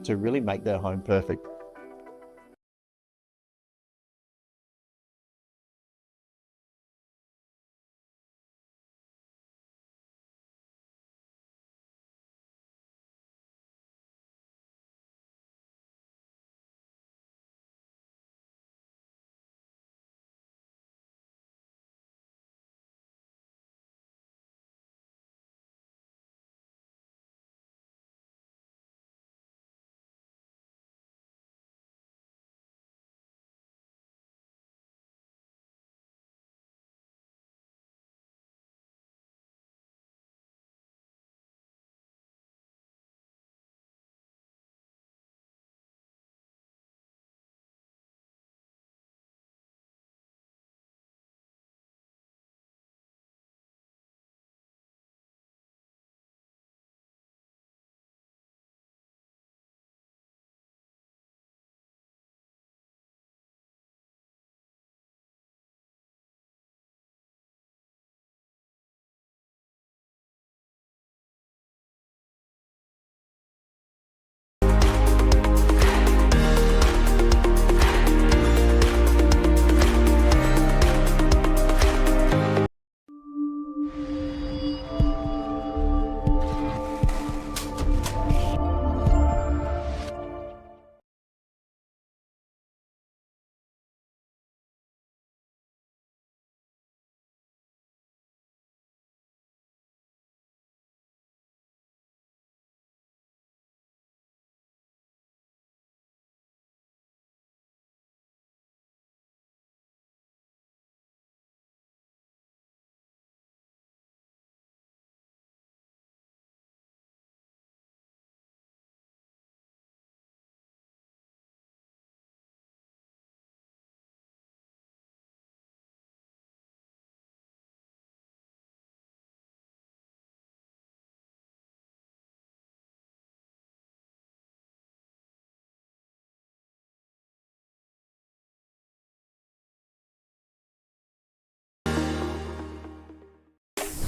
to really make their home perfect.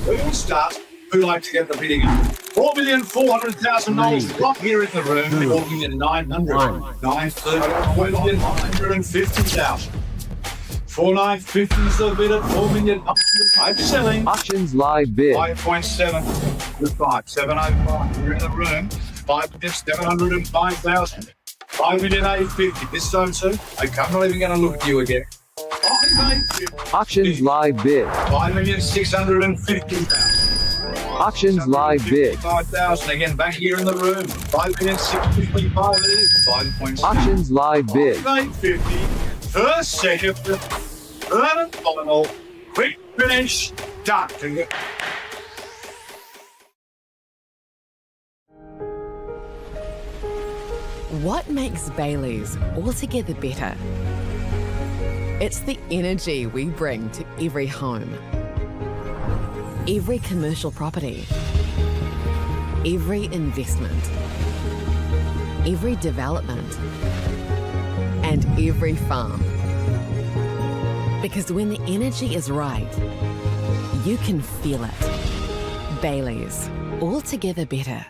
We will start. Who like to get the bidding up? $4,400,000 right here in the room. $4,900,000. 4,950,000. 4,950 is the bid at $4 million. I'm selling. Auctions live bid. 5.7 with 5. 705. You're in the room. 5,705,000. 5,850,000. This zone too. Okay, I'm not even going to look at you again. 5,850,000. Auctions live bid. 5,650,000. Auctions live bid. 5,000 again back here in the room. 5,655 it is. 5.6. Auctions live bid. 850. First, second, third and final. Quick finish. Done. What makes Bailey's altogether better? It's the energy we bring to every home, every commercial property, every investment, every development, and every farm. Because when the energy is right, you can feel it. Bailey's, altogether better.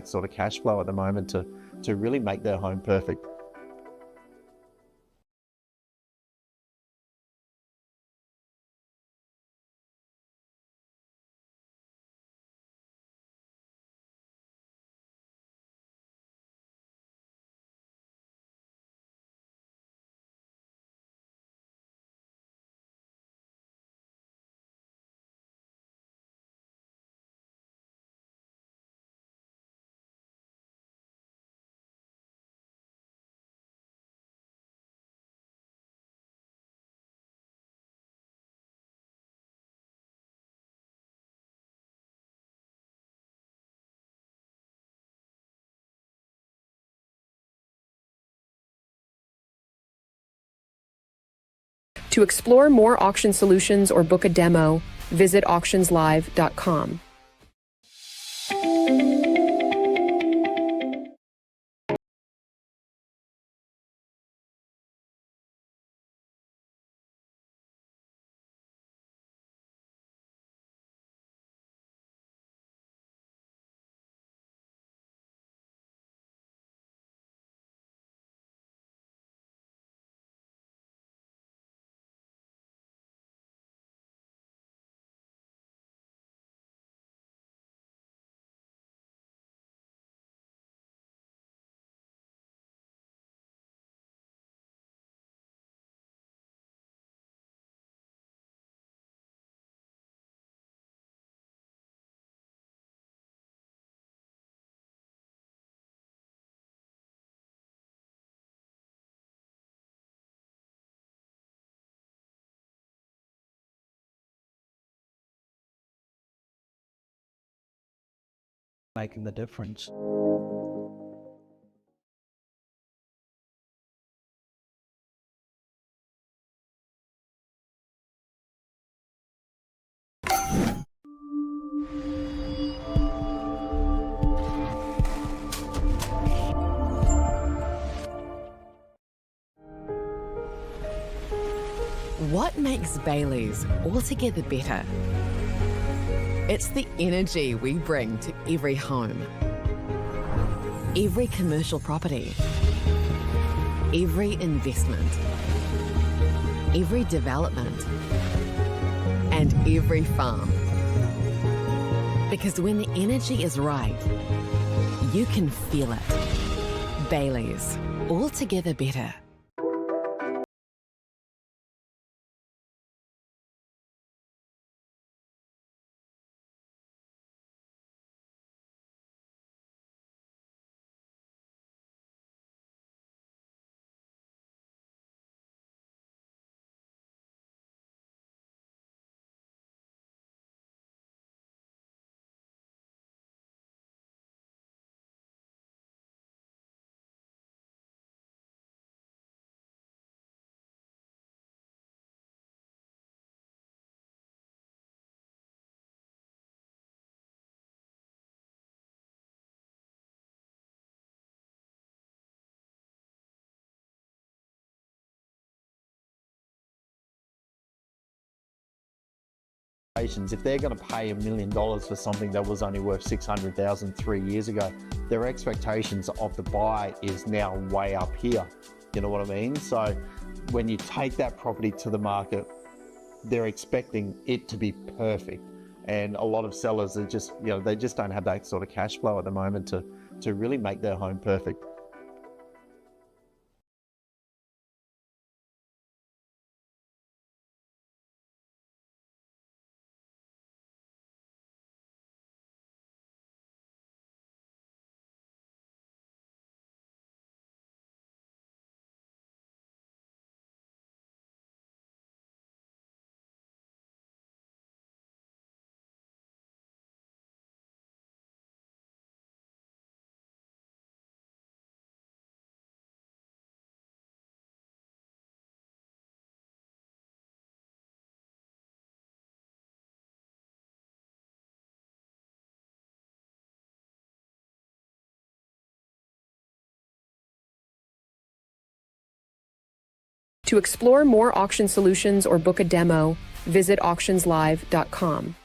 sort of cash flow at the moment to really make their home perfect. To explore more auction solutions or book a demo, visit auctionslive.com. Making the difference. What makes Bailey's altogether better? It's the energy we bring to every home, every commercial property, every investment, every development, and every farm. Because when the energy is right, you can feel it. Bailey's, altogether better. If they're going to pay $1 million for something that was only worth $600,000 3 years ago, their expectations of the buy is now way up here. You know what I mean? So when you take that property to the market, they're expecting it to be perfect. And a lot of sellers are just, they just don't have that sort of cash flow at the moment to really make their home perfect. To explore more auction solutions or book a demo, visit auctionslive.com.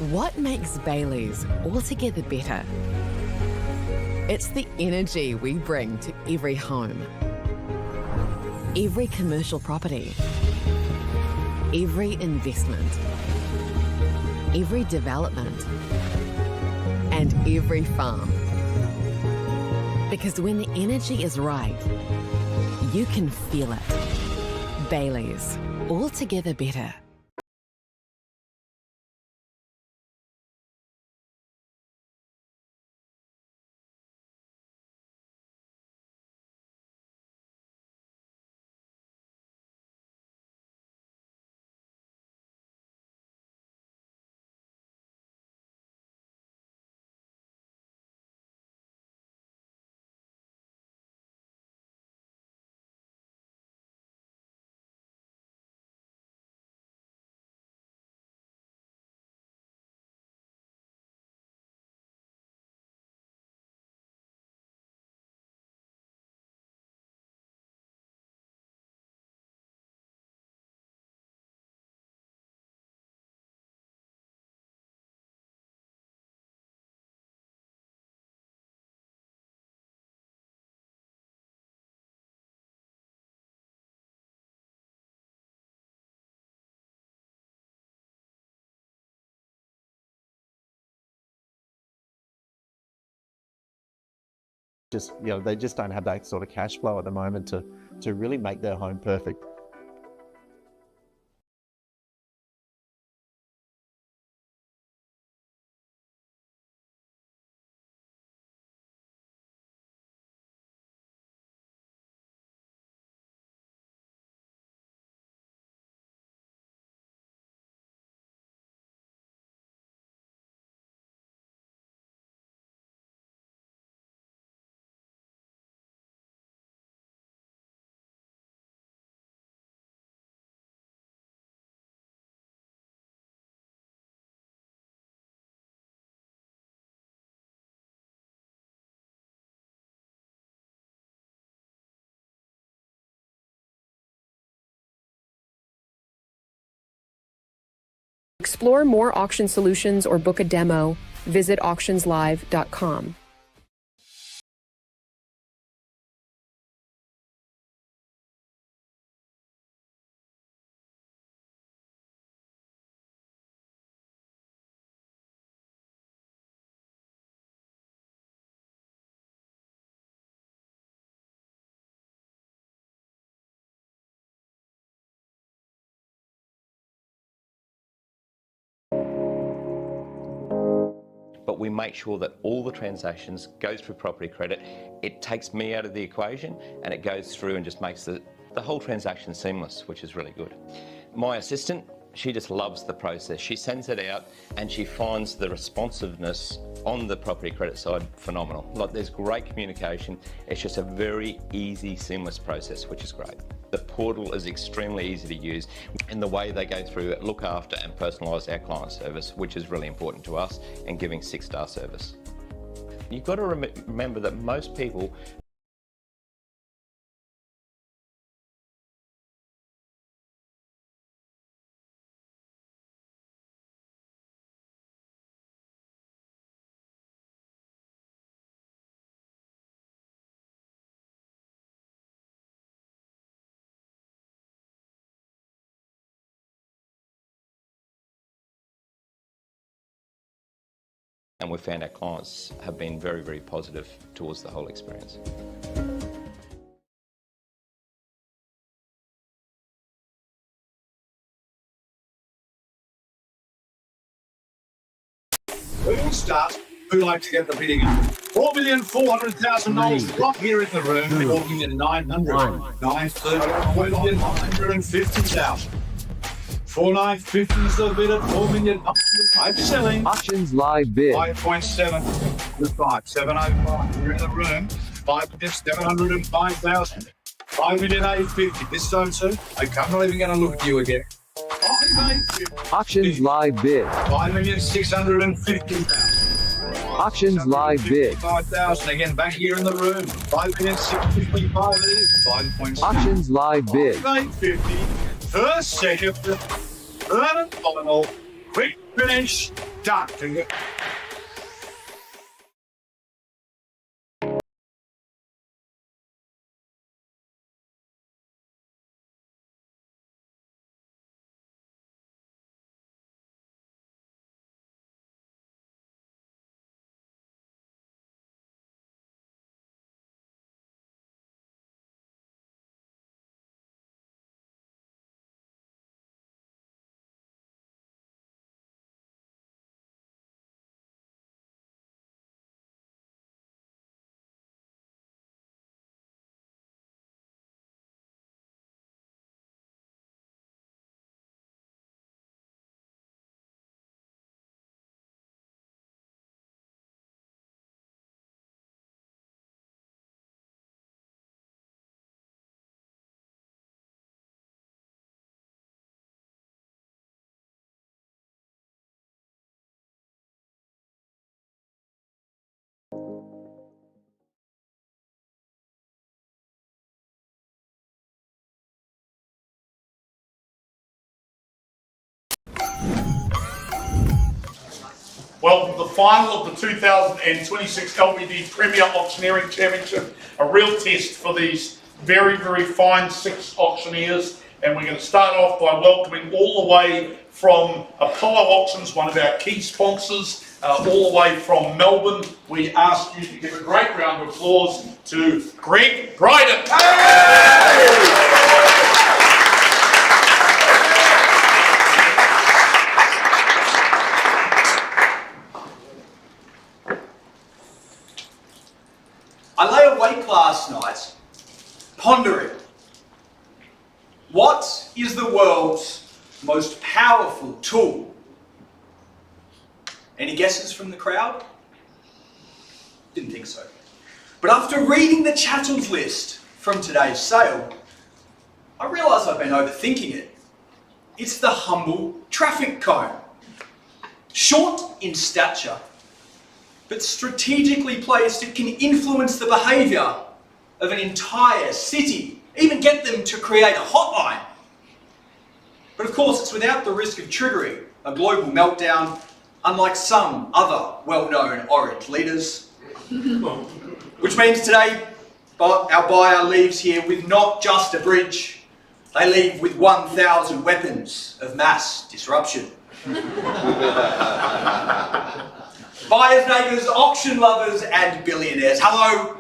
What makes Bailey's altogether better? It's the energy we bring to every home, every commercial property, every investment, every development, and every farm. Because when the energy is right, you can feel it. Bailey's, altogether better. Just, they just don't have that sort of cash flow at the moment to really make their home perfect. Explore more auction solutions or book a demo, visit auctionslive.com. But we make sure that all the transactions go through property credit. It takes me out of the equation and it goes through and just makes the whole transaction seamless, which is really good. My assistant She just loves the process. She sends it out and she finds the responsiveness on the property credit side phenomenal. Like, there's great communication. It's just a very easy, seamless process, which is great. The portal is extremely easy to use, and the way they go through it, look after and personalise our client service, which is really important to us, and giving 6-star service. You've got to remember that most people and we've found our clients have been very, very positive towards the whole experience. We will start. Who likes to get the bidding up? $4,400,000 right here in the room. $4,900,000. 950,000. 4,950 is the bid at $4,000,000. Selling. Auctions live bid. 5.7 to 5. 705. You're in the room. 5,705,000. 5,850,000. This zone too. Okay, I'm not even going to look at you again. 5,850,000. Auctions live bid. 5,650,000. Auctions live bid. 5,000 again back here in the room. 5,655 it is. 5.6. Auctions live bid. 850. First, second, third and final. Quick finish. Done. Welcome to the final of the 2026 LBD Premier Auctioneering Championship, a real test for these very, very fine 6 auctioneers. And we're going to start off by welcoming all the way from Apollo Auctions, one of our key sponsors, all the way from Melbourne. We ask you to give a great round of applause to Greg Bryden. I lay awake last night, pondering, what is the world's most powerful tool? Any guesses from the crowd? Didn't think so. But after reading the chattels list from today's sale, I realised I've been overthinking it. It's the humble traffic cone. Short in stature, but strategically placed, it can influence the behaviour of an entire city, even get them to create a hotline. But of course, it's without the risk of triggering a global meltdown, unlike some other well-known orange leaders. Which means today, our buyer leaves here with not just a bridge, they leave with 1,000 weapons of mass disruption. Buyers, neighbours, auction lovers and billionaires, hello,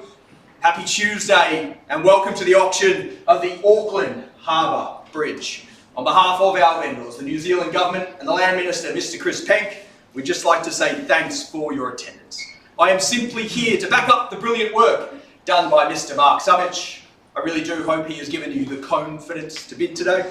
happy Tuesday and welcome to the auction of the Auckland Harbour Bridge. On behalf of our vendors, the New Zealand Government and the Land Minister, Mr. Chris Penk, we'd just like to say thanks for your attendance. I am simply here to back up the brilliant work done by Mr. Mark Summich. I really do hope he has given you the confidence to bid today.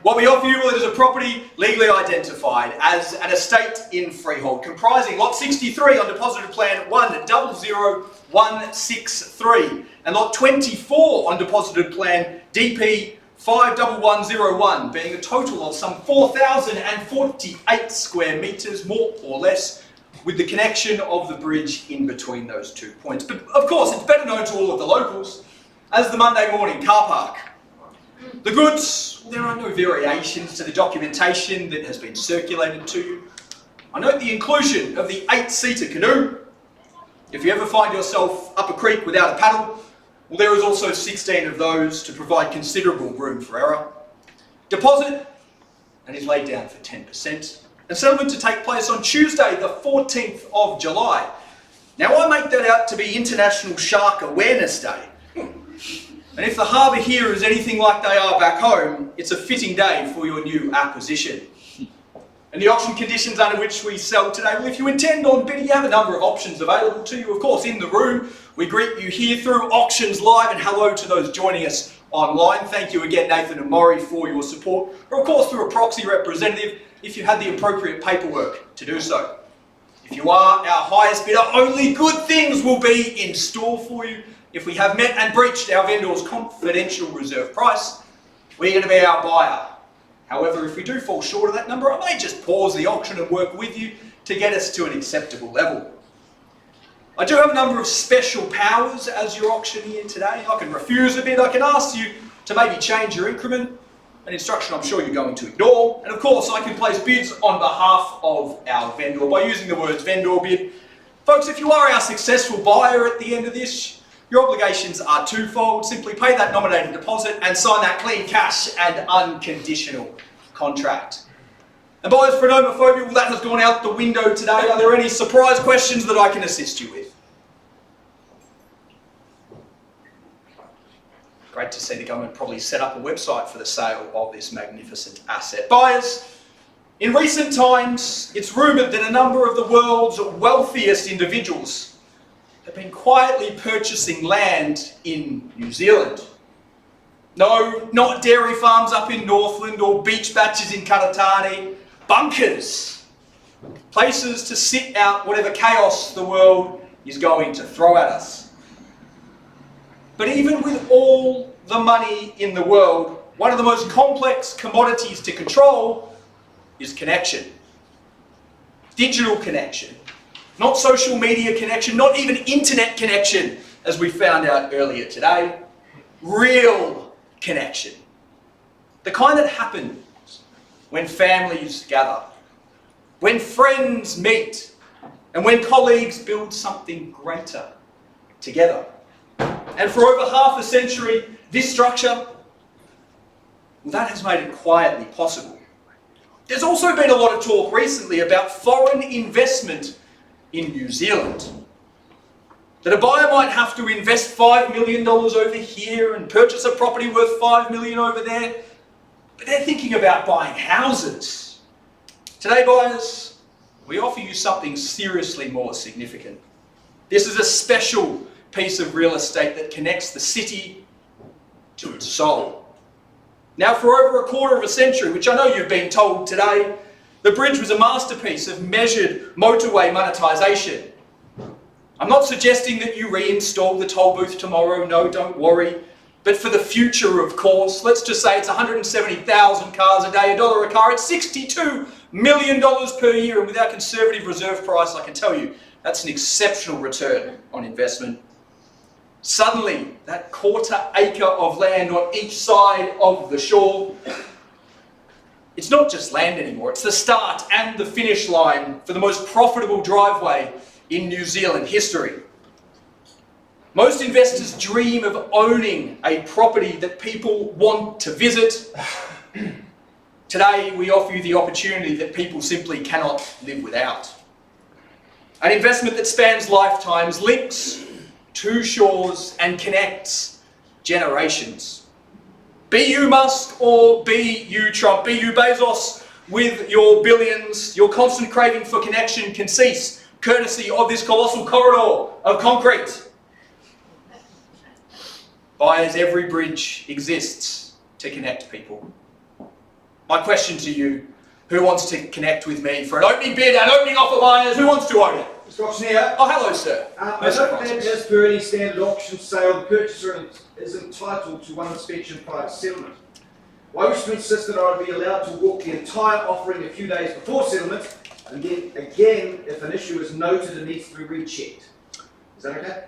What we offer you is a property legally identified as an estate in freehold, comprising Lot 63 on Deposited Plan 100163 and Lot 24 on Deposited Plan DP 51101, being a total of some 4,048 square metres, more or less, with the connection of the bridge in between those 2 points. But of course, it's better known to all of the locals as the Monday morning car park. The goods, there are no variations to the documentation that has been circulated to you. I note the inclusion of the 8-seater canoe. If you ever find yourself up a creek without a paddle, well, there is also 16 of those to provide considerable room for error. Deposit, and is laid down for 10%. And settlement to take place on Tuesday, the 14th of July. Now, I make that out to be International Shark Awareness Day. And if the harbour here is anything like they are back home, it's a fitting day for your new acquisition. And the auction conditions under which we sell today, well, if you intend on bidding, you have a number of options available to you. Of course, in the room, we greet you here through Auctions Live, and hello to those joining us online. Thank you again, Nathan and Maury, for your support. Or of course, through a proxy representative, if you had the appropriate paperwork to do so. If you are our highest bidder, only good things will be in store for you. If we have met and breached our vendor's confidential reserve price, we're going to be our buyer. However, if we do fall short of that number, I may just pause the auction and work with you to get us to an acceptable level. I do have a number of special powers as your auctioneer today. I can refuse a bid, I can ask you to maybe change your increment, an instruction I'm sure you're going to ignore. And of course, I can place bids on behalf of our vendor by using the words vendor bid. Folks, if you are our successful buyer at the end of this, your obligations are twofold. Simply pay that nominated deposit and sign that clean cash and unconditional contract. And buyers for nomophobia, well, that has gone out the window today. Are there any surprise questions that I can assist you with? Great to see the government probably set up a website for the sale of this magnificent asset. Buyers, in recent times, it's rumoured that a number of the world's wealthiest individuals have been quietly purchasing land in New Zealand. No, not dairy farms up in Northland or beach batches in Karatani. Bunkers. Places to sit out whatever chaos the world is going to throw at us. But even with all the money in the world, one of the most complex commodities to control is connection. Digital connection. Not social media connection, not even internet connection, as we found out earlier today. Real connection. The kind that happens when families gather, when friends meet, and when colleagues build something greater together. And for over half a century, this structure, well, that has made it quietly possible. There's also been a lot of talk recently about foreign investment in New Zealand. That a buyer might have to invest $5 million over here and purchase a property worth $5 million over there, but they're thinking about buying houses. Today, buyers, we offer you something seriously more significant. This is a special piece of real estate that connects the city to its soul. Now, for over a quarter of a century, which I know you've been told today, the bridge was a masterpiece of measured motorway monetisation. I'm not suggesting that you reinstall the toll booth tomorrow, no, don't worry. But for the future, of course, let's just say it's 170,000 cars a day, $1 a car, it's $62 million per year, and with our conservative reserve price, I can tell you, that's an exceptional return on investment. Suddenly, that quarter acre of land on each side of the shore, it's not just land anymore, it's the start and the finish line for the most profitable driveway in New Zealand history. Most investors dream of owning a property that people want to visit. Today, we offer you the opportunity that people simply cannot live without. An investment that spans lifetimes, links two shores and connects generations. Be you Musk or be you Trump, be you Bezos with your billions, your constant craving for connection can cease, courtesy of this colossal corridor of concrete. Buyers, every bridge exists to connect people. My question to you, who wants to connect with me for an opening bid and opening offer buyers? Who wants to own it? Mr. Auctioneer. Oh, hello, sir. I note that as per any standard auction sale, the purchaser is entitled to one inspection prior to settlement. I wish to insist that I would be allowed to walk the entire offering a few days before settlement, and then again if an issue is noted and needs to be rechecked. Is that okay?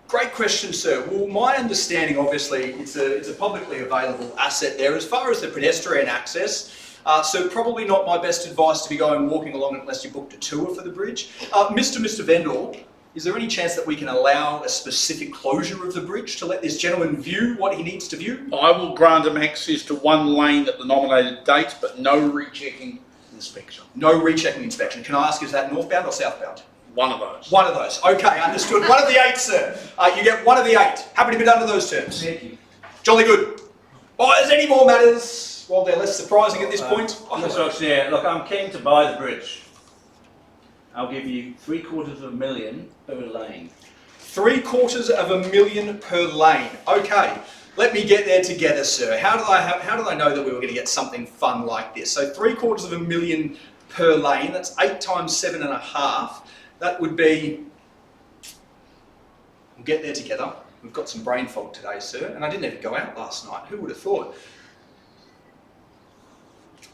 Great question, sir. Well, my understanding, obviously, it's a publicly available asset there. As far as the pedestrian access, so probably not my best advice to be going walking along unless you booked a tour for the bridge. Mr. Vendor, is there any chance that we can allow a specific closure of the bridge to let this gentleman view what he needs to view? I will grant him access to one lane at the nominated date, but no rechecking inspection. No rechecking inspection. Can I ask, is that northbound or southbound? One of those. One of those. Okay, understood. One of the 8, sir. You get one of the 8. Happy to bid under those terms. Thank you. Jolly good. Buyers, any more matters? Well, they're less surprising at this point. Mr. Auctioneer, look, I'm keen to buy the bridge. I'll give you $750,000 per lane. $750,000 per lane. Okay, let me get there together, sir. How did I know that we were going to get something fun like this? So $750,000 per lane. That's 8 times 7.5. That would be. We'll get there together. We've got some brain fog today, sir, and I didn't even go out last night. Who would have thought?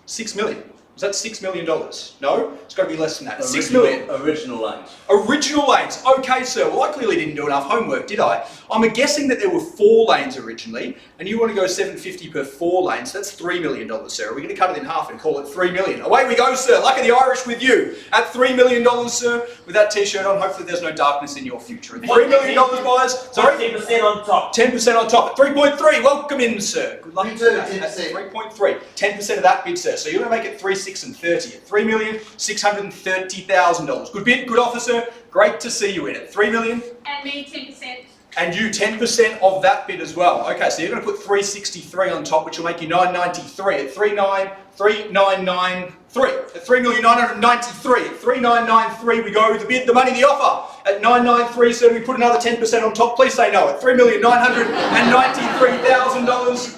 $6 million. Is that $6 million? No, it's got to be less than that. $6 million. Original lanes. Original lanes. Okay, sir. Well, I clearly didn't do enough homework, did I? I'm guessing that there were 4 lanes originally, and you want to go $750,000 per 4 lanes. So that's $3 million, sir. Are we going to cut it in half and call it $3 million? Away we go, sir. Luck of the Irish with you. At $3 million, sir, with that t-shirt on, hopefully there's no darkness in your future. At $3 million, guys. Sorry? 10% on top. 10% on top. At 3.3. Welcome in, sir. Good luck. You too, 10%. At 3.3. 10% of that bid, sir. So you're going to make it 3, 6, and 30. At $3,630,000. Good bid, good offer, sir. Great to see you in it. $3 million. And me 10%. And you 10% of that bid as well. Okay, so you're going to put 363 on top, which will make you 993 at 3993. At 3,993. At 3993 we go with the bid, the money, the offer. At 993, so we put another 10% on top. Please say no. At $3,993,000.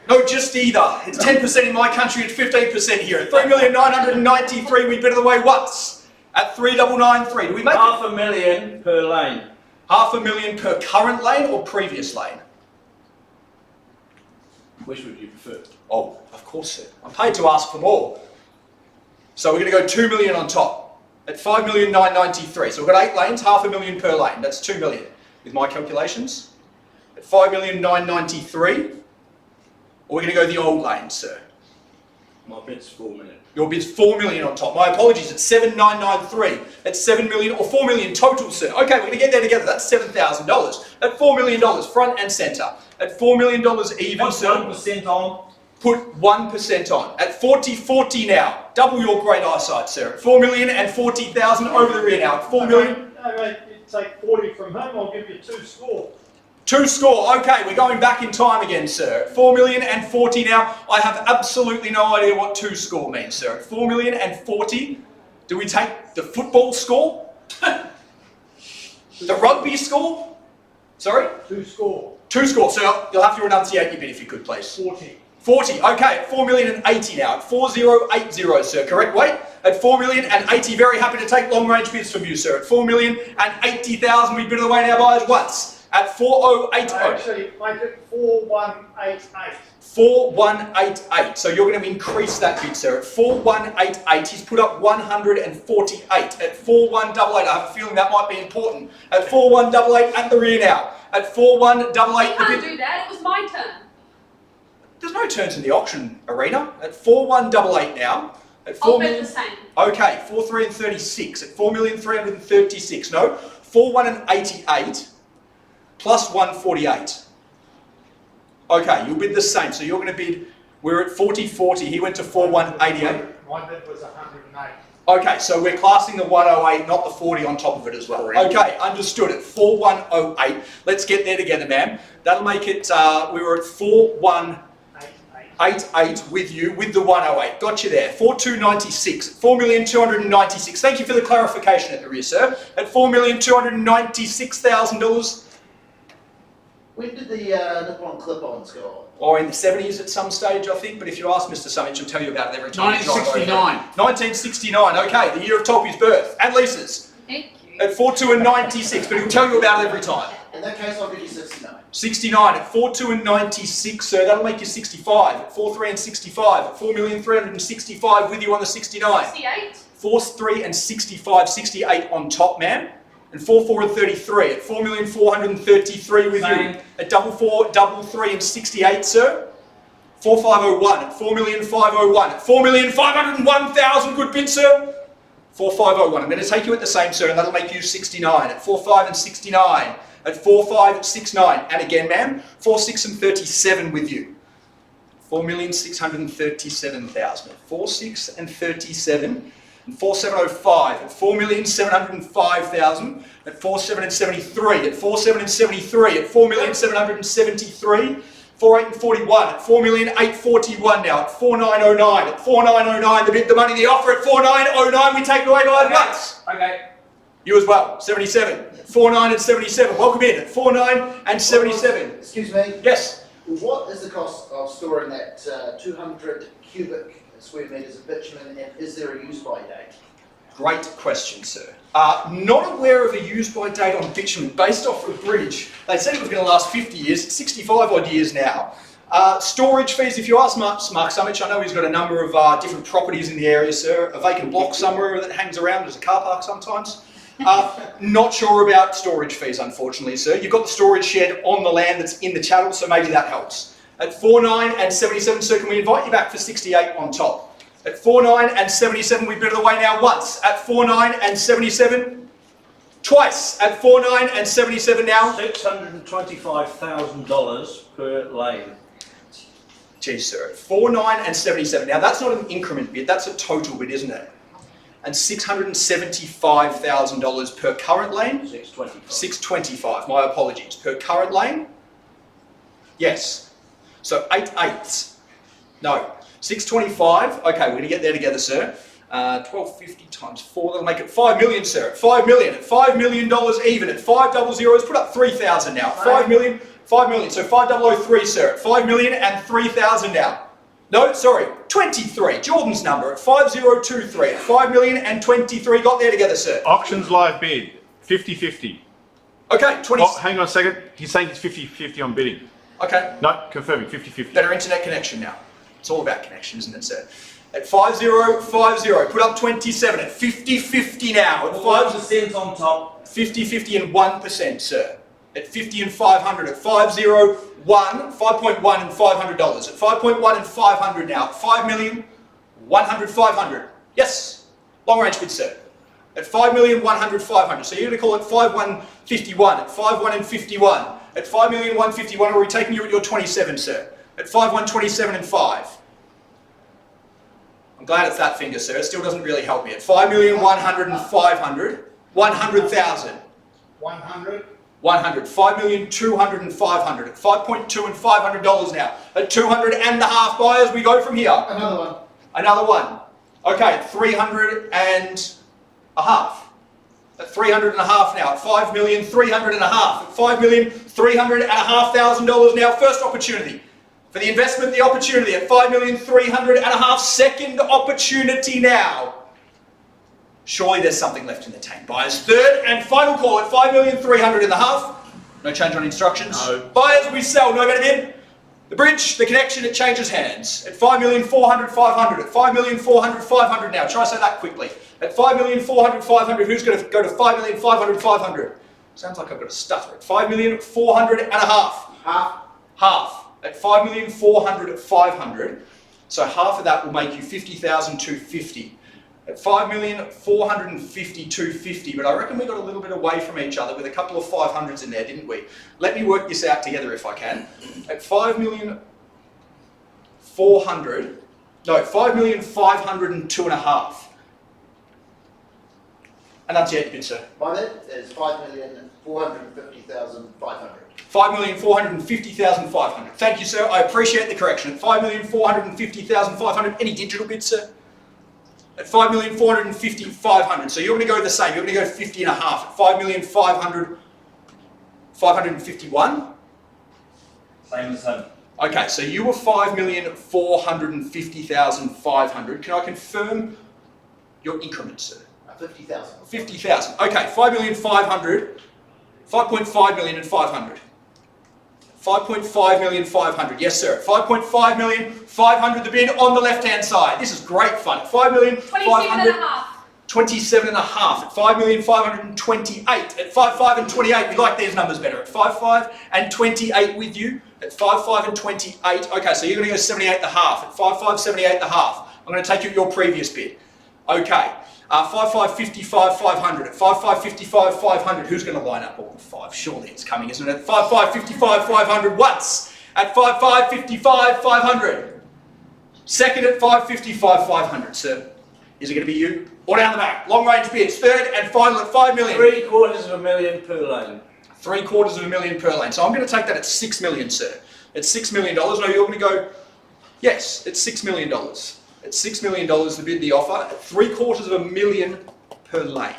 No, just either. It's 10% in my country, it's 15% here. At $3,993 we bid it away once. At 3,993. Do we make $500,000 per lane. $500,000 per current lane or previous lane? Which would you prefer? Oh, of course, sir. I'm paid to ask for more. So we're going to go $2 million on top. At $5,993. So we've got 8 lanes, $500,000 per lane. That's $2 million with my calculations. At $5,993. Or we're going to go the old lane, sir. My bid's $4 million. Your bid's $4 million on top. My apologies, it's 7,993. That's $7 million or $4 million total, sir. Okay, we're going to get there together. That's $7,000. At $4 million, front and centre. At $4 million even, Put sir. 1% on. Put 1% on. At 40-40 now. Double your great eyesight, sir. At $4,040,000 over the rear now. At $4 million. No, mate, you take 40 from him, I'll give you 2 score. 2 score. Okay, we're going back in time again, sir. At $4,040,000 now. I have absolutely no idea what 2 score means, sir. At $4,040,000, do we take the football score? The rugby score? Sorry? 2 score. 2 score. So you'll have to enunciate your bid if you could, please. 40. 40. Okay, at $4,080,000 now. At 4080, sir. Correct weight? At $4,080,000. Very happy to take long range bids from you, sir. At $4,080,000, we bid it away now, buyers once. At 4080. Actually, make it 4188. 4188. So you're going to increase that bid, sir. At 4188, he's put up 148. At 4188, I have a feeling that might be important. At 4188 at the rear now. At 4188. You can't do that. It was my turn. There's no turns in the auction arena. At 4188 now. At I'll bet the same. Okay, 4336. At 4,336. No, 4188 plus 148. Okay, you'll bid the same. So you're going to bid. We're at 4040. He went to 4188. My bid was 108. Okay, so we're classing the 108, not the 40 on top of it as well. Okay, understood. At 4108. Let's get there together, ma'am. That'll make it. We were at 4188 with you, with the 108. Got you there. 4296. 4,296,000. Thank you for the clarification at the rear, sir. At $4,296,000. When did the nipple-on clip-ons go on? Or in the 70s at some stage, I think, but if you ask Mr. Summich, he'll tell you about it every time. 1969. 1969, okay, the year of Toppy's birth, and Lisa's. Thank you. At 4-2 and 96, but he'll tell you about it every time. In that case, I'll give you 69. 69 at 4-2 and 96, so that'll make you 65. At 4-3 and 65, at 4,365 with you on the 69. 68. 4-3 and 65, 68 on top, ma'am. And 4-4 and 33 at 4,433 with you. At 4-4, 3 and 68, sir. 4,501 at 4,501 at 4,501,000, good bid, sir. 4,501. I'm going to take you at the same, sir, and that'll make you 69. At 4-5 and 69. At 4-5, 6-9. And again, ma'am, 4-6 and 37 with you. 4,637,000. At 4-6 and 37. And 4,705 at 4,705,000. At 4,7 and 73. At 4,7 and 73. At 4,773. 4,8 and 41. At 4,841 now. At 4,909. At 4,909. The bid, the money, the offer at 4,909. We take it away by once. Okay. You as well. 77. 4,9 and 77. Welcome in. At 4,9 and 77. Excuse me? Yes. What is the cost of storing that 200 cubic square metres of bitumen, and is there a use-by date? Great question, sir. Not aware of a use-by date on bitumen based off the bridge. They said it was going to last 50 years. It's 65 odd years now. Storage fees, if you ask Mark Summich, I know he's got a number of different properties in the area, sir. A vacant block somewhere that hangs around as a car park sometimes. Not sure about storage fees, unfortunately, sir. You've got the storage shed on the land that's in the chattel, so maybe that helps. At 4,9 and 77, sir, can we invite you back for 68 on top? At 4,9 and 77, we bid it away now once. At 4,9 and 77, twice. At 4,9 and 77 now. $625,000 per lane. Geez, sir. At 4,9 and 77. Now, that's not an increment bid. That's a total bid, isn't it? And $675,000 per current lane. 625. 625. My apologies. Per current lane. Yes. So 8/8. No. 625. Okay, we're going to get there together, sir. 1250 times 4. That'll make it 5 million, sir. At 5 million. At $5 million even. At 5 double zeros. Put up 3,000 now. 5 million. 5 million. So 5003, sir. At 5 million and 3,000 now. No, sorry. 23. Jordan's number at 5023. At 5 million and 23. Got there together, sir. Auctions live bid. 50-50. Okay, 20. Oh, hang on a second. He's saying it's 50-50 on bidding. Okay. No, confirming 50-50. Better internet connection now. It's all about connection, isn't it, sir? At 5050, put up 27. At 50-50 now. At 5% on top. 50-50 and 1%, sir. At 50 and 500. At 501, 5.1 and $500. At 5.1 and 500 now. At 5 million, 100, 500. Yes. Long range bid, sir. At 5 million, 100, 500. So you're going to call it 5,151. At 5,1 and 51. At 5,151, are we taking you at your 27, sir? At 5,127 and 5. I'm glad it's that finger, sir. It still doesn't really help me. At 5,100 and 500. 100,000. 100. 100. 5,200 and 500. At 5.2 and $500 now. At 200 and a half buyers, we go from here. Another one. Another one. Okay, 300 and a half. At 300 and a half now. At 5 million, 300 and a half. At 5 million, 300 and a half thousand dollars now. First opportunity. For the investment, the opportunity at 5 million, 300 and a half. Second opportunity now. Surely there's something left in the tank. Buyers, third and final call at 5 million, 300 and a half. No change on instructions. No. Buyers, we sell. No better bid. The bridge, the connection, it changes hands. At 5 million, 400, 500. At 5 million, 400, 500 now. Try to say that quickly. At 5 million, 400, 500. Who's going to go to 5 million, 500, 500? Sounds like I've got a stutter. At 5 million, 400 and a half. Half. Half. At 5 million, 400, 500. So half of that will make you 50,250. At 5 million, 450, 250. But I reckon we got a little bit away from each other with a couple of 500s in there, didn't we? Let me work this out together if I can. At 5 million, 400. No, 5 million, 502 and a half. And that's it, good sir. My bid is 5,450,500. 5,450,500. Thank you, sir. I appreciate the correction. At 5,450,500. Any digital bids, sir? At 5,450,500. So you're going to go the same. You're going to go 50 and a half. At 5,500,551. Same as him. Okay, so you were 5,450,500. Can I confirm your increment, sir? 50,000. 50,000. Okay, 5,500,000, 5.5 million and 500. 5.5 million 500. Yes, sir. 5.5 million 500. The bid on the left-hand side. This is great fun. 5 million 500. 27 and a half. At 5,528. At 5,5 and 28. We like these numbers better. At 5,5 and 28 with you. At 5,5 and 28. Okay, so you're going to go 78 and a half. At 5,5, 78 and a half. I'm going to take you at your previous bid. Okay. 5,5, 55, 500. At 5,5, 55, 500. Who's going to line up all the five? Surely it's coming, isn't it? At 5,5, 55, 500 once. At 5,5, 55, 500. Second at 5,55, 500, sir. Is it going to be you? Or down the back? Long range bids. Third and final at 5 million. $750,000 per lane. $750,000 per lane. So I'm going to take that at $6 million, sir. At $6 million. No, you're going to go, yes, it's $6 million. At $6 million the bid, the offer. At $750,000 per lane.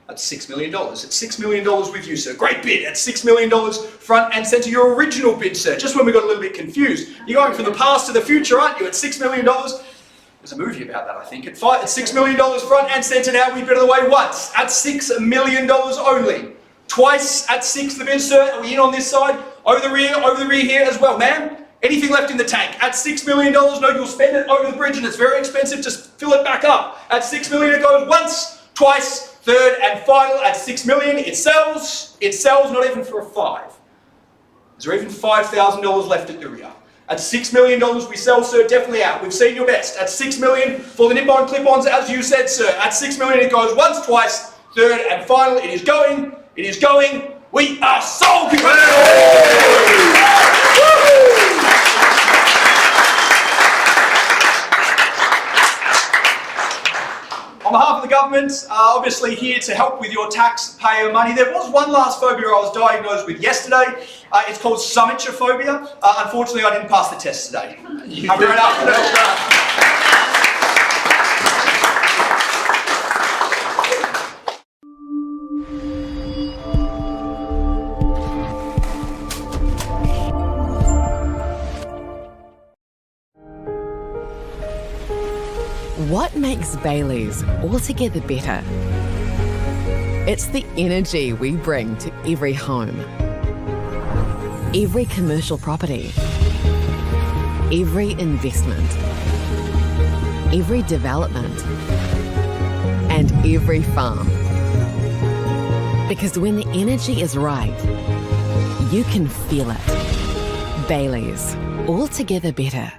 That's $6 million. At $6 million with you, sir. Great bid. At $6 million front and centre. Your original bid, sir. Just when we got a little bit confused. You're going from the past to the future, aren't you? At $6 million. There's a movie about that, I think. At $6 million front and centre now. We bid away once. At $6 million only. Twice at 6 the bid, sir. Are we in on this side? Over the rear here as well, ma'am. Anything left in the tank? At $6 million, no, you'll spend it over the bridge and it's very expensive. Just fill it back up. At $6 million, it goes once, twice, third and final. At $6 million, it sells. It sells not even for a 5. Is there even $5,000 left at the rear? At $6 million, we sell, sir, definitely out. We've seen your best. At $6 million for the nip-on clip-ons, as you said, sir. At $6 million, it goes once, twice, third and final. It is going. It is going. We are sold. Congratulations. On behalf of the government, obviously here to help with your taxpayer money. There was one last phobia I was diagnosed with yesterday. It's called summitrophobia. Unfortunately, I didn't pass the test today. Have a great afternoon. What makes Bailey's altogether better? It's the energy we bring to every home, every commercial property, every investment, every development, and every farm. Because when the energy is right, you can feel it. Bailey's, altogether better.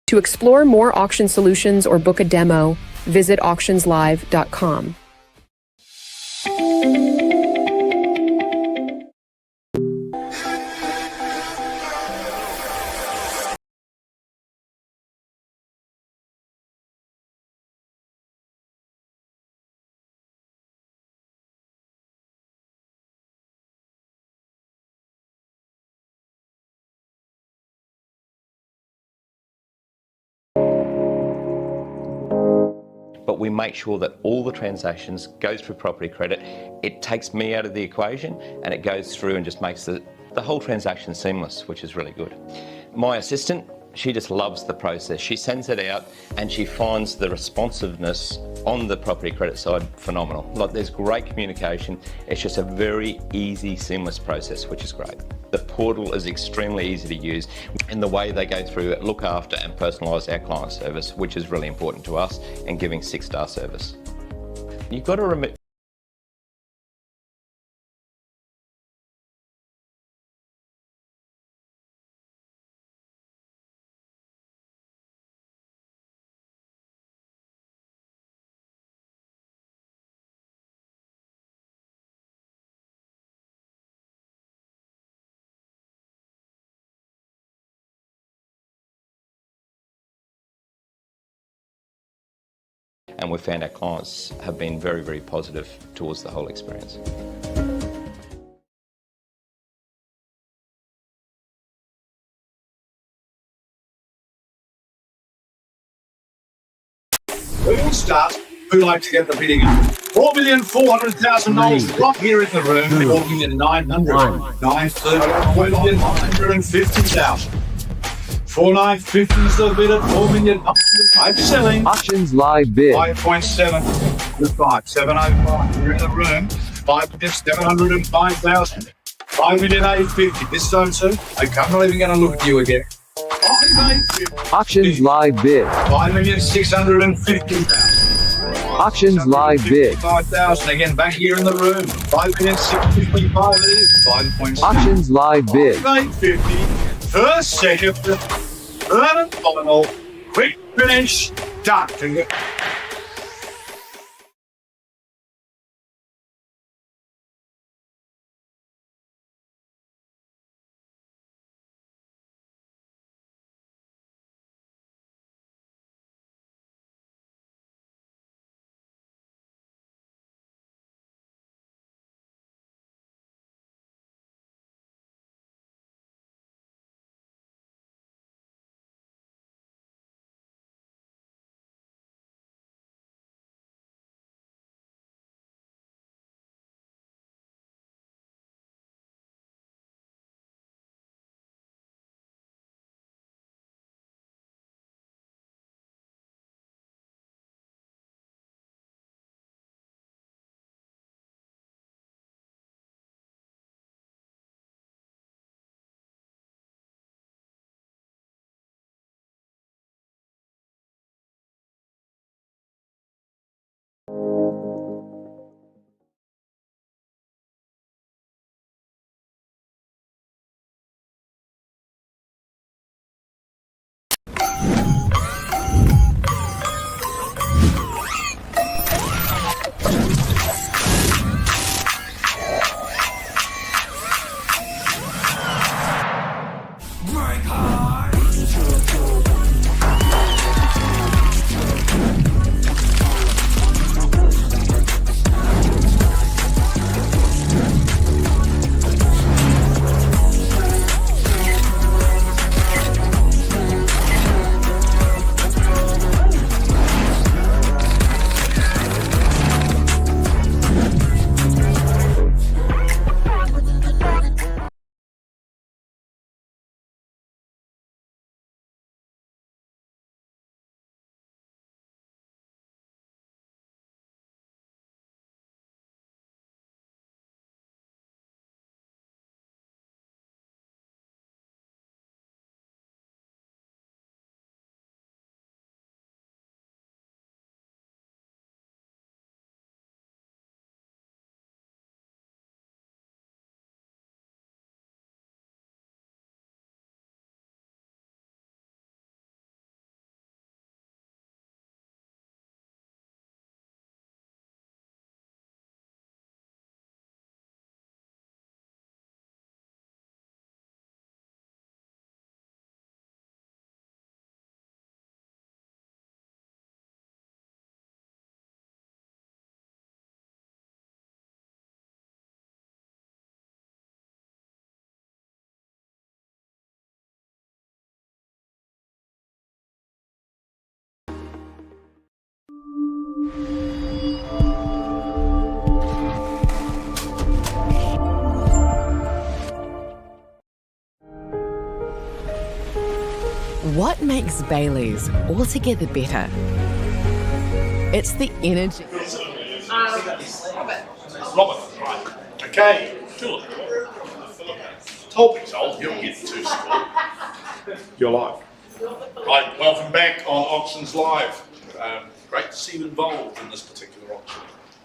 To explore more auction solutions or book a demo, visit auctionslive.com. But we make sure that all the transactions go through property credit. It takes me out of the equation and it goes through and just makes the whole transaction seamless, which is really good. My assistant, she just loves the process. She sends it out and she finds the responsiveness on the property credit side phenomenal. Like, there's great communication. It's just a very easy, seamless process, which is great. The portal is extremely easy to use, and the way they go through it, look after and personalise our client service, which is really important to us, and giving 6-star service. You've got to remember. And we've found our clients have been very, very positive towards the whole experience. We will start. Who like to get the bidding up? $4,400,000 right here in the room. $4,900,000. 4,950,000. 4,950 is the bid at $4 million. I'm selling. Auctions live bid. 5.7 to 5. 705. You're in the room. 5,705,000. 5,850,000. This zone too. Okay, I'm not even going to look at you again. 5,850,000. Auctions live bid. 5,650,000. Auctions live bid. 5,000 again back here in the room. 5,655 it is. 5.6. Auctions live bid. 850. First, second, third and final. Quick finish. Done. What makes Bailey's altogether better? It's the energy. Robert, right. Okay, Philip. Told me so, he'll get 2 scores. You're live. Right, welcome back on Auctions Live. Great to see you involved in this particular auction.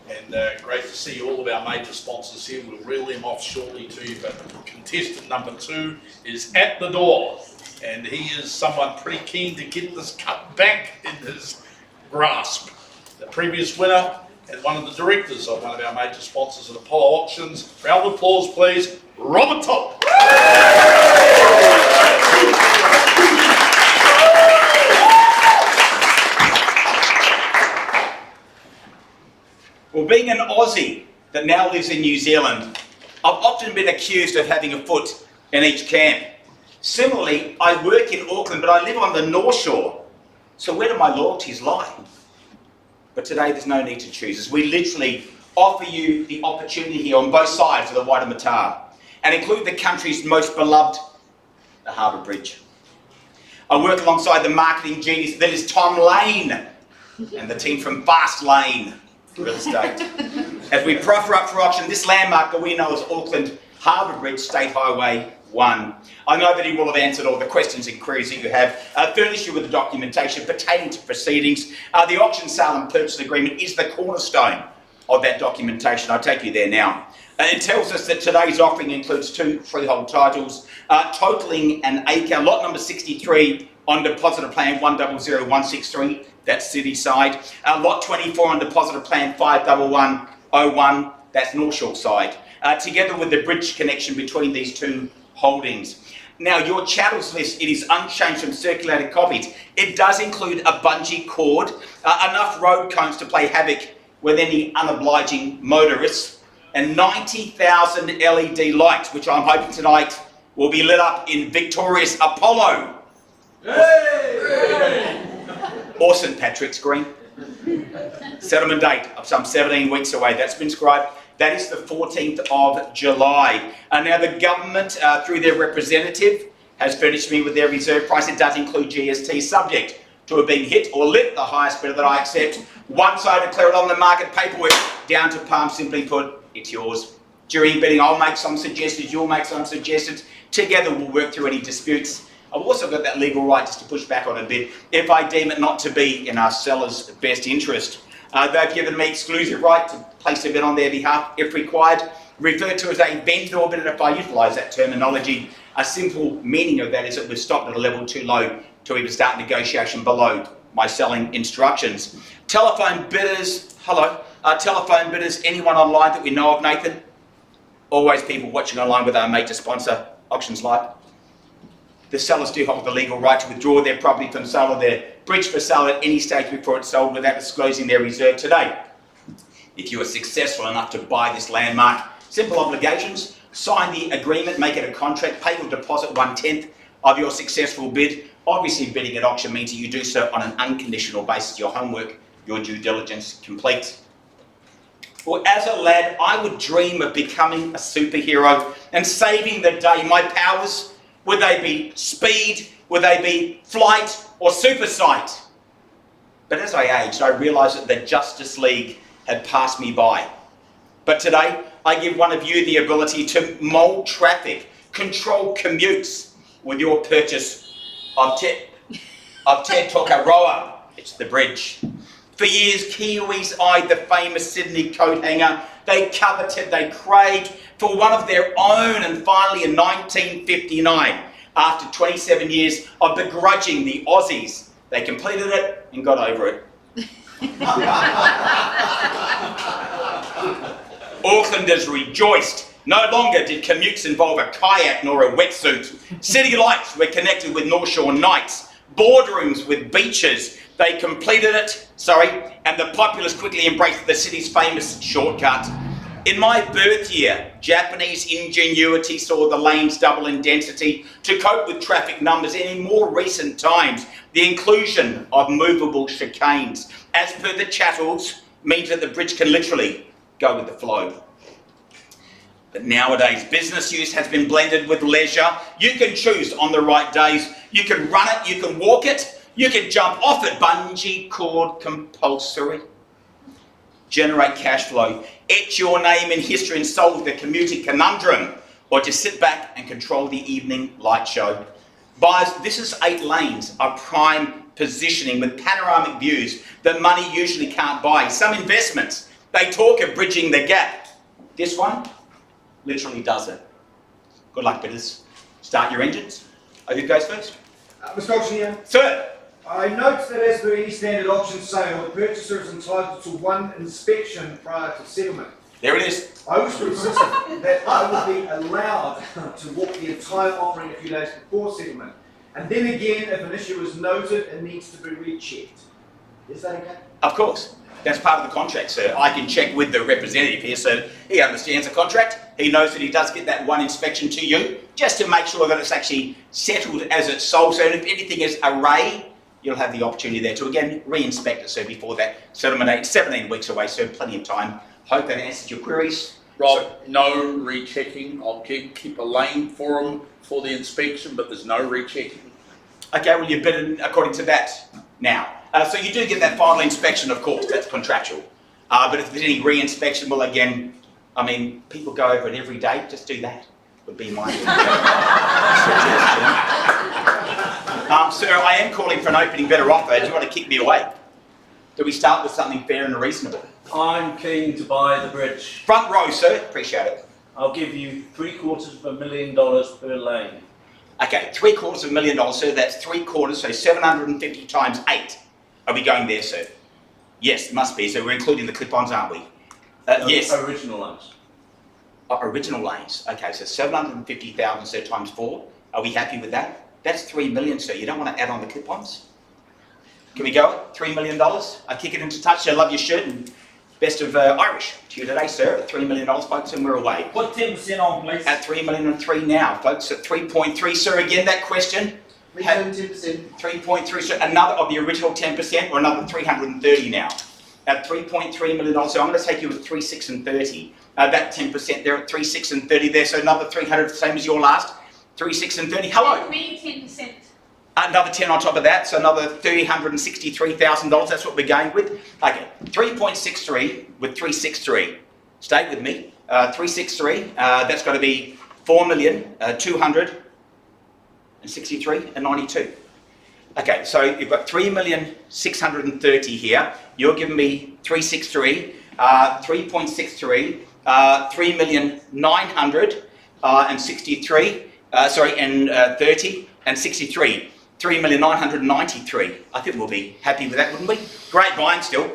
And great to see all of our major sponsors here. We'll reel them off shortly to you, but contestant number 2 is at the door. And he is someone pretty keen to get this cut back in his grasp. The previous winner and one of the directors of one of our major sponsors at Apollo Auctions. Round of applause, please. Robert Top. Well, being an Aussie that now lives in New Zealand, I've often been accused of having a foot in each camp. Similarly, I work in Auckland, but I live on the North Shore. So where do my loyalties lie? But today there's no need to choose, as we literally offer you the opportunity here on both sides of the Waitemata, and include the country's most beloved, the Harbour Bridge. I work alongside the marketing genius that is Tom Lane and the team from Fast Lane Real Estate, as we proffer up for auction this landmark that we know as Auckland Harbour Bridge State Highway 1. I know that he will have answered all the questions and queries that you have, furnished you with the documentation pertaining to proceedings. The auction sale and purchase agreement is the cornerstone of that documentation. I'll take you there now. It tells us that today's offering includes 2 freehold titles, totalling an acre, lot number 63 on deposit of plan 100163, that's city side. Lot 24 on deposit of plan 51101, that's North Shore side. Together with the bridge connection between these 2 holdings. Now, your chattels list, it is unchanged from circulated copies. It does include a bungee cord, enough road cones to play havoc with any unobliging motorists, and 90,000 LED lights, which I'm hoping tonight will be lit up in victorious Apollo. Hey! Or St. Patrick's Green. Settlement date of some 17 weeks away. That's been scribed. That is the 14th of July. Now the government, through their representative, has furnished me with their reserve price. It does include GST, subject to it being hit or lit, the highest bidder that I accept. Once I declare it on the market, paperwork down to palm, simply put, it's yours. During bidding, I'll make some suggestions, you'll make some suggestions. Together we'll work through any disputes. I've also got that legal right just to push back on a bid if I deem it not to be in our seller's best interest. They've given me exclusive right to place a bid on their behalf if required, referred to as a vendor bid, and if I utilise that terminology, a simple meaning of that is that we've stopped at a level too low to even start negotiation below my selling instructions. Telephone bidders, hello. Telephone bidders, anyone online that we know of, Nathan? Always people watching online with our major sponsor, Auctions Live. The sellers do hold the legal right to withdraw their property from sale or their bridge for sale at any stage before it's sold without disclosing their reserve today. If you are successful enough to buy this landmark, simple obligations: sign the agreement, make it a contract, pay your deposit 1/10 of your successful bid. Obviously, bidding at auction means that you do so on an unconditional basis, your homework, your due diligence complete. Well, as a lad, I would dream of becoming a superhero and saving the day. My powers, would they be speed, would they be flight or super sight? But as I aged, I realised that the Justice League had passed me by. But today, I give one of you the ability to mould traffic, control commutes with your purchase of Te Tokaroa. It's the bridge. For years, Kiwis eyed the famous Sydney coat hanger. They coveted, they craved for one of their own, and finally in 1959, after 27 years of begrudging the Aussies, they completed it and got over it. Aucklanders rejoiced. No longer did commutes involve a kayak nor a wetsuit. City lights were connected with North Shore nights, boardrooms with beaches. They completed it, and the populace quickly embraced the city's famous shortcut. In my birth year, Japanese ingenuity saw the lanes double in density to cope with traffic numbers, and in more recent times, the inclusion of movable chicanes, as per the chattels, means that the bridge can literally go with the flow. But nowadays, business use has been blended with leisure. You can choose on the right days You can run it, you can walk it, you can jump off it. Bungee cord compulsory. Generate cash flow. Etch your name in history and solve the commuting conundrum. Or just sit back and control the evening light show. Buyers, this is 8 lanes of prime positioning with panoramic views that money usually can't buy. Some investments, they talk of bridging the gap. This one literally does it. Good luck, bidders. Start your engines. Who goes first? Mr. Auctioneer. Sir. I note that as per any standard auction sale, the purchaser is entitled to 1 inspection prior to settlement. There it is. I wish to insist that I would be allowed to walk the entire offering a few days before settlement. And then again, if an issue is noted, it needs to be rechecked. Is that okay? Of course. That's part of the contract, sir. I can check with the representative here, so he understands the contract. He knows that he does get that 1 inspection to you, just to make sure that it's actually settled as it's sold. So if anything is array, you'll have the opportunity there to, again, re-inspect it, so before that settlement date, 17 weeks away, so plenty of time. Hope that answers your queries. Rob, no rechecking. I'll keep a lane for them for the inspection, but there's no rechecking. Okay, well, you've bid according to that now. So you do get that final inspection, of course, that's contractual. But if there's any re-inspection, well, again, I mean, people go over it every day, just do that, would be my suggestion. Sir, I am calling for an opening better offer. Do you want to kick me away? Do we start with something fair and reasonable? I'm keen to buy the bridge. Front row, sir. Appreciate it. I'll give you $750,000 per lane. Okay, $750,000, sir. That's 3/4, so 750 times 8. Are we going there, sir? Yes, it must be. So we're including the clip-ons, aren't we? Yes. Original lanes. Original lanes. Okay, so 750,000, sir, times 4. Are we happy with that? That's 3 million, sir. You don't want to add on the clip-ons? Can we go at $3 million? I kick it into touch. I love your shirt and best of Irish to you today, sir. At $3 million, folks, and we're away. Put 10% on, please. At $3,000,003 now, folks. At 3.3, sir. Again, that question. Return 10%. 3.3, sir. Another of the original 10%, or another 330 now. At $3.3 million, so I'm going to take you at 3.6 and 30. That 10% there at 3.6 and 30 there, so another 300, same as your last. 3.6 and 30. Hello. Me 10%. Another 10 on top of that, so another $363,000. That's what we're going with. Okay, 3.63 with 363. Stay with me. 363. That's got to be 4,263,092. Okay, so you've got 3,630,000 here. You're giving me 363, 3.63, 3,963. And 30 and 63. 3,993,000. I think we'll be happy with that, wouldn't we? Great buying still.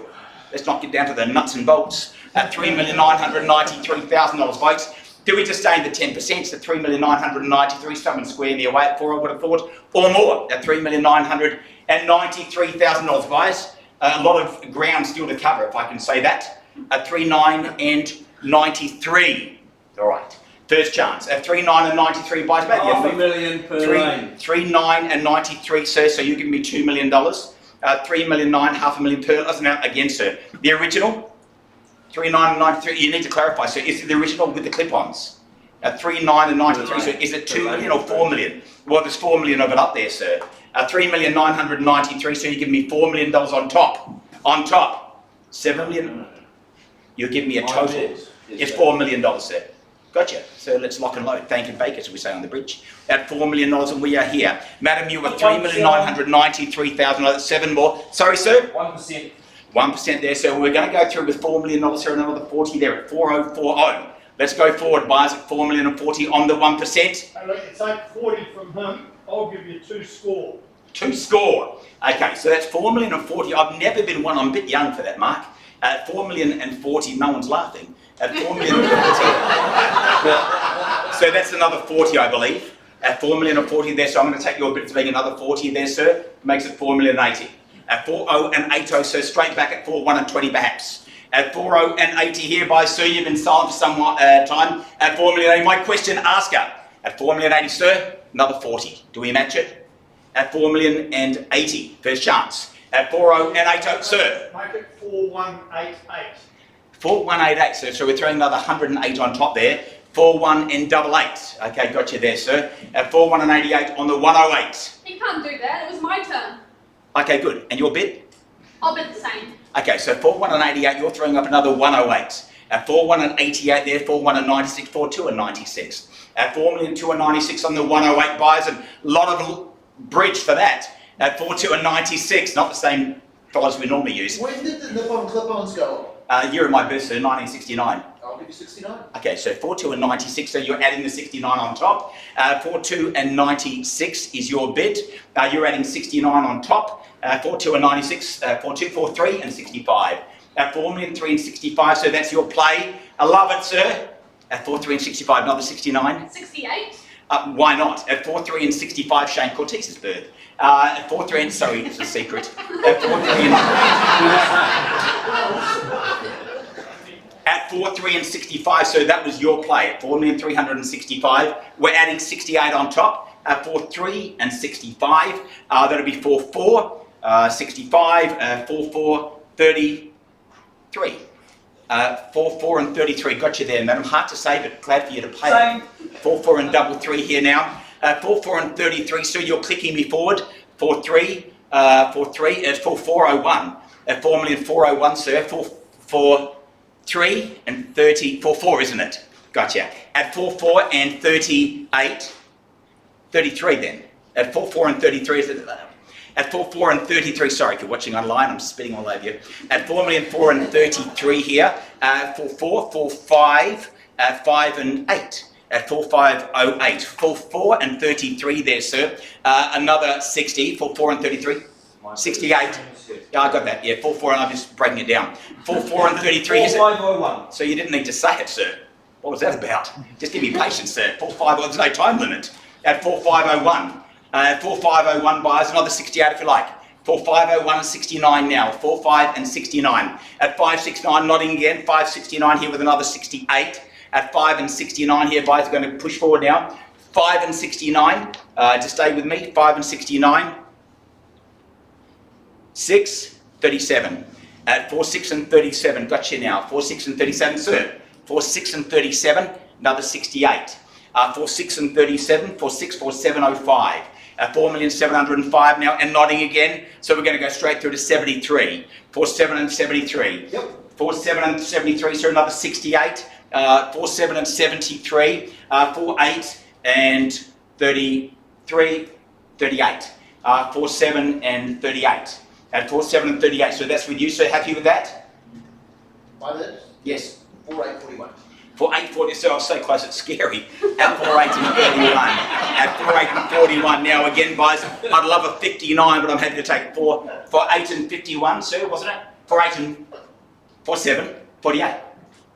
Let's not get down to the nuts and bolts. At $3,993,000, folks. Do we just stay in the 10%? So 3,993,000. Someone square me away at 4, I would have thought, or more. At $3,993,000, guys. A lot of ground still to cover, if I can say that. At 3,993. All right. First chance at 3.9 and 93 buys back. $500,000 per lane. 3.9 and 93, sir. So you give me $2 million. 3.9, $500,000 per. Now again, sir. The original 3.9 and 93. You need to clarify, sir. Is it the original with the clip-ons? At 3.9 and 93. So is it 2 million or 4 million? Well, there's 4 million of it up there, sir. 3,993,000. So you give me $4 million on top. On top, 7 million. You give me a total. It's $4 million, sir. Gotcha. So let's lock and load. Thank you, Baker, as we say on the bridge. At $4 million, and we are here. Madam, you were 3,993,000. That's 7 more. Sorry, sir? 1%. 1% there. So we're going to go through with $4 million here, another 40 there at 4,040. Let's go forward. Buyers at 4,040,000 on the 1%. Hey, look, it's 840 from him. I'll give you 2 score. 2 score. Okay, so that's 4,040,000. I've never been one. I'm a bit young for that, Mark. At 4,040,000, no one's laughing. At 4,040,000. So that's another 40, I believe. At 4,040,000 there, so I'm going to take your bid as being another 40 there, sir. Makes it 4,080,000. At 4.0 and 8.0, so straight back at 4.1 and 20 perhaps. At 4.0 and 80 hereby, sir, you've been silent for some time. At 4,080,000, my question asker. At 4,080,000, sir, another 40. Do we match it? At 4,080,000, first chance. At 4.0 and 8.0, sir. Make it 4,188. 4,188, sir. So we're throwing another 108 on top there. 4188. Okay, got you there, sir. At 4188 on the 108. He can't do that. It was my turn. Okay, good. And your bid? I'll bid the same. Okay, so 4188, you're throwing up another 108. At 4188 there, 4196, 4296. At 4,296 on the 108 buys, and a lot of bridge for that. At 4296, not the same dollars we normally use. When did the Nippon clip-ons go Year of my birth, sir, 1969. I'll give you 69. Okay, so 42 and 96, so you're adding the 69 on top. 42 and 96 is your bid. You're adding 69 on top. 42 and 96, 42, 43 and 65. 4,003 and 65, so that's your play. I love it, sir. At 43 and 65, another 69. 68. Why not? At 43 and 65, Shane Cortez's birth. At 43 and, sorry, it's a secret. At 43 and... At 43 and 65, so that was your play. At 4,365, we're adding 68 on top. At 43 and 65, that'll be 44, 65, 44, 33. 44 and 33, got you there, madam. Hard to say, but glad for you to pay. Same. 44 and double three here now. 44 and 33, so you're clicking me forward. 43, 43 at 4401. At 4,401, sir. 43 and 30, 44, isn't it? Gotcha. At 44 and 38, 33 then. At 44 and 33, is it? At 44 and 33, sorry if you're watching online, I'm spitting all over you. At 4,400,000 and 33 here. 44, 45, 5 and 8. At 4508. 44 and 33 there, sir. Another 60. 44 and 33. 68. Yeah, I got that. Yeah, 44, and I'm just breaking it down. 44 and 33. 4501. So you didn't need to say it, sir. What was that about? Just give me patience, sir. 45, there's no time limit. At 4501. 4501 buys, another 68 if you like. 4501 and 69 now. 45 and 69. At 569, nodding again. 569 here with another 68. At 5 and 69 here, buys are going to push forward now. 5 and 69. Just stay with me. 5 and 69. 6, 37. At 46 and 37, got you now. 46 and 37, sir. 46 and 37, another 68. 46 and 37, 46, 4705. 4,705,000 now, and nodding again. So we're going to go straight through to 73. 47 and 73. Yep. 47 and 73, so another 68. 47 and 73. 48 and 33, 38. 47 and 38. At 47 and 38, so that's with you. So happy with that? My bid? Yes. 4841. 4840, so I was so close, it's scary. At 48 and 41. At 48 and 41. Now again, guys, I'd love a 59, but I'm happy to take 48 and 51, sir, wasn't it? 48 and 47, 48.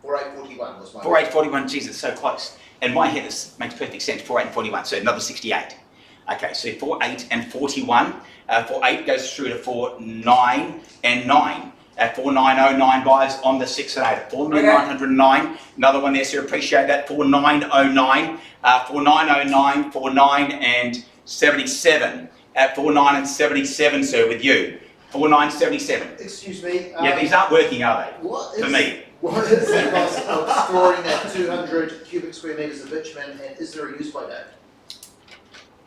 4841 was my 4841, Jesus, so close. And my head makes perfect sense, 48 and 41, so another 68. Okay, so 48 and 41. 48 goes through to 49 and 9. At 4909 buys on the 6 and 8. At 4,909, another one there, sir, appreciate that. 4909, 4909, 49 and 77. At 49 and 77, sir, with you. 4977. Excuse me. Yeah, these aren't working, are they? What is, for me. What is the cost of storing that 200 cubic square metres of bitumen, and is there a use by date?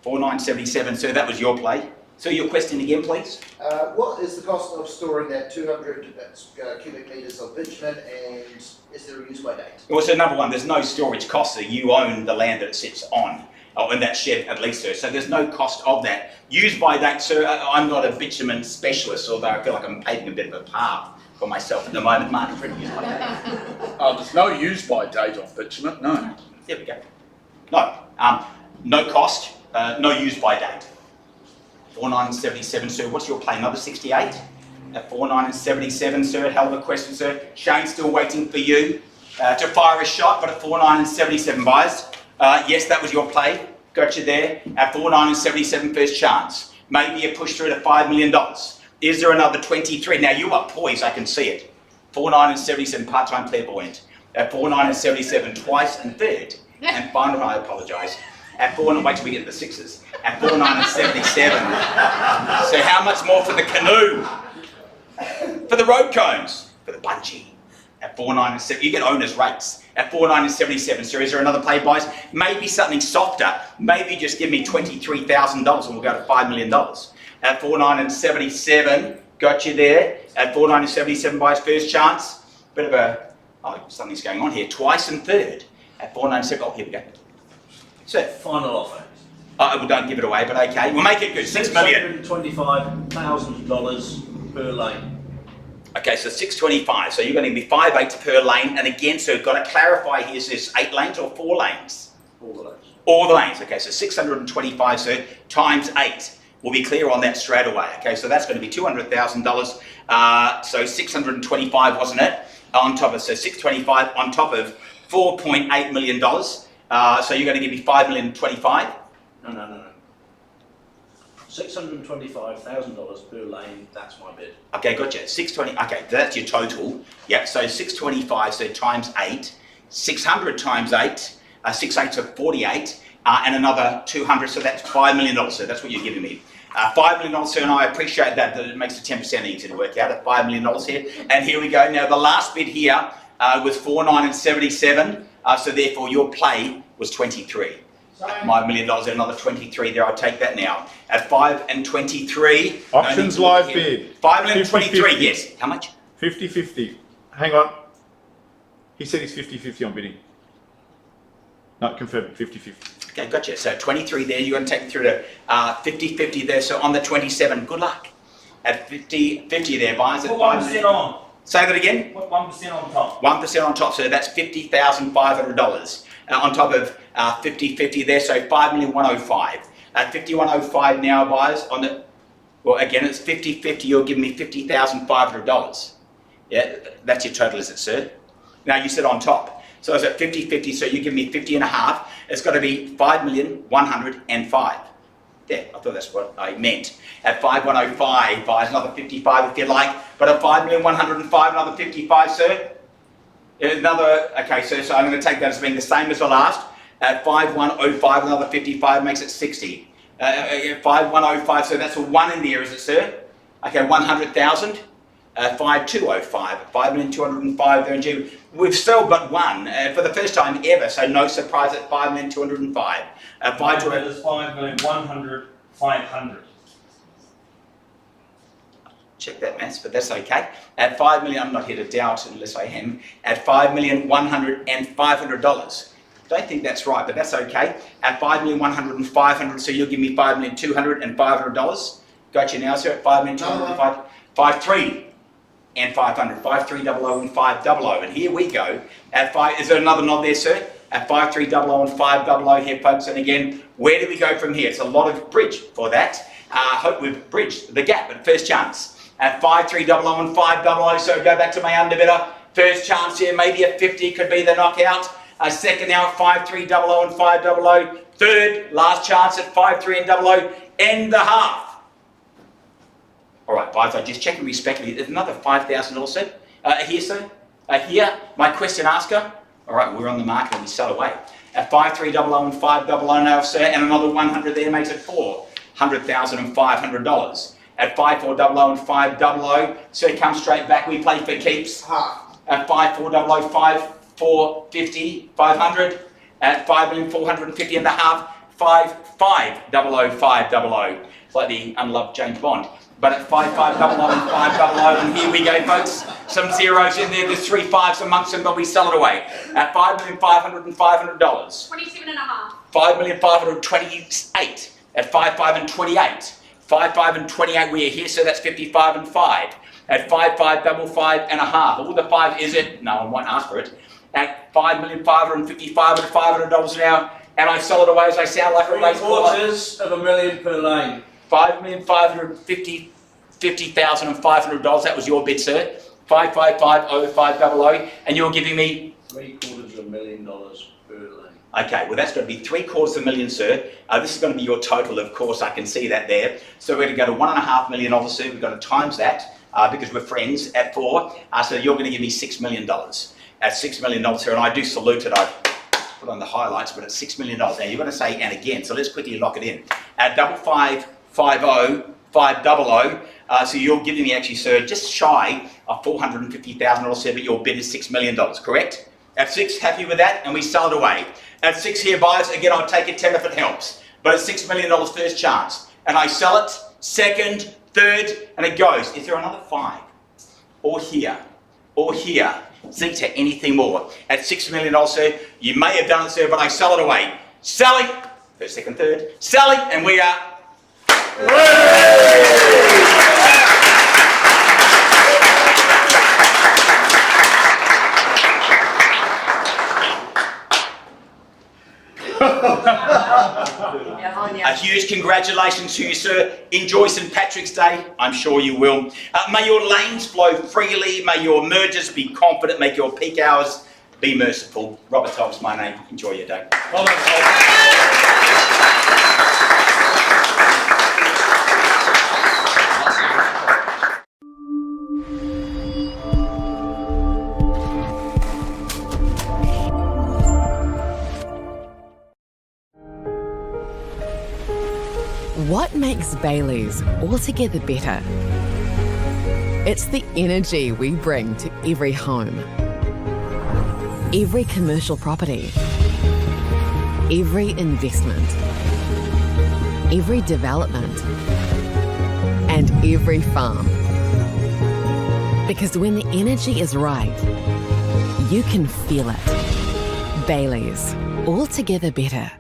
4977, sir, that was your play. So your question again, please? What is the cost of storing that 200 cubic metres of bitumen, and is there a use by date? Well, so number one, there's no storage cost, so you own the land that it sits on, in that shed at least, sir. So there's no cost of that. Use by date, sir, I'm not a bitumen specialist, although I feel like I'm paving a bit of a path for myself at the moment. Mark, for use by date. There's no use by date on bitumen, no. There we go. No, no cost, no use by date. 49 and 77, sir. What's your play? Another 68? At 49 and 77, sir. Hell of a question, sir. Shane's still waiting for you to fire a shot, but at 49 and 77, buys. Yes, that was your play. Got you there. At 49 and 77, first chance. Maybe a push through to $5 million. Is there another 23? Now, you are poised. I can see it. 49 and 77, part-time clairvoyant. At 49 and 77, twice and third. And final, I apologise. At 49, wait till we get to the sixes. At 49 and 77. So how much more for the canoe? For the road cones? For the bungee? at 4.9, you get owner's rates at 4.977. So is there another play, buys? Maybe something softer. Maybe just give me $23,000 and we'll go to $5 million. At 4.977, got you there. At 4.977 buys first chance. Bit of a, oh, something's going on here. Twice and third at 4.97. Oh, here we go. So final offer. We don't give it away, but okay. We'll make it good. $6 million. $625,000 per lane. Okay, so 625. So you're going to be 5/8 per lane. And again, so got to clarify here, is this 8 lanes or 4 lanes? All the lanes. All the lanes. Okay, so 625, so times 8. We'll be clear on that straight away. Okay, so that's going to be $200,000. So 625, wasn't it? On top of, so 625 on top of $4.8 million. So you're going to give me $5,025,025? No. $625,000 per lane, that's my bid. Okay, gotcha. 620, okay, that's your total. Yep, so 625, so times 8. 600 times 8, 6 8 so 48, and another 200, so that's $5 million. So that's what you're giving me. $5 million, sir, and I appreciate that it makes it 10% easier to work out at $5 million here. And here we go. Now, the last bid here was 4.977, so therefore your play was 23. My $1 million, another 23 there. I'll take that now. At 5 and 23. Auctions live bid. 5,023, yes. How much? 50-50. Hang on. He said he's 50-50 on bidding. No, confirm 50-50. Okay, gotcha. So 23 there. You're going to take me through to 50-50 there. So on the 27, good luck. At 50 there, buyers at 1% on. Say that again? 1% on top. 1% on top. So that's $50,500. On top of 50-50 there, so 5,105,000. At 5,105 now, buyers, on the, well, again, it's 50-50, you're giving me $50,500. Yeah, that's your total, is it, sir? Now, you said on top. So it's at 50-50, so you give me 50 and a half. It's got to be 5,105,000. There, I thought that's what I meant. At 5,105, buyers, another 55 if you like. But at 5,105,000, another 55, sir. Another, okay, so I'm going to take that as being the same as the last. At 5,105, another 55 makes it 60. 5,105, so that's a 1 in there, is it, sir? Okay, 100,000. 5,205, 5,205 there in June. We've still got 1 for the first time ever, so no surprise at 5,205. 5,100,500. Check that maths, but that's okay. At 5 million, I'm not here to doubt unless I am, at $5,100,500. Don't think that's right, but that's okay. At $5,100,500, so you'll give me $5,200,500. Got you now, sir, at $5,200,500. 53 and 500, 5300 and 500, and here we go. At 5, is there another nod there, sir? At 5300 and 500 here, folks, and again, where do we go from here? It's a lot of bridge for that. Hope we've bridged the gap at first chance. At 5300 and 500, so go back to my underbidder. First chance here, maybe at 50 could be the knockout. Second now at 5300 and 500. Third, last chance at 5300 and the half. All right, guys, I'm just checking respectfully. There's another $5,000 set. Here, sir. Here, my question asker. All right, we're on the market and we sell away. At 5300 and 500 now, sir, and another 100 there makes it $400,500. At 5400 and 500, so come straight back. We play for keeps. At 5400, 5450, 500. At 5,450 and a half, 5500, 500. It's like the unloved James Bond. But at 5500 and 500, and here we go, folks. Some zeros in there. There's 3 5s amongst them, but we sell it away at $5,500,500. 27 and a half. 5,528 at 55 and 28. 55 and 28 we are here, so that's 55 and 5. At 5555 and a half. All the 5 is it? No, I won't ask for it. At $5,555 at $500 now, and I sell it away as I sound like a race. $750,000 per lane. $5,550,500. That was your bid, sir. 5550500, and you're giving me $750,000 per lane. Okay, well that's going to be $750,000, sir. This is going to be your total, of course. I can see that there. So we're going to go to $1.5 million, obviously. We're going to times that because we're friends at 4. So you're going to give me $6 million. At $6 million, sir, and I do salute it. I put on the highlights, but it's $6 million. Now you're going to say and again. So let's quickly lock it in. At 5550 500, So you're giving me actually, sir, just shy of $450,000, sir, but your bid is $6 million, correct? At 6, happy with that? And we sell it away. At 6 here, buyers, again, I'll take it 10 if it helps. But at $6 million first chance. And I sell it, second, third, and it goes. Is there another 5? Or here? Or here? Zeta, anything more? At $6 million, sir, you may have done it, sir, but I sell it away. Selling, first, second, third, selling, and we are... A huge congratulations to you, sir. Enjoy St. Patrick's Day. I'm sure you will. May your lanes flow freely. May your mergers be confident. Make your peak hours be merciful. Robert Tobbs, my name. Enjoy your day. Well done, What makes Bailey's altogether better? It's the energy we bring to every home, every commercial property, every investment, every development, and every farm. Because when the energy is right, you can feel it. Bailey's, altogether better.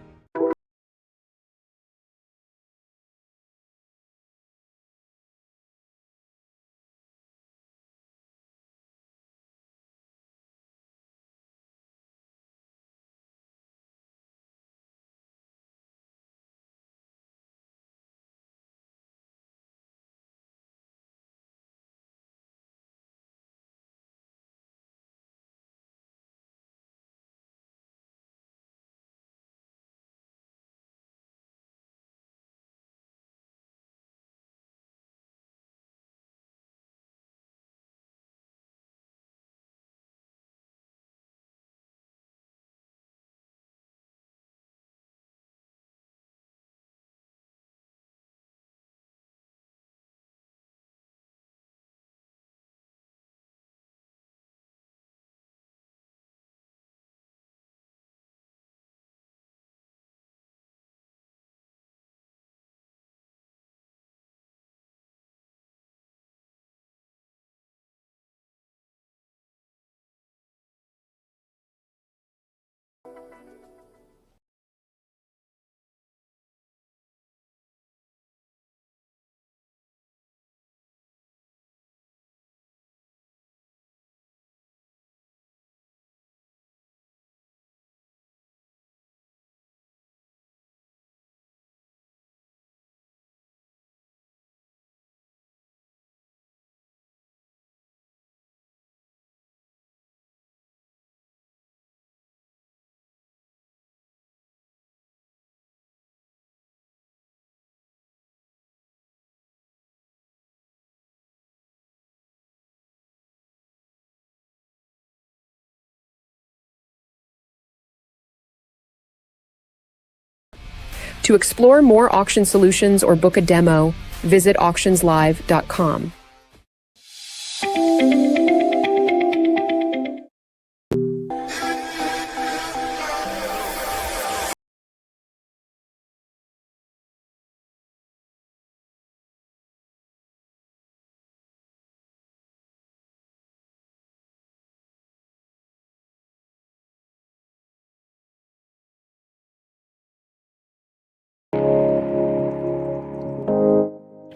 To explore more auction solutions or book a demo, visit auctionslive.com.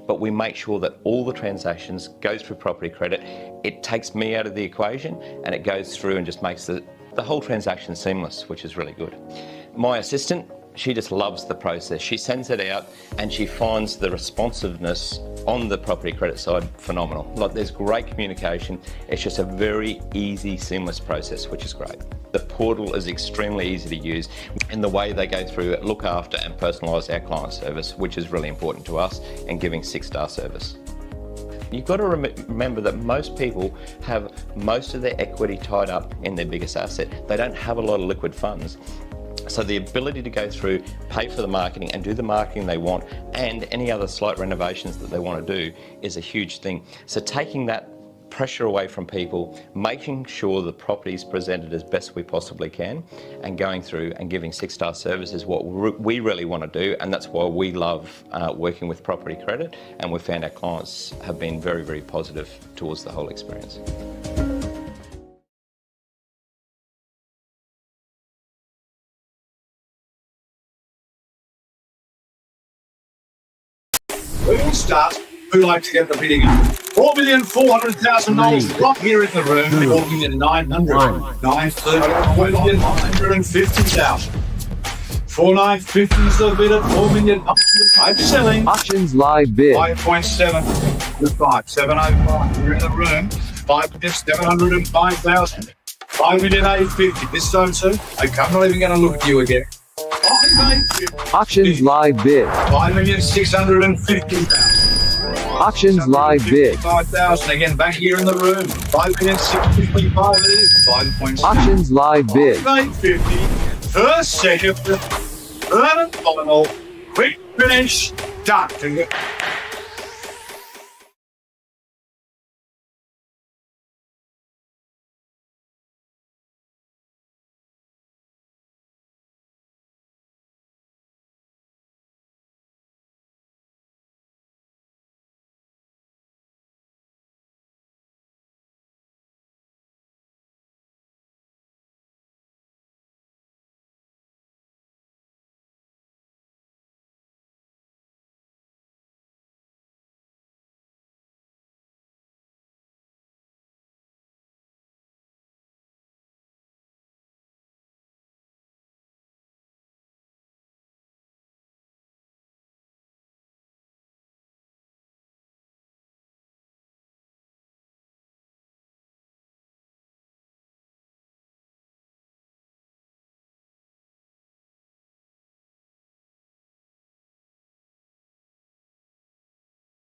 But we make sure that all the transactions go through property credit. It takes me out of the equation and it goes through and just makes the whole transaction seamless, which is really good. My assistant, she just loves the process. She sends it out and she finds the responsiveness on the property credit side phenomenal. Like, there's great communication. It's just a very easy, seamless process, which is great. The portal is extremely easy to use, and the way they go through it, look after and personalise our client service, which is really important to us, and giving 6-star service. You've got to remember that most people have most of their equity tied up in their biggest asset. They don't have a lot of liquid funds. So the ability to go through, pay for the marketing and do the marketing they want and any other slight renovations that they want to do is a huge thing. So taking that pressure away from people, making sure the property is presented as best we possibly can, and going through and giving 6-star service is what we really want to do, and that's why we love working with Property Credit, and we've found our clients have been very, very positive towards the whole experience. We will start. Who likes to get the bidding up? $4,400,000 right here in the room. $4,900,000. $4,950,000. 4,950 is the bid at $4 million. I'm selling. Auctions live bid. 5.7 to 5. 705. You're in the room. 5,705,000. 5,850,000. This time too. Okay, I'm not even going to look at you again. Auctions live bid. 5,650,000. Auctions live bid. 5,000 again back here in the room. 5,655 it is. 5.6. Auctions live bid. 5,850. First, second, third and final. Quick finish. Done.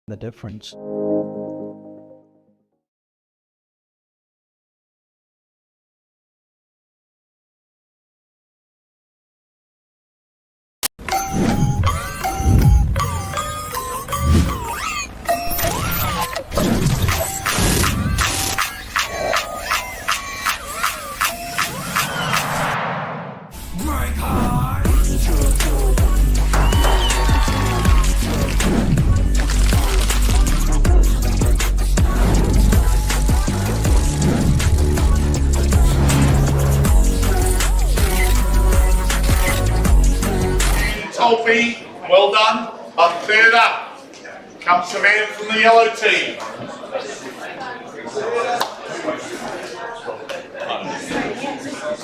The difference. Toffee, well done. But third up comes the man from the yellow team.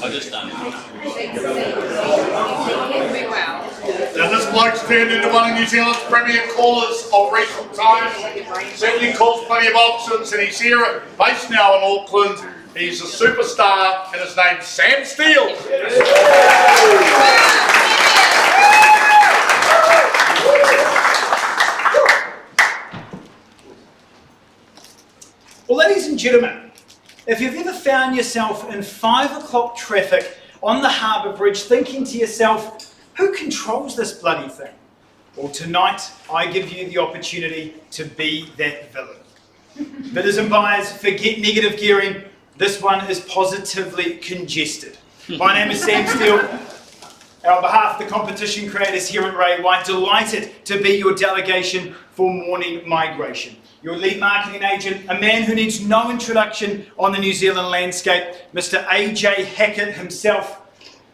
I just done it. Now this bloke's turned into one of New Zealand's premier callers of recent times. Certainly calls plenty of options, and he's here, based now in Auckland. He's a superstar, and his name's Sam Steele. Well, ladies and gentlemen, if you've ever found yourself in 5 o'clock traffic on the Harbour Bridge thinking to yourself, who controls this bloody thing? Well, tonight I give you the opportunity to be that villain. Bidders and buyers, forget negative gearing. This one is positively congested. My name is Sam Steele. And on behalf of the competition creators here at Ray White, delighted to be your delegation for morning migration. Your lead marketing agent, a man who needs no introduction on the New Zealand landscape, Mr. AJ Hackett himself.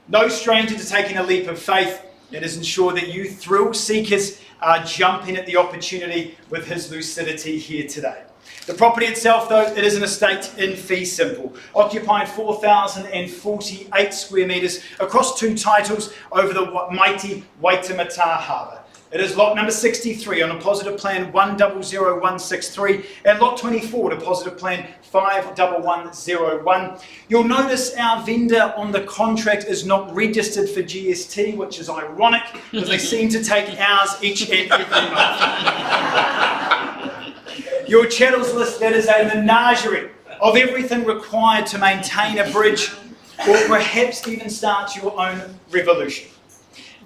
No stranger to taking a leap of faith. It is ensure that you thrill seekers are jumping at the opportunity with his lucidity here today. The property itself, though, it is an estate in fee simple, occupying 4,048 square metres across 2 titles over the mighty Waitemata Harbour. It is lot number 63 on depositive plan 100163 and lot 24 depositive plan 51101. You'll notice our vendor on the contract is not registered for GST, which is ironic because they seem to take ours each and every month. Your chattels list, that is a menagerie of everything required to maintain a bridge, or perhaps even start your own revolution.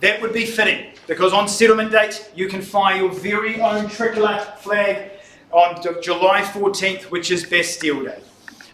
That would be fitting, because on settlement date, you can fly your very own tricolour flag on July 14th, which is Bastille Day.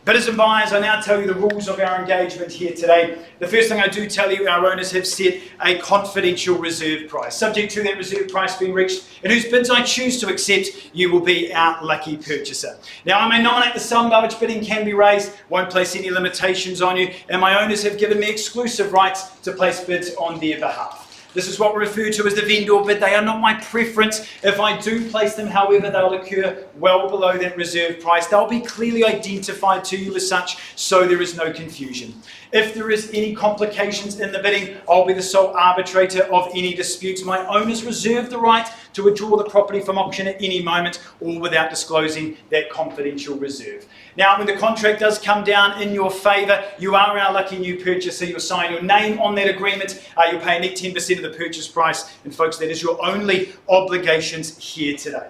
Bidders and buyers, I now tell you the rules of our engagement here today. The first thing I do tell you, our owners have set a confidential reserve price. Subject to that reserve price being reached, and whose bids I choose to accept, you will be our lucky purchaser. Now, I may nominate the sum by which bidding can be raised, won't place any limitations on you, and my owners have given me exclusive rights to place bids on their behalf. This is what we refer to as the vendor bid. They are not my preference. If I do place them, however, they'll occur well below that reserve price. They'll be clearly identified to you as such, so there is no confusion. If there is any complications in the bidding, I'll be the sole arbitrator of any disputes. My owners reserve the right to withdraw the property from auction at any moment, all without disclosing that confidential reserve. Now, when the contract does come down in your favour, you are our lucky new purchaser. You'll sign your name on that agreement. You'll pay a net 10% of the purchase price. And folks, that is your only obligations here today.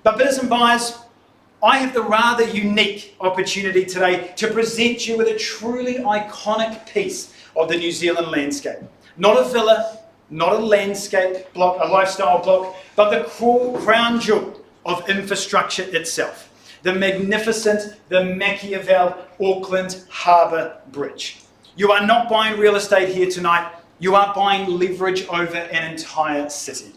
But bidders and buyers, I have the rather unique opportunity today to present you with a truly iconic piece of the New Zealand landscape. Not a villa, not a landscape block, a lifestyle block, but the crown jewel of infrastructure itself. The magnificent, the Machiavel Auckland Harbour Bridge. You are not buying real estate here tonight, you are buying leverage over an entire city.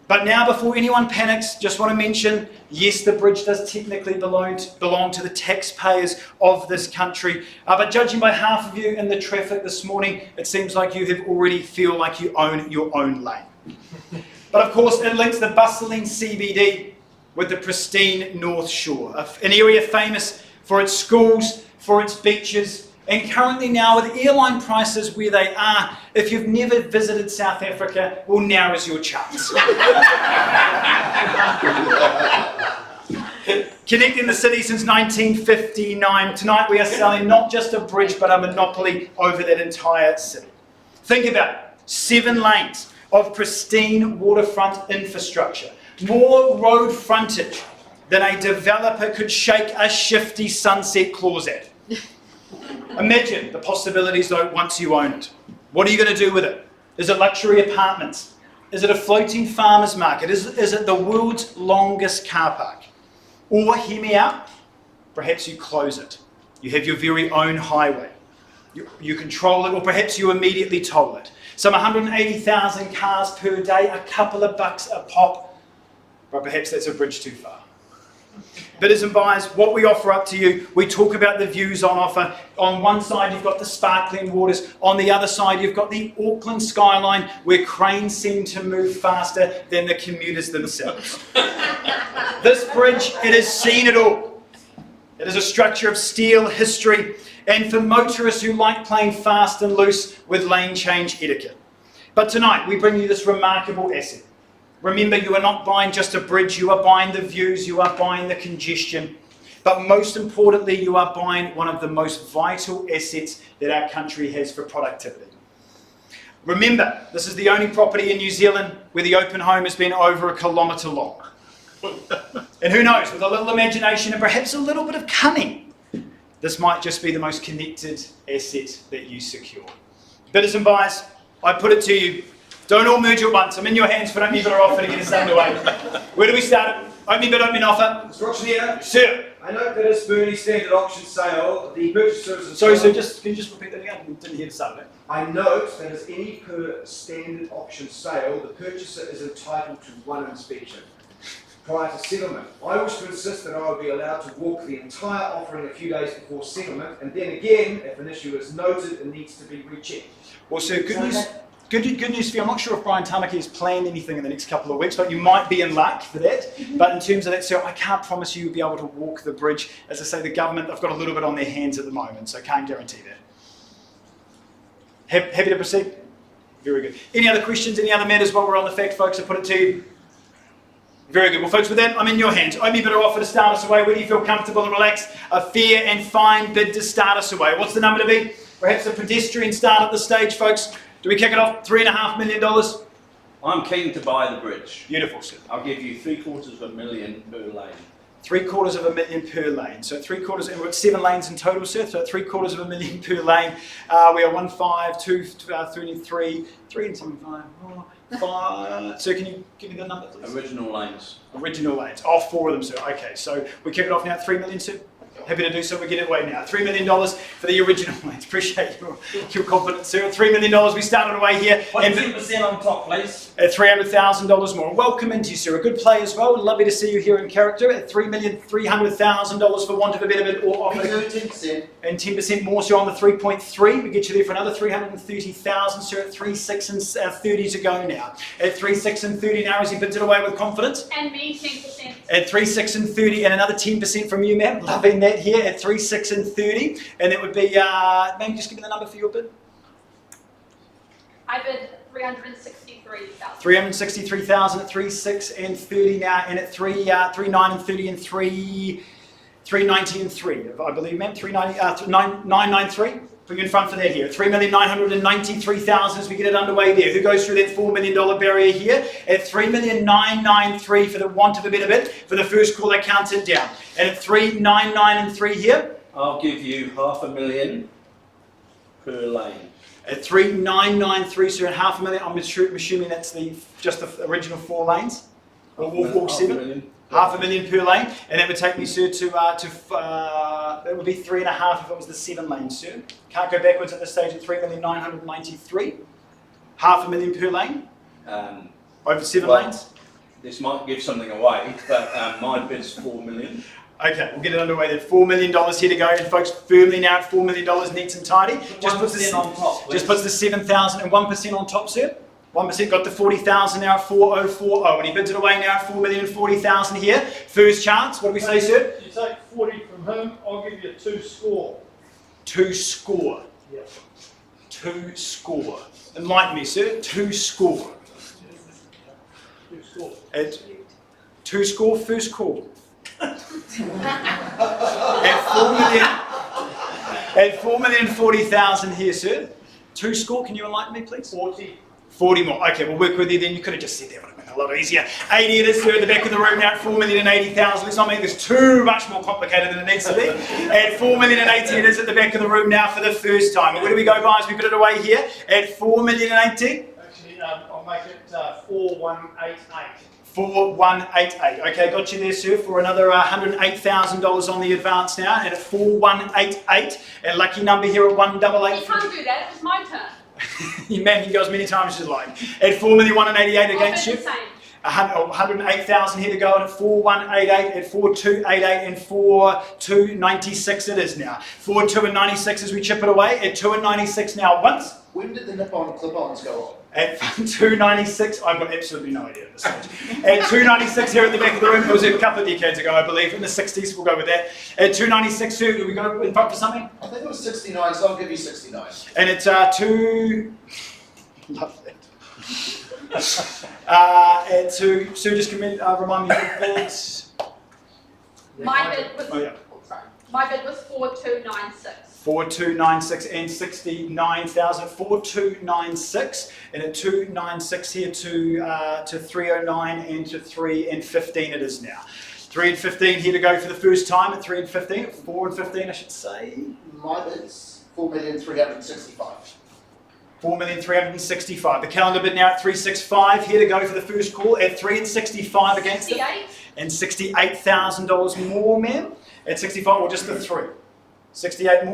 But now, before anyone panics, just want to mention, yes, the bridge does technically belong to the taxpayers of this country, but judging by half of you in the traffic this morning, it seems like you have already feel like you own your own lane. But of course, it links the bustling CBD with the pristine North Shore, an area famous for its schools, for its beaches, and currently now with airline prices where they are, if you've never visited South Africa, well, now is your chance. Connecting the city since 1959, tonight we are selling not just a bridge, but a monopoly over that entire city. Think about it, 7 lanes of pristine waterfront infrastructure, more road frontage than a developer could shake a shifty sunset clause at. Imagine the possibilities though once you own it. What are you going to do with it? Is it luxury apartments? Is it a floating farmer's market? Is it the world's longest car park? Or, hear me out, perhaps you close it. You have your very own highway. You control it, or perhaps you immediately toll it. Some 180,000 cars per day, a couple of bucks a pop, but perhaps that's a bridge too far. Bidders and buyers, what we offer up to you, we talk about the views on offer. On one side, you've got the sparkling waters. On the other side, you've got the Auckland skyline, where cranes seem to move faster than the commuters themselves. This bridge, it has seen it all. It is a structure of steel history, and for motorists who like playing fast and loose with lane change etiquette. But tonight, we bring you this remarkable asset. Remember, you are not buying just a bridge, you are buying the views, you are buying the congestion. But most importantly, you are buying one of the most vital assets that our country has for productivity. Remember, this is the only property in New Zealand where the open home has been over 1 kilometre long. And who knows, with a little imagination and perhaps a little bit of cunning, this might just be the most connected asset that you secure. Bidders and buyers, I put it to you, don't all merge at once. I'm in your hands for opening bid or offer to get us underway. Where do we start? Opening bid, opening offer. Mr. Auctioneer. Sir. I note that as per any standard auction sale, the purchaser is... Sorry, sir, can you just repeat that again? I didn't hear the start of it. I note that as any per standard auction sale, the purchaser is entitled to 1 inspection prior to settlement. I wish to insist that I will be allowed to walk the entire offering a few days before settlement, and then again, if an issue is noted, it needs to be rechecked. Well, sir, good news for you. I'm not sure if Brian Tamaki has planned anything in the next couple of weeks, but you might be in luck for that. But in terms of that, sir, I can't promise you you'll be able to walk the bridge. As I say, the government, they've got a little bit on their hands at the moment, so I can't guarantee that. Happy to proceed? Very good. Any other questions, any other matters while we're on the fact, folks? I put it to you. Very good. Well, folks, with that, I'm in your hands. Open bid or offer to start us away. Where do you feel comfortable and relaxed? A fair and fine bid to start us away. What's the number to be? Perhaps a pedestrian start at the stage, folks. Do we kick it off? $3.5 million? I'm keen to buy the bridge. Beautiful, sir. I'll give you $750,000 per lane. $750,000 per lane. So 3/4, and we're at 7 lanes in total, sir. So at $750,000 per lane. We are 1, 5, 2, 3, 3 and something 5. 5. So can you give me the number, please? Original lanes. Original lanes. Oh, 4 of them, sir. Okay, so we kick it off now at $3 million, sir. Happy to do so. We get it away now. $3 million for the original lanes. Appreciate your confidence, sir. $3 million. We started away here. 10% on top, please. At $300,000 more. Welcome into you, sir. A good play as well. Lovely to see you here in character. At $3,300,000 for want of a better bit, or offer. 10%. And 10% more, so on the 3.3. We get you there for another $330,000, sir. At 3.6 and 30 to go now. At 3.6 and 30 now, as he bids it away with confidence. And me 10%. At 3.6 and 30, and another 10% from you, ma'am. Loving that here at 3.6 and 30, and that would be. Ma'am, just give me the number for your bid. I bid 363,000. 363,000 at 3.6 and 30 now, and at 3.9 and 30 and 3.90 and 3, I believe, ma'am. 993. Bring you in front for that here. 3,993,000 as we get it underway there. Who goes through that $4 million barrier here? At 3,993 for the want of a better bid. For the first call, I count it down. And at 3,993 and 3 here. I'll give you $500,000 per lane. At 3,993, so at $500,000. I'm assuming that's just the original 4 lanes. Or all 7. $500,000 per lane, and that would take me, sir, to that would be 3.5 if it was the 7 lanes, sir. Can't go backwards at this stage at 3,993. $500,000 per lane. Over 7 lanes. This might give something away, but my bid's $4 million. Okay, we'll get it underway then. $4 million here to go, and folks, firmly now at $4 million, neat and tidy. Just puts it on top, please. Just puts the 7,001% on top, sir. 1% got the 40,000 now at 4,040, and he bids it away now at 4,040,000 here. First chance, what do we say, sir? You take 40 from him, I'll give you 2 score. 2 score. Yeah. 2 score. Enlighten me, sir. 2 score. 2 score. At 2 score, first call. At 4,040,000 here, sir. 2 score, can you enlighten me, please? 40 more. Okay, we'll work with you then. You could have just said that, would have been a lot easier. 80 it is, sir, at the back of the room now at 4,080,000. Let's not make this too much more complicated than it needs to be. At 4,080 it is at the back of the room now for the first time. And where do we go, guys? We put it away here at 4,080. Actually, I'll make it 4,188. 4,188. Okay, got you there, sir, for another $108,000 on the advance now. And at 4,188, and lucky number here at 188. You can't do that. It was my turn. You man can go as many times as you like. At 4,188 against you. 108,000 here to go, and at 4,188, at 4,288, and 4,296 it is now. 4,296 as we chip it away. At 2,96 now once. When did the nip-on clip-ons go on? At 296, I've got absolutely no idea at this stage. At 296 here at the back of the room, it was a couple of decades ago, I believe, in the 60s, we'll go with that. At 296, sir, do we go in front for something? I think it was 69, so I'll give you 69. And it's 2... Love that. At 2, Sue, just remind me of your bids. My bid was, oh, yeah. My bid was 4,296. 4,296 and 69,000. 4,296 and at 296 here to 309 and to 3 and 15 it is now. 3 and 15 here to go for the first time at 3 and 15. At 4 and 15 I should say. My bid's 4,365. 4,365. The calendar bid now at 365 here to go for the first call at 3 and 65 against it. And $68,000 more, ma'am. At 65 or just the 3. 68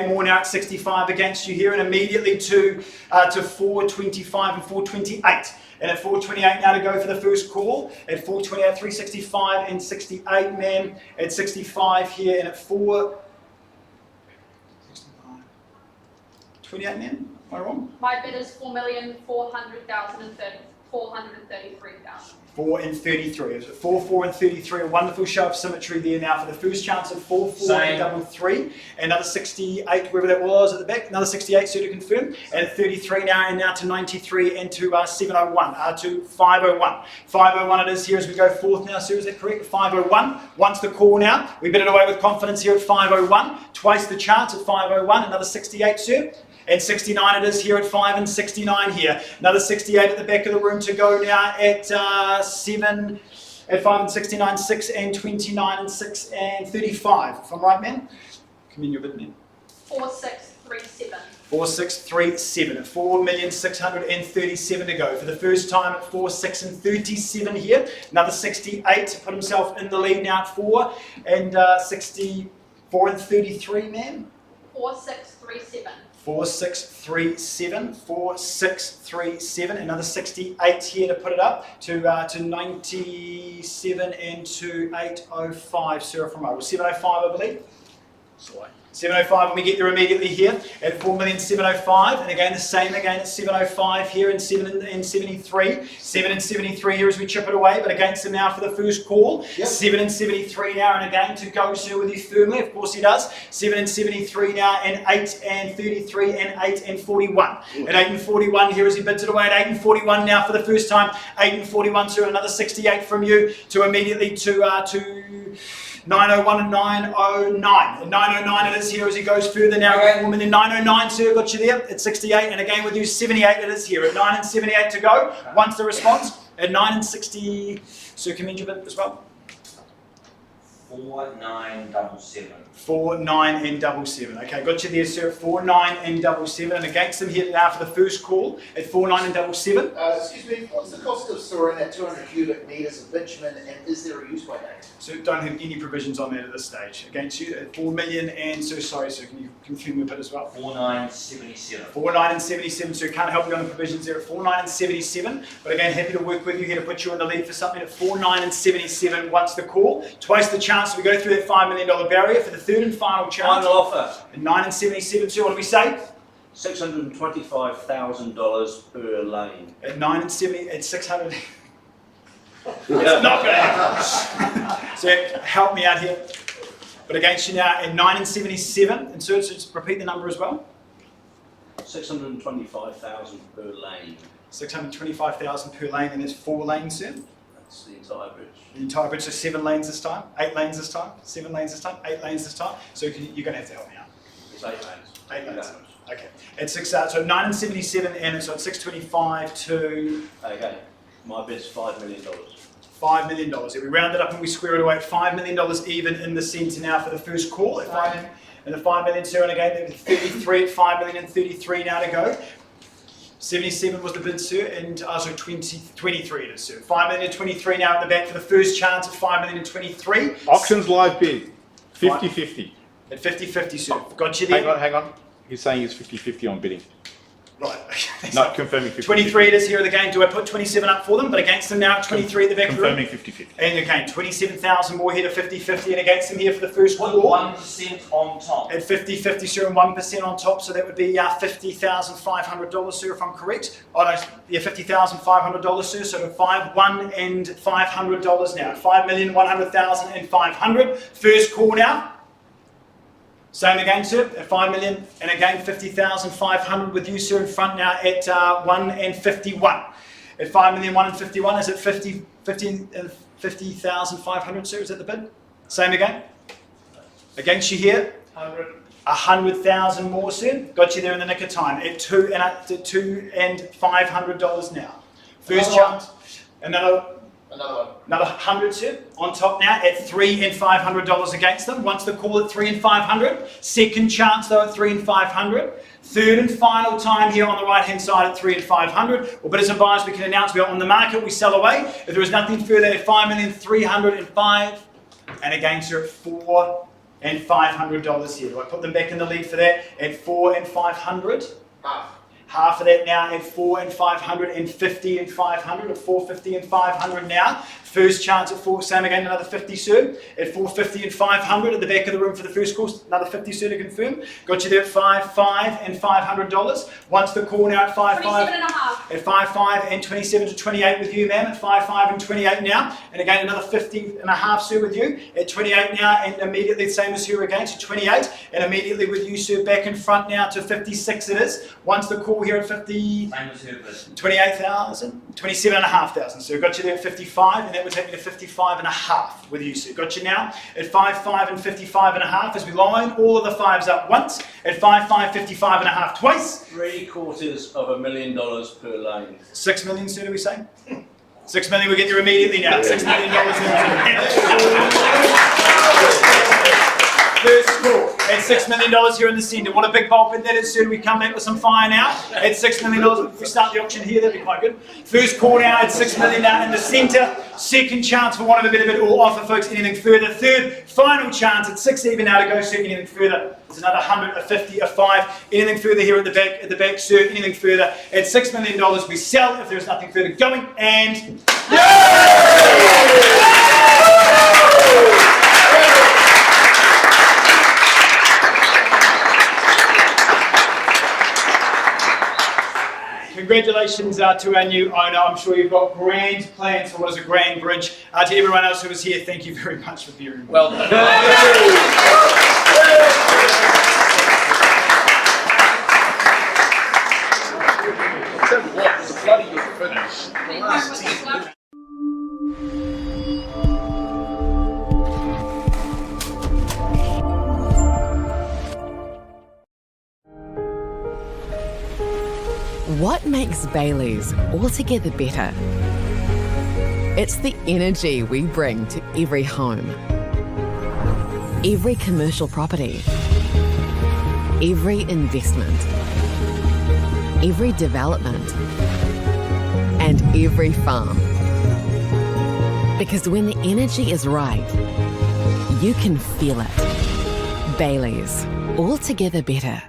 more now at 65 against you here, and immediately to 425 and 428. And at 428 now to go for the first call. At 428, 365 and 68, ma'am. At 65 here, and at 428, ma'am. Am I wrong? My bid is 4,400,000 433,000. 4 and 33. Is it 4, 4 and 33? A wonderful show of symmetry there now for the first chance at 4, 4 and double 3. Another 68, wherever that was at the back. Another 68, so to confirm. And 33 now, and now to 93 and to 701, to 501. 501 it is here as we go forth now, sir. Is that correct? 501. Once the call now. We bid it away with confidence here at 501. Twice the chance at 501. Another 68, sir. And 69 it is here at 5 and 69 here. Another 68 at the back of the room to go now at 7. at 5 and 69, 6 and 29, and 6 and 35. If I'm right, man? Come in your bid, man. 4637. 4637 at 4,637,000 to go. For the first time at 4, 6 and 37 here. Another 68 to put himself in the lead now at 4 and 64 and 33, man. 4637. 4637, 4637, another 68 here to put it up to 97 and to 805, sir, from over 705, I believe. Sorry. 705 when we get there immediately here at 4,705,000, and again the same again at 705 here and 7 and 73. 7 and 73 here as we chip it away, but against him now for the first call. Yep. 7 and 73 now, and again to go sir with you firmly, of course he does. 7 and 73 now, and 8 and 33 and 8 and 41. At 8 and 41 here as he bids it away at 8 and 41 now for the first time. 8 and 41 sir, another 68 from you to immediately to 901 and 909. And 909 it is here as he goes further now. Okay. 4,909 sir, got you there at 68. And again with you 78 it is here at 9 and 78 to go. Once the response at 9 and 60. Sir, commend your bid as well. 4977. 4977. Okay, got you there, sir. 4977. And against them here now for the first call at 4977. Excuse me, what's the cost of storing that 200 cubic metres of bitumen, and is there a use by date? So don't have any provisions on that at this stage. Against you at 4 million and so sorry, sir, can you confirm your bid as well? 4977. 4977, so can't help you on the provisions there at 4977. But again, happy to work with you here to put you in the lead for something at 4977 once the call. Twice the chance we go through that $5 million barrier for the third and final chance. Final offer. At 9 and 77, so what do we say? $625,000 per lane. At 9 and 70, at 600. It's not going to happen. So help me out here. But against you now at 9 and 77, and so just repeat the number as well. 625,000 per lane. 625,000 per lane, and there's 4 lanes, sir. That's the entire bridge. The entire bridge, so 7 lanes this time, 8 lanes this time, 7 lanes this time, 8 lanes this time. So you're going to have to help me out. It's 8 lanes. 8 lanes. Okay. At 6, so 9 and 77, and so at 625 to. Okay. My bid's $5 million. $5 million. If we round it up and we square it away at $5 million even in the centre now for the first call. At 5 million, and the $5 million, sir, and again, 33 at $5 million and 33 now to go. 77 was the bid, sir, and so 23 it is, sir. 5 million and 23 now at the back for the first chance at 5 million and 23. Auctions live bid, 50-50. At 50-50, sir. Got you there. Hang on. He's saying it's 50-50 on bidding. Right. Not confirming 50-50. 23 it is here at the game. Do I put 27 up for them? But against them now at 23 at the back of the room. Confirming 50-50. And again, 27,000 more here to 50-50 and against them here for the first call. 1% on top. At 50-50, sir, and 1% on top. So that would be $50,500, sir, if I'm correct. Oh, no, yeah, $50,500, sir. So 1 and $500 now. 5,100,000 and 500. First call now. Same again, sir, at 5 million, and again 50,500 with you, sir, in front now at 1 and 51. At 5 million, 1 and 51, is it 50,500, sir? Is that the bid? Same again. Against you here. 100,000 more, sir. Got you there in the nick of time at $2 and $500 now. First chance. Another one. Another 100, sir, on top now at $3 and $500 against them. Once the call at 3 and 500. Second chance though at 3 and 500. Third and final time here on the right hand side at 3 and 500. Well, bidders and buyers, we can announce we are on the market, we sell away. If there is nothing further at 5,305,000 and again, sir, at $4 and $500 here. Do I put them back in the lead for that at $4 and $500? Half of that now at 4 and 500 and 50 and 500 at 450 and 500 now. First chance at 4, same again, another 50, sir. At 450 and 500 at the back of the room for the first course, another 50, sir, to confirm. Got you there at 5 and $500. Once the call now at 5.5. 27.5. At 5 and 27 to 28 with you, ma'am. At 5 and 28 now. And again, another 50 and a half, sir, with you. At 28 now, and immediately the same as here again, so 28. And immediately with you, sir, back in front now to 56 it is. Once the call here at 50. 28,000. 27,500. So got you there at 55, and that would take me to 55 and a half with you, sir. Got you now at 5 and 55 and a half as we line all of the fives up once. At 5, 55 and a half twice. $750,000 per lane. 6 million, sir, do we say? $6 million, we'll get there immediately now. $6 million. First score at $6 million here in the centre. What a big bulk bid that is. Soon we come back with some fire now at $6 million. If we start the auction here, that'd be quite good. First call now at $6 million now in the centre. Second chance for one of a better bid or offer, folks. Anything further. Third final chance at 6 even now to go, sir. Anything further. There's another 100, a 50, a 5. Anything further here at the back, sir. Anything further at $6 million. We sell if there's nothing further going. And congratulations to our new owner. I'm sure you've got grand plans for what is a grand bridge. To everyone else who was here, thank you very much for being well done. What makes Bailey's altogether better? It's the energy we bring to every home, every commercial property, every investment, every development, and every farm. Because when the energy is right, you can feel it. Bailey's, altogether better.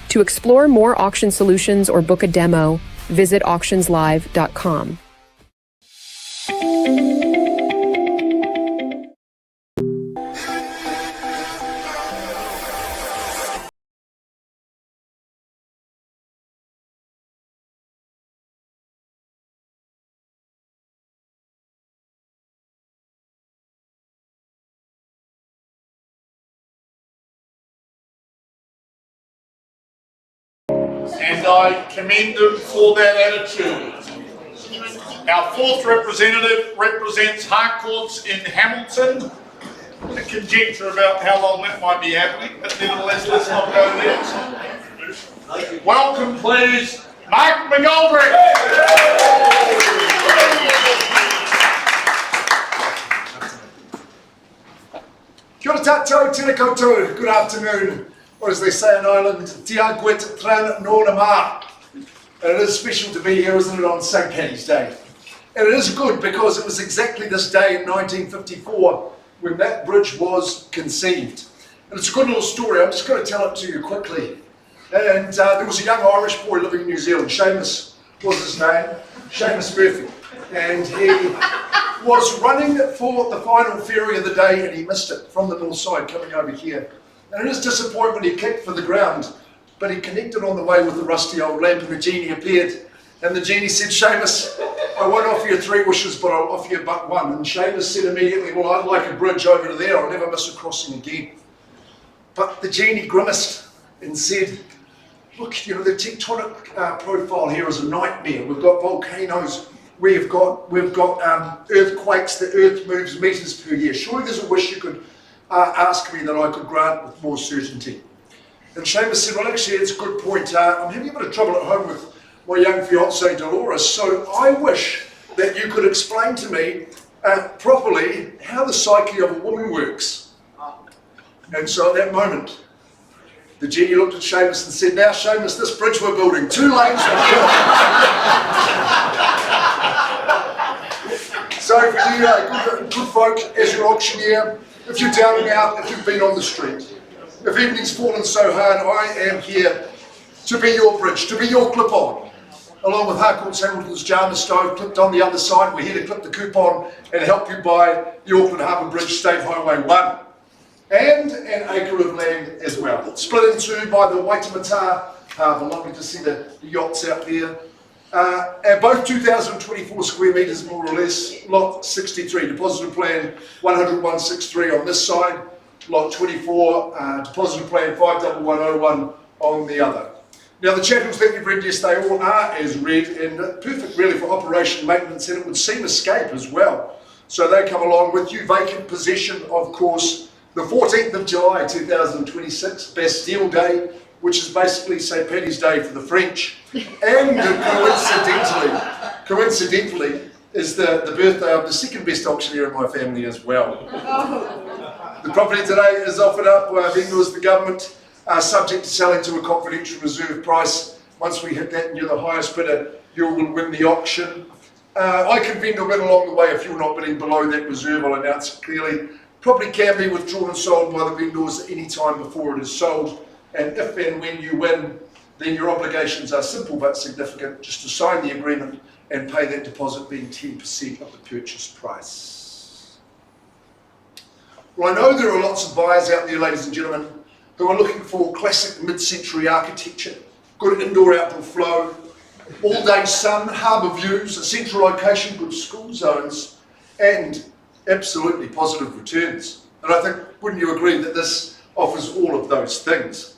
To explore more auction solutions or book a demo, visit auctionslive.com. And I commend them for that attitude. Our fourth representative represents Harcourts in Hamilton. A conjecture about how long that might be happening, but nevertheless, let's not go there. Welcome, please, Mark McGoldrick. Kia ora tātou, tēnā koutou, good afternoon. Or as they say in Ireland, Tia Gwit Tran Nona Ma. And it is special to be here, isn't it, on St. Paddy's Day? And it is good because it was exactly this day in 1954 when that bridge was conceived. And it's a good little story, I'm just going to tell it to you quickly. And there was a young Irish boy living in New Zealand, Seamus was his name, Seamus Murphy. and he was running for the final ferry of the day and he missed it from the north side coming over here. And in his disappointment he kicked for the ground, but he connected on the way with the rusty old lamp and the genie appeared. And the genie said, Seamus, I won't offer you 3 wishes, but I'll offer you but one. And Seamus said immediately, well, I'd like a bridge over to there. I'll never miss a crossing again. But the genie grimaced and said, look, you know, the tectonic profile here is a nightmare. We've got volcanoes, we've got earthquakes, the earth moves meters per year. Surely there's a wish you could ask me that I could grant with more certainty. And Seamus said, well, actually, it's a good point. I'm having a bit of trouble at home with my young fiancée Dolores, so I wish that you could explain to me properly how the psyche of a woman works. And so at that moment, the genie looked at Seamus and said, now Seamus, this bridge we're building, 2 lanes from here. So for you good folk, as your auctioneer, if you're down and out, if you've been on the street, if evening's fallen so hard, I am here to be your bridge, to be your clip-on. Along with Harcourt's Hamilton's Jarman stove clipped on the other side, we're here to clip the coupon and help you buy the Auckland Harbour Bridge State Highway 1. And an acre of land as well. Split in two by the Waitemata Harbour. Lovely to see the yachts out there. And both 2,024 square metres more or less. Lot 63, deposited plan 10163 on this side. Lot 24, deposited plan 51101 on the other. Now the chattels that you've read, yes, they all are as read and perfect really for operation maintenance, and it would seem escape as well. So they come along with you. Vacant possession, of course, the 14th of July 2026, Bastille Day, which is basically St. Paddy's Day for the French. And coincidentally, is the birthday of the second best auctioneer in my family as well. The property today is offered up by vendors, the government, subject to selling to a confidential reserve price. Once we hit that and you're the highest bidder, you will win the auction. I can vendor bid along the way if you're not bidding below that reserve, I'll announce it clearly. Property can be withdrawn and sold by the vendors at any time before it is sold. And if and when you win, then your obligations are simple but significant, just to sign the agreement and pay that deposit being 10% of the purchase price. Well, I know there are lots of buyers out there, ladies and gentlemen, who are looking for classic mid-century architecture, good indoor-outdoor flow, all-day sun, harbour views, a central location, good school zones, and absolutely positive returns. And I think, wouldn't you agree that this offers all of those things?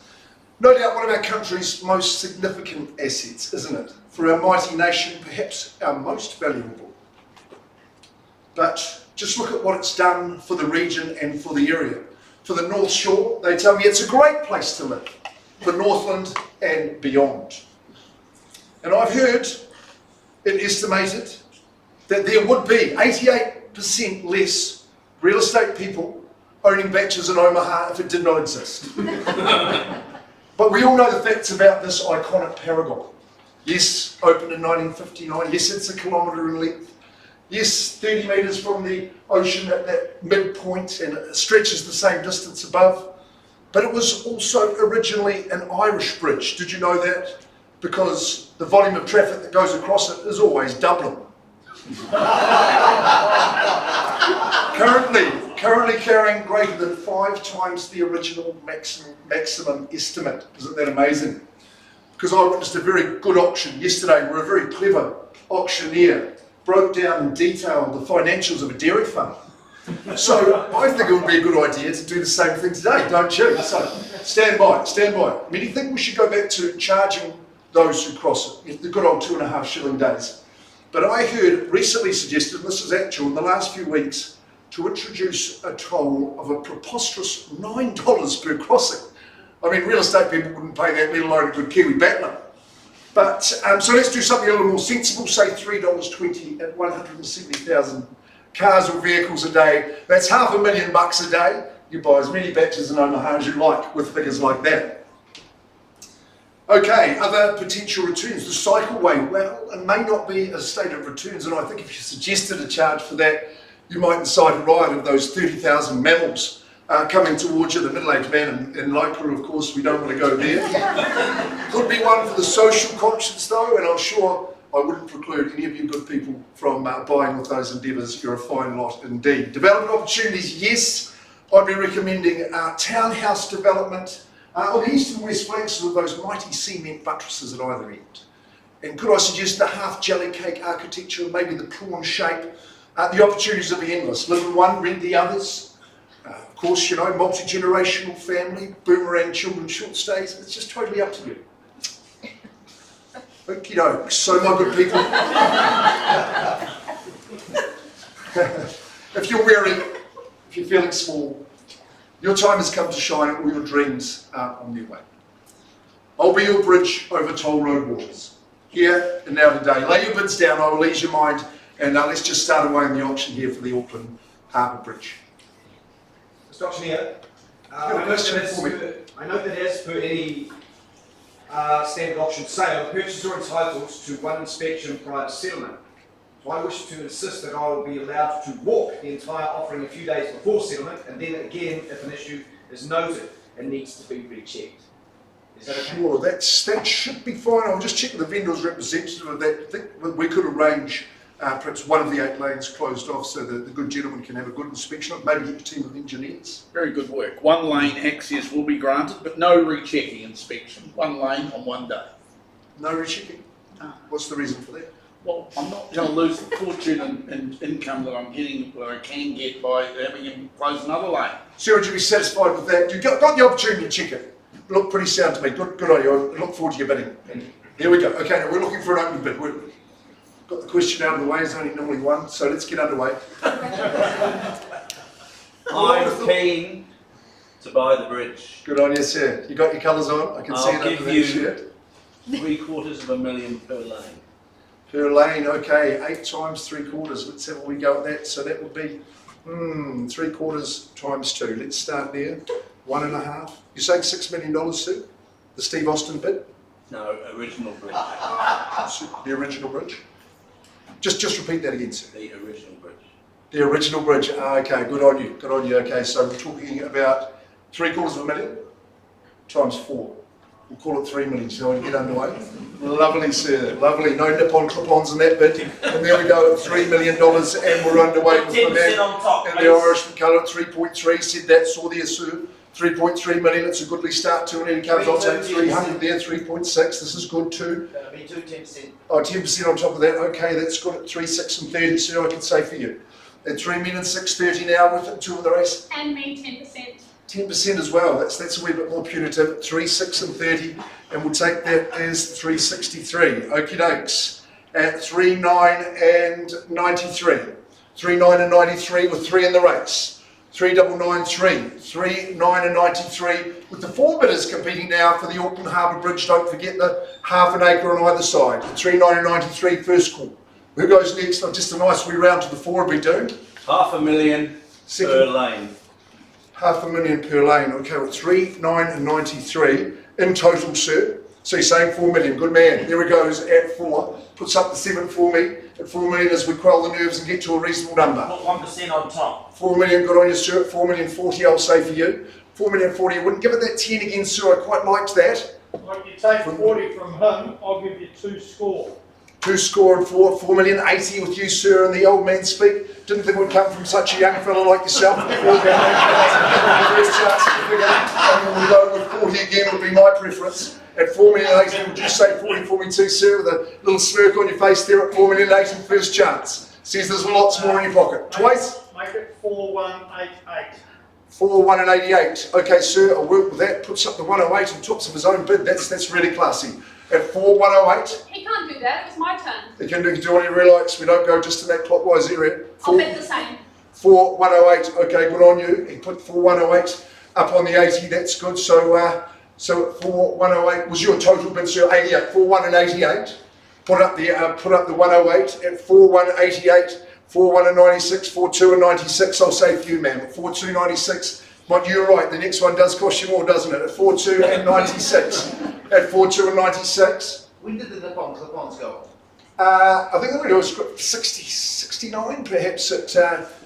No doubt one of our country's most significant assets, isn't it? For our mighty nation, perhaps our most valuable. But just look at what it's done for the region and for the area. For the North Shore, they tell me it's a great place to live. For Northland and beyond. And I've heard it estimated that there would be 88% less real estate people owning batches in Omaha if it did not exist. But we all know the facts about this iconic paragon. Yes, opened in 1959. Yes, it's a kilometre in length. Yes, 30 metres from the ocean at that midpoint, and it stretches the same distance above. But it was also originally an Irish bridge. Did you know that? Because the volume of traffic that goes across it is always Dublin. Currently carrying greater than 5 times the original maximum estimate. Isn't that amazing? Because I witnessed a very good auction yesterday where a very clever auctioneer broke down in detail the financials of a dairy farm. So I think it would be a good idea to do the same thing today, don't you? So stand by, stand by. I mean, do you think we should go back to charging those who cross it, the good old 2.5 shilling days? But I heard recently suggested, and this is actual, in the last few weeks, to introduce a toll of a preposterous $9 per crossing. I mean, real estate people wouldn't pay that, let alone a good Kiwi battler. But, so let's do something a little more sensible, say $3.20 at 170,000 cars or vehicles a day. That's $500,000 a day. You buy as many batches in Omaha as you like with figures like that. Okay, other potential returns. The cycleway, well, it may not be a state of returns, and I think if you suggested a charge for that, you might incite a riot of those 30,000 mammals coming towards you, the middle-aged man in Lycra, of course, we don't want to go there. Could be one for the social conscience though, and I'm sure I wouldn't preclude any of you good people from buying with those endeavours. You're a fine lot indeed. Development opportunities, yes. I'd be recommending townhouse development on the east and west flanks with those mighty cement buttresses at either end. And could I suggest the half jelly cake architecture, maybe the prawn shape? The opportunities will be endless. Live in one, rent the others. Of course, you know, multi-generational family, boomerang children, short stays. It's just totally up to you. Okie doke. So, my good people, if you're weary, if you're feeling small, your time has come to shine and all your dreams are on their way. I'll be your bridge over toll road waters, here and now today. Lay your bids down, I will ease your mind, and let's just start away on the auction here for the Auckland Harbour Bridge. Mr. Auctioneer, I note that as per any standard auction sale, the purchaser is entitled to one inspection prior to settlement. So I wish to insist that I will be allowed to walk the entire offering a few days before settlement, and then again, if an issue is noted, it needs to be rechecked. Is that okay? Sure, that should be fine. I'll just check with the vendor's representative of that. I think we could arrange perhaps one of the 8 lanes closed off so that the good gentleman can have a good inspection. Maybe get your team of engineers. Very good work. 1 lane access will be granted, but no rechecking inspection. 1 lane on 1 day. No rechecking? No. What's the reason for that? Well, I'm not going to lose the fortune and income that I'm getting, that I can get by having him close another lane. Sir, would you be satisfied with that? You got the opportunity to check it. Look pretty sound to me. Good on you. I look forward to your bidding. Here we go. Okay, now we're looking for an open bid. We've got the question out of the way. There's only normally one, so let's get underway. I'm keen to buy the bridge. Good on you, sir. You got your colours on. I can see it under that shirt. $750,000 per lane. Per lane, okay, 8 times 3/4. Let's have a wee go at that. So that would be 3/4 times 2. Let's start there. 1.5. You're saying $6 million, sir? The Steve Austin bid? No, original bridge. The original bridge? Just repeat that again, sir. The original bridge. The original bridge. Okay, good on you. Good on you. Okay, so we're talking about $750,000 times 4. We'll call it 3 million, so we can get underway. Lovely, sir. Lovely. No nip-on clip-ons in that bit. And there we go at $3 million, and we're underway with the man. on top, and the Irishman colour at 3.3. Said that, saw there, sir. 3.3 million. It's a goodly start. 2 million comes. I'll take 300 there. 3.6. This is good too. That'll be 10%. Oh, 10% on top of that. Okay, that's good at 3, 6 and 30, sir. I can say for you. At 3,630,000 now with it, 2 in the race. And me 10%. 10% as well. That's a wee bit more punitive. 3, 6 and 30, and we'll take that as 363. Okie dokes. At 3, 9 and 93. 3, 9 and 93 with 3 in the race. 3,993. 3, 9 and 93 with the 4 bidders competing now for the Auckland Harbour Bridge. Don't forget the half an acre on either side. 3, 9 and 93 first call. Who goes next? Oh, just a nice wee round to the 4 will be doing. $500,000 per lane. $500,000 per lane. Okay, with 3, 9 and 93 in total, sir. So you're saying 4 million. Good man. There he goes at 4. Puts up the 7 for me. At 4 million as we quell the nerves and get to a reasonable number. Put 1% on top. 4 million. Good on you, sir. 4,040,000 I'll say for you. 4,040,000. You wouldn't give it that 10 again, sir. I quite liked that. Like you take 40 from him, I'll give you 2 score. 2 score and 4,080,000 with you, sir, and the old man speak. Didn't think it would come from such a young fellow like yourself. First chance to figure out. We'll go with 40 again, would be my preference. At 4,080,000, would you say 40 for me too, sir, with a little smirk on your face there at 4,080,000, first chance. Says there's lots more in your pocket. Twice? Make it 4,188. 4,188. Okay, sir, I'll work with that. Puts up the 108 on tops of his own bid. That's really classy. At 4,108. He can't do that, it was my turn. He can do whatever he likes. We don't go just in that clockwise area. I'll bid the same. 4,108. Okay, good on you. He put 4,108 up on the 80. That's good. So at 4,108 was your total bid, sir. 88. 4,188. Put up the 108 at 4,188. 4,196. 4,296. I'll say for you, ma'am. At 4,296. But you're right. The next one does cost you more, doesn't it? At 4,296. At 4,296. When did the nip-on clip-ons go? I think it was 69 perhaps at...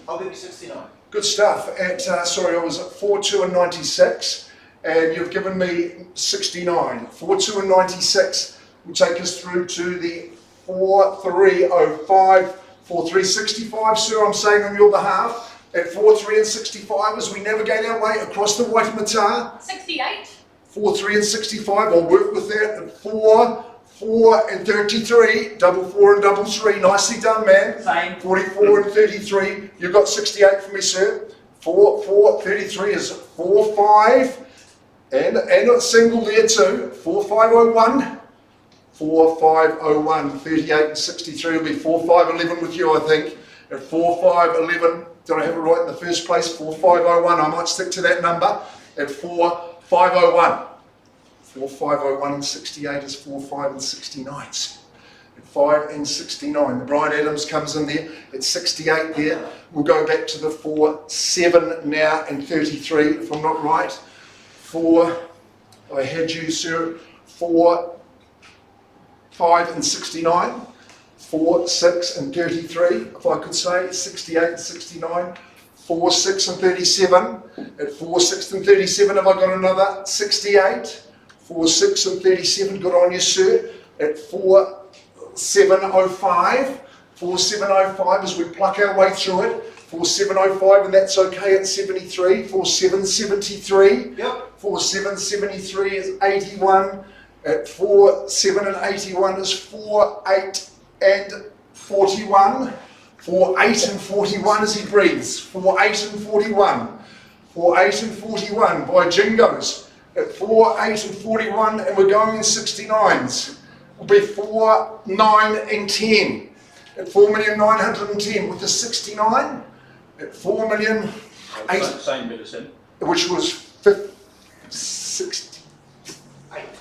I'll give you 69. Good stuff. At, sorry, I was at 4,296 and you've given me 69. 4,296 will take us through to the 4305, 4365, sir, I'm saying on your behalf. At 43 and 65 as we navigate our way across the Waitemata. 68. 43 and 65, I'll work with that. At 4, 4 and 33, double 4 and double 3, nicely done, man. Same. 44 and 33, you got 68 for me, sir. 4, 4, 33 is 4, 5, and a single there too. 4501, 4501, 38 and 63 will be 4511 with you, I think. At 4511, did I have it right in the first place? 4501, I might stick to that number. At 4501. 4501 and 68 is 45 and 69. At 5 and 69. The Brian Adams comes in there at 68 there. We'll go back to the 47 now and 33, if I'm not right. 4, I had you, sir, 4, 5 and 69. 4, 6 and 33, if I could say, 68 and 69, 4, 6 and 37, at 4, 6 and 37 have I got another 68, 4, 6 and 37, good on you sir, at 4, 705, 4, 705 as we pluck our way through it, 4, 705 and that's okay at 73, 4, 7, 73, yep. 4, 7, 73 is 81, at 4, 7 and 81 is 4, 8, and 41, 4, 8 and 41 as he breathes, 4, 8 and 41, 4, 8 and 41 by Jingos, at 4, 8 and 41 and we're going in 69s, will be 4, 9 and 10, at 4,910,000 with the 69, at 4,000,000, Same bit as him. which was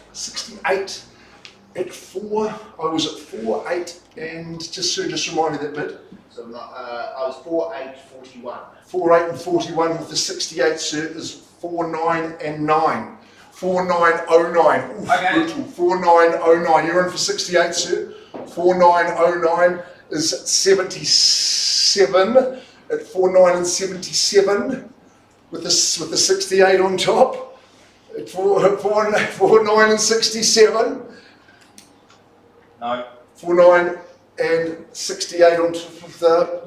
68. At 4, I was at 4, 8, and just remind me that bit. So I was 4, 8, 41. 4, 8, and 41 with the 68, sir, is 4, 9, and 9. 4, 9, 0, 9. Oof, okay. Brutal. 4, 9, 0, 9. You're in for 68, sir. 4, 9, 0, 9 is 77. At 4, 9, and 77 with the 68 on top. At 4, 9, and 67. No. 4, 9 and 68 on top of the,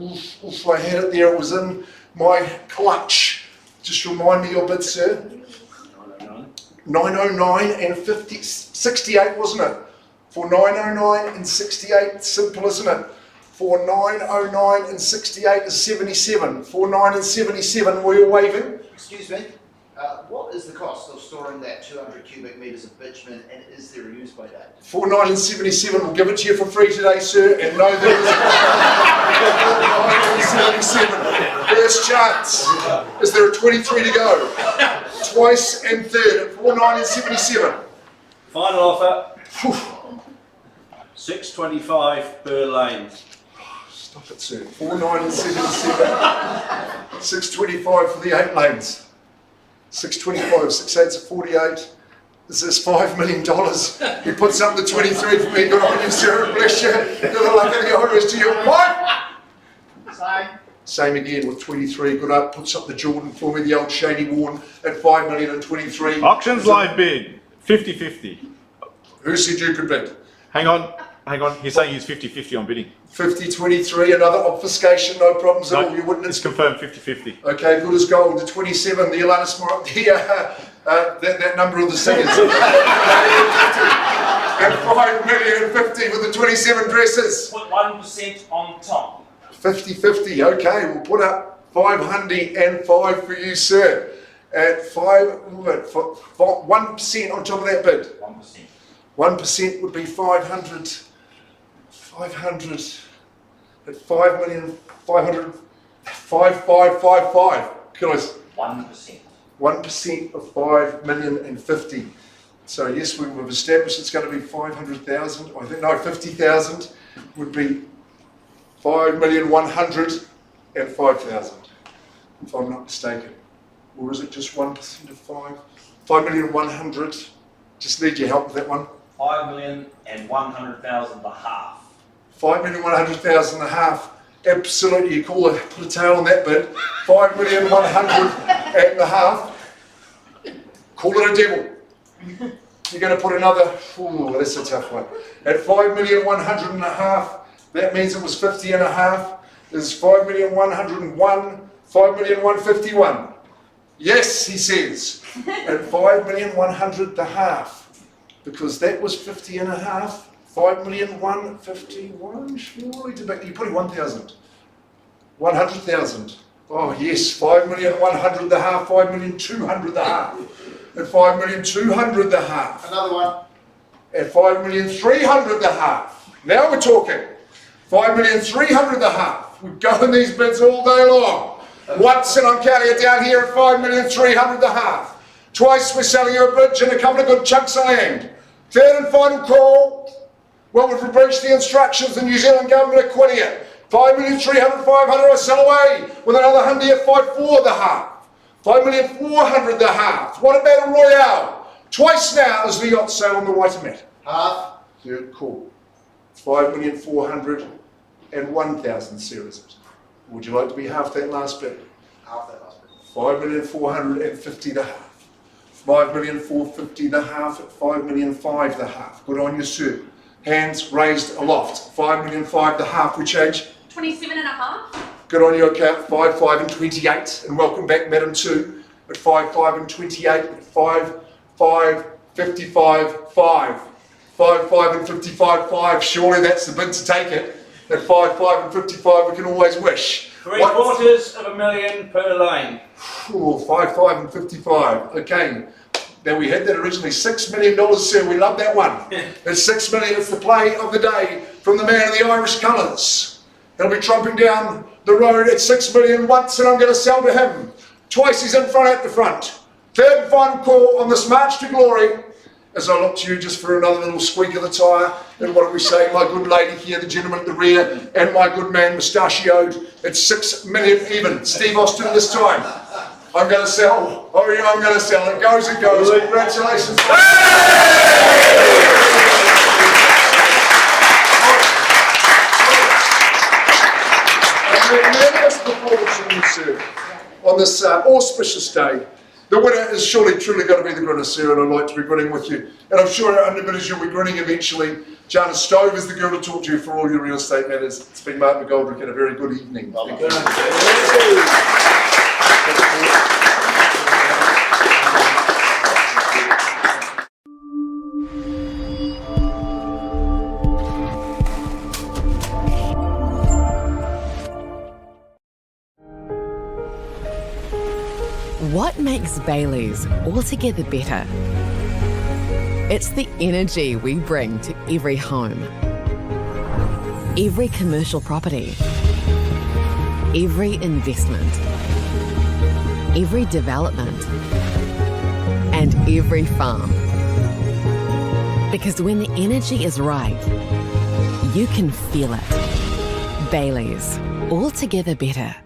I had it there, it was in my clutch. Just remind me your bid, sir. 909 and 68, wasn't it? For 909 and 68, simple, isn't it? For 909 and 68 is 77. For 9 and 77, were you waving? Excuse me, what is the cost of storing that 200 cubic metres of bitumen and is there a use by date? For 9 and 77, we'll give it to you for free today, sir, and know that it's 9 and 77. First chance. Is there a 23 to go? Twice and third at 4, 9 and 77. Final offer. 625 per lane. Stop it, sir. 4, 9 and 77. 625 for the 8 lanes. 625, 6 8's at 48. This is $5 million. You put something to 23 for me, good on you, sir. Bless you. You're the luck of the Irish to you. What? Same again with 23. Good up. Put something to Jordan for me, the old Shady Warren at $5 million and 23. Auctions live bid 50-50. Who said you could bid? Hang on. He's saying he's 50-50 on bidding. 50-23, another obfuscation, no problems at all. You wouldn't. It's confirmed 50-50. Okay, good as gold. The 27, the Alanis that number of the singers. And 5 million and 50 with the 27 dresses. Put 1% on top. 50-50, okay, we'll put up 505 for you, sir. At 1% on top of that bid. 1%. 1% would be 500 at 5,500,000, 5555. Kilos. 1%. 1% of 5,050,000. So yes, we've established it's going to be 500,000. I think no, 50,000 would be 5,105,000, if I'm not mistaken. Or is it just 1% of 5? 5,100,000. Just need your help with that one. 5,100,000 and a half. 5,100,000 and a half. Absolutely, you put a tail on that bid. 5,100,000 and a half. Call it a devil. You're going to put another, ooh, that's a tough one. At 5,100,000 and a half, that means it was 50 and a half. There's 5,101, 5,151. Yes, he says, at 5,100,000 the half, because that was 50 and a half. 5,151, surely to back. You're putting 1,000. 100,000. Oh yes, 5,100,000 the half, 5,200,000 the half. At 5,200,000 the half. Another one. At 5,300,000 the half. Now we're talking. 5,300,000 the half. We go in these bids all day long. Once, and I'm counting it down here at 5,300,000 the half. Twice we're selling you a bridge and a couple of good chunks of land. Third and final call. Well, we've breached the instructions the New Zealand government are quitting it. 5,300,000, 500,000 I sell away with another 100 at 5,400,000 the half. 5,400,000 the half. What about a Royale? Twice now is the yacht sale on the Waitemata. Half. Third call. 5,401,000, Sarah, is it? Would you like to be half that last bit? Half that last bit. 5,450,000 the half. 5,450,000 the half at 5,500,000 the half. Good on you, sir. Hands raised aloft. 5,500,000 the half. We change. 27 and a half. Good on your account. 5, 5 and 28. And welcome back, Madam 2. At 5, 5 and 28. At 5, 5, 55, 5. 5, 5 and 55, 5. Surely that's the bid to take it. At 5, 5 and 55, we can always wish. $750,000 per line. Oh, 5, 5 and 55. Okay. Now we had that originally $6 million, sir. We love that one. It's $6 million. It's the play of the day from the man in the Irish colours. He'll be tromping down the road at $6 million once, and I'm going to sell to him. Twice he's in front at the front. Third and final call on this march to glory. As I look to you just for another little squeak of the tyre, and what do we say, my good lady here, the gentleman at the rear, and my good man mustachioed, it's $6 million even. Steve Austin this time. I'm going to sell. Oh yeah, I'm going to sell. It goes, it goes. Congratulations. On this auspicious day, the winner is surely truly going to be the grinner, sir, and I'd like to be grinning with you. And I'm sure our underbidders you'll be grinning eventually. Jana Stove is the girl to talk to you for all your real estate matters. It's been Mark McGoldrick, and a very good evening. Thank you. What makes Bailey's altogether better? It's the energy we bring to every home, every commercial property, every investment, every development, and every farm. Because when the energy is right, you can feel it. Bailey's, altogether better.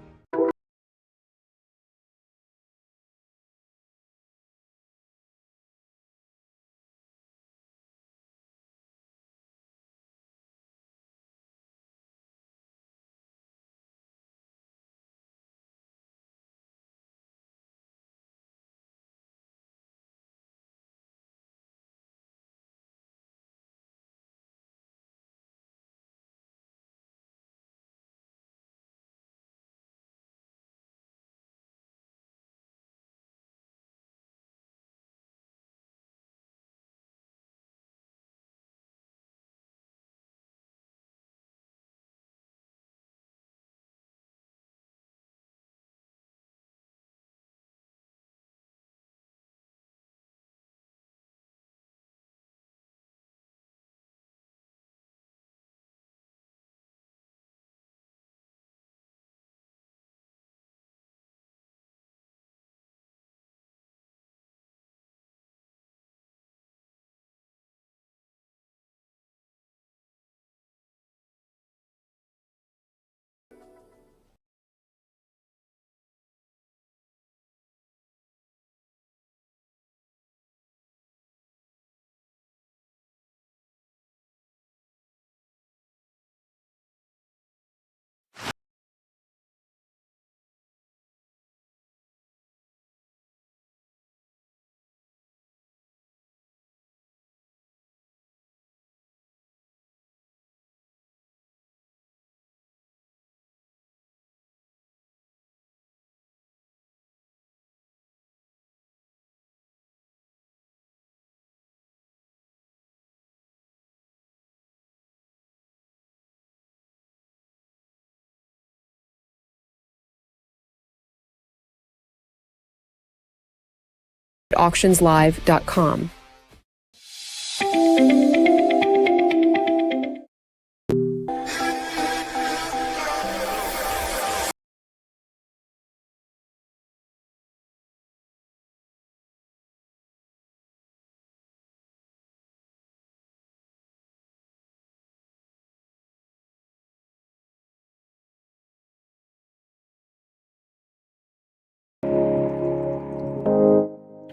auctionslive.com.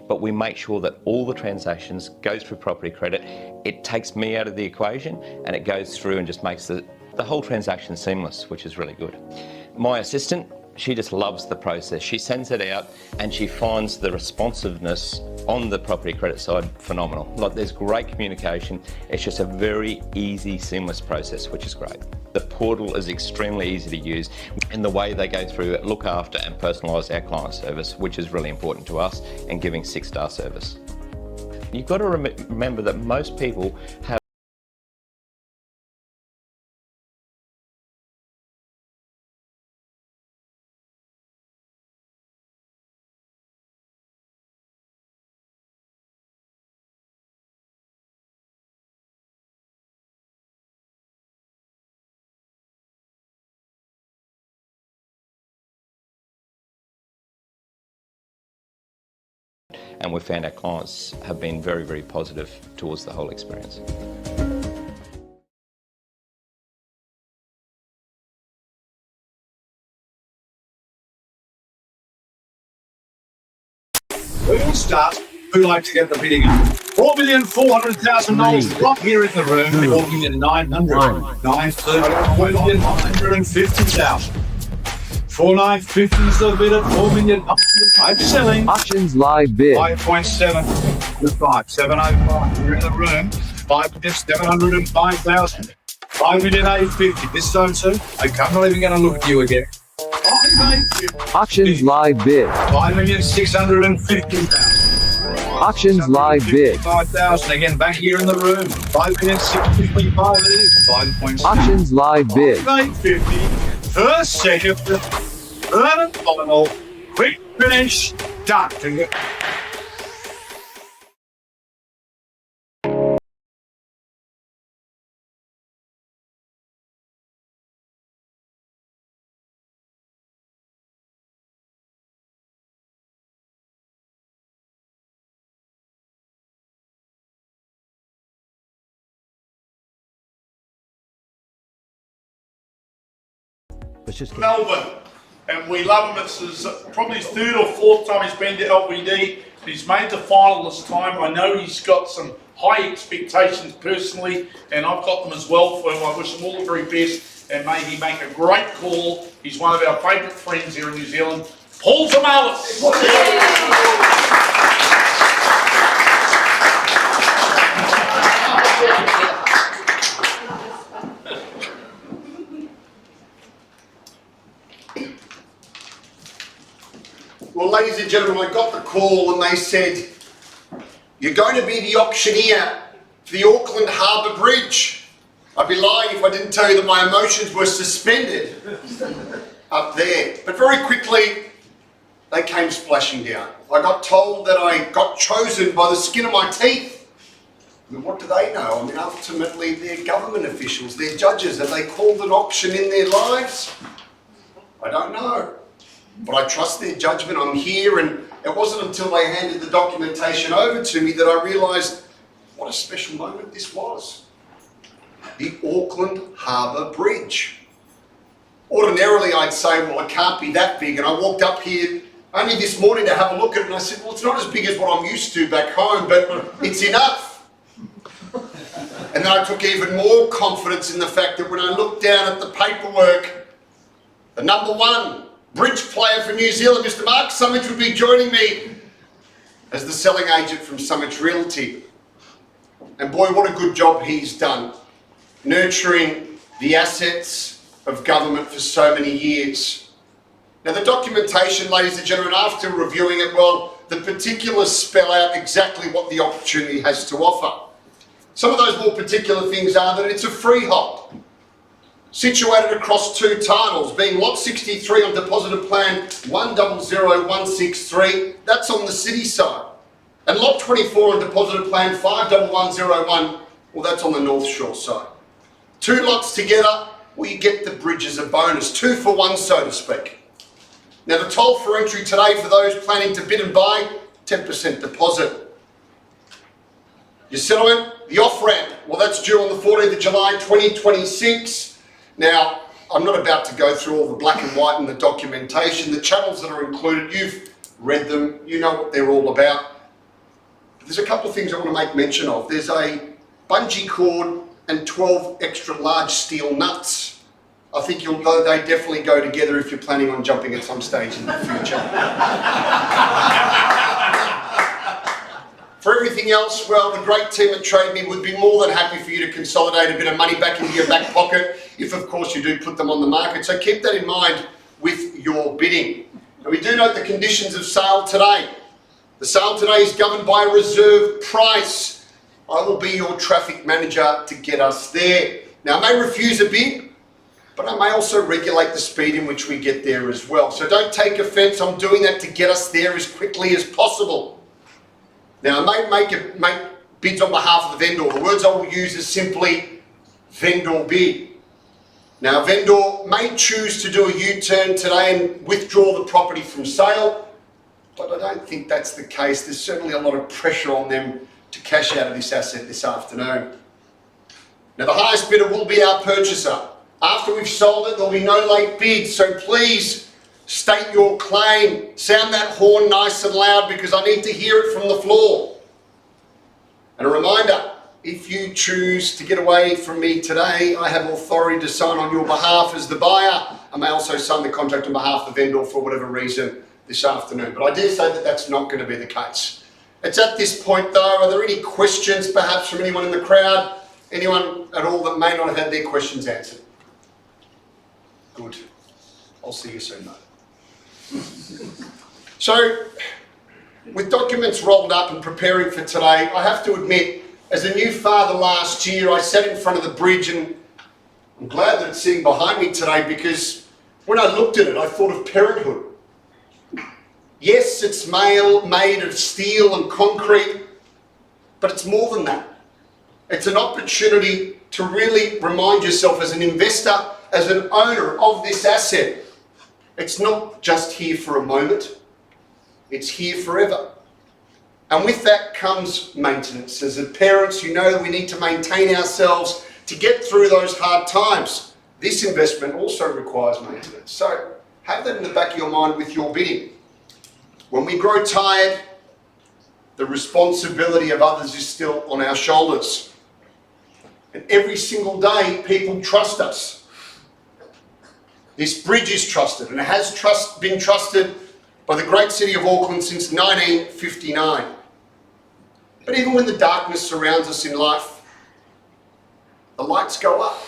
But we make sure that all the transactions go through property credit. It takes me out of the equation and it goes through and just makes the whole transaction seamless, which is really good. My assistant, she just loves the process. She sends it out and she finds the responsiveness on the property credit side phenomenal. Like, there's great communication. It's just a very easy, seamless process, which is great. The portal is extremely easy to use, and the way they go through it, look after and personalise our client service, which is really important to us, and giving 6-star service. You've got to remember that most people have and we've found our clients have been very, very positive towards the whole experience. We will start. Who like to get the bidding up? $4,400,000 right here in the room. $4,900,000. 4,950,000. 4,950 is the bid at $4 million. I'm selling. Auctions live bid. 5.7 to 5. 705. You're in the room. 5,705,000. 5,850,000. This time too. Okay, I'm not even going to look at you again. Auctions live bid. 5,650,000. Auctions live bid. 5,000 again back here in the room. 5,655 it is. 5.6. Auctions live bid. 5,850. First, second, third and final. Quick finish. Done. Melbourne, and we love him. It's probably his 3rd or 4th time he's been to LBD. He's made the final this time. I know he's got some high expectations personally, and I've got them as well for him. I wish him all the very best, and may he make a great call. He's one of our favourite friends here in New Zealand, Paul Zamalis. Well, ladies and gentlemen, I got the call and they said, you're going to be the auctioneer for the Auckland Harbour Bridge. I'd be lying if I didn't tell you that my emotions were suspended up there. But very quickly, they came splashing down. I got told that I got chosen by the skin of my teeth. I mean, what do they know? I mean, ultimately, they're government officials, they're judges. Have they called an auction in their lives? I don't know. But I trust their judgment. I'm here, and it wasn't until they handed the documentation over to me that I realised what a special moment this was. The Auckland Harbour Bridge. Ordinarily, I'd say, well, it can't be that big, and I walked up here only this morning to have a look at it, and I said, well, it's not as big as what I'm used to back home, but it's enough. And then I took even more confidence in the fact that when I looked down at the paperwork, the number 1 bridge player for New Zealand, Mr. Mark Summage, would be joining me as the selling agent from Summage Realty. And boy, what a good job he's done, nurturing the assets of government for so many years. Now the documentation, ladies and gentlemen, after reviewing it, well, the particulars spell out exactly what the opportunity has to offer. Some of those more particular things are that it's a freehold, situated across 2 titles, being Lot 63 on Deposited Plan 100163, that's on the city side. And lot 24 on deposited plan 51101, well, that's on the North Shore side. 2 lots together, well, you get the bridge as a bonus, 2 for 1, so to speak. Now, the toll for entry today for those planning to bid and buy, 10% deposit. Your settlement, the off-ramp, well, that's due on the 14th of July 2026. Now, I'm not about to go through all the black and white and the documentation. The channels that are included, you've read them, you know what they're all about. But there's a couple of things I want to make mention of. There's a bungee cord and 12 extra large steel nuts. I think they definitely go together if you're planning on jumping at some stage in the future. For everything else, well, the great team at Trade Me would be more than happy for you to consolidate a bit of money back into your back pocket if, of course, you do put them on the market. So keep that in mind with your bidding. And we do note the conditions of sale today. The sale today is governed by a reserve price. I will be your traffic manager to get us there. Now, I may refuse a bid, but I may also regulate the speed in which we get there as well. So don't take offence. I'm doing that to get us there as quickly as possible. Now, I may make bids on behalf of the vendor. The words I will use is simply vendor bid. Now, a vendor may choose to do a U-turn today and withdraw the property from sale, but I don't think that's the case. There's certainly a lot of pressure on them to cash out of this asset this afternoon. Now, the highest bidder will be our purchaser. After we've sold it, there'll be no late bids, so please state your claim. Sound that horn nice and loud because I need to hear it from the floor. And a reminder, if you choose to get away from me today, I have authority to sign on your behalf as the buyer. I may also sign the contract on behalf of the vendor for whatever reason this afternoon. But I dare say that that's not going to be the case. It's at this point though, are there any questions perhaps from anyone in the crowd? Anyone at all that may not have had their questions answered? Good. I'll see you soon though. So, with documents rolled up and preparing for today, I have to admit, as a new father last year, I sat in front of the bridge and I'm glad that it's sitting behind me today because when I looked at it, I thought of parenthood. Yes, it's made of steel and concrete, but it's more than that. It's an opportunity to really remind yourself as an investor, as an owner of this asset, it's not just here for a moment, it's here forever. And with that comes maintenance. As parents, you know that we need to maintain ourselves to get through those hard times. This investment also requires maintenance. So have that in the back of your mind with your bidding. When we grow tired, the responsibility of others is still on our shoulders. And every single day, people trust us. This bridge is trusted, and it has been trusted by the great city of Auckland since 1959. But even when the darkness surrounds us in life, the lights go up.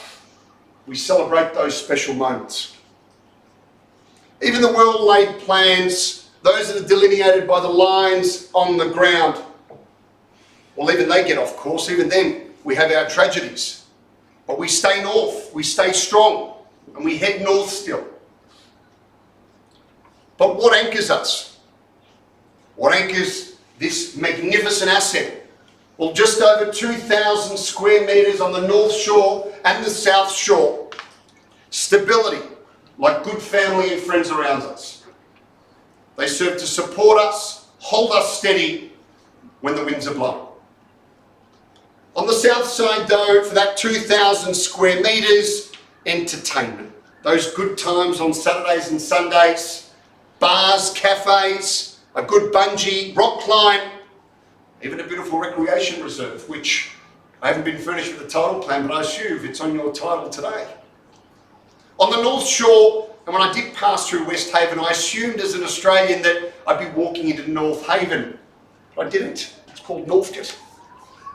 We celebrate those special moments. Even the well-laid plans, those that are delineated by the lines on the ground, well, even they get off course. Even then, we have our tragedies. But we stay north, we stay strong. And we head north still. But what anchors us? What anchors this magnificent asset? Well, just over 2,000 square metres on the North Shore and the South Shore. Stability, like good family and friends around us. They serve to support us, hold us steady when the winds are blowing. On the south side though, for that 2,000 square metres, entertainment. Those good times on Saturdays and Sundays, bars, cafes, a good bungee, rock climb, even a beautiful recreation reserve, which I haven't been furnished with a title plan, but I assume it's on your title today. On the North Shore, and when I did pass through West Haven, I assumed as an Australian that I'd be walking into North Haven, but I didn't. It's called Northcote.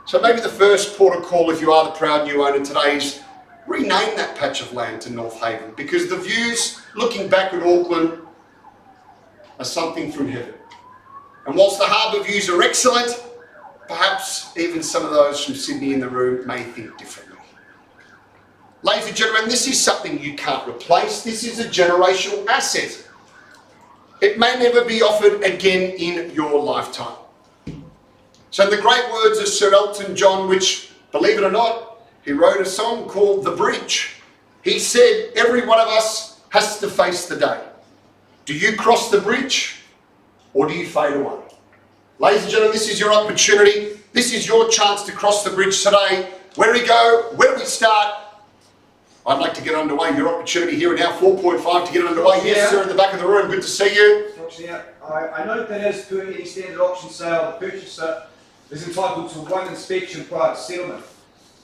So maybe the first port of call, if you are the proud new owner today, is rename that patch of land to North Haven, because the views looking back at Auckland are something from heaven. And whilst the harbour views are excellent, perhaps even some of those from Sydney in the room may think differently. Ladies and gentlemen, this is something you can't replace. This is a generational asset. It may never be offered again in your lifetime. So in the great words of Sir Elton John, which, believe it or not, he wrote a song called The Bridge. He said, every one of us has to face the day. Do you cross the bridge or do you fade away? Ladies and gentlemen, this is your opportunity. This is your chance to cross the bridge today. Where do we go? Where do we start? I'd like to get underway. Your opportunity here and now, 4.5 to get underway. Yes, sir, in the back of the room. Good to see you. I note that as per any standard auction sale, the purchaser is entitled to one inspection prior to settlement.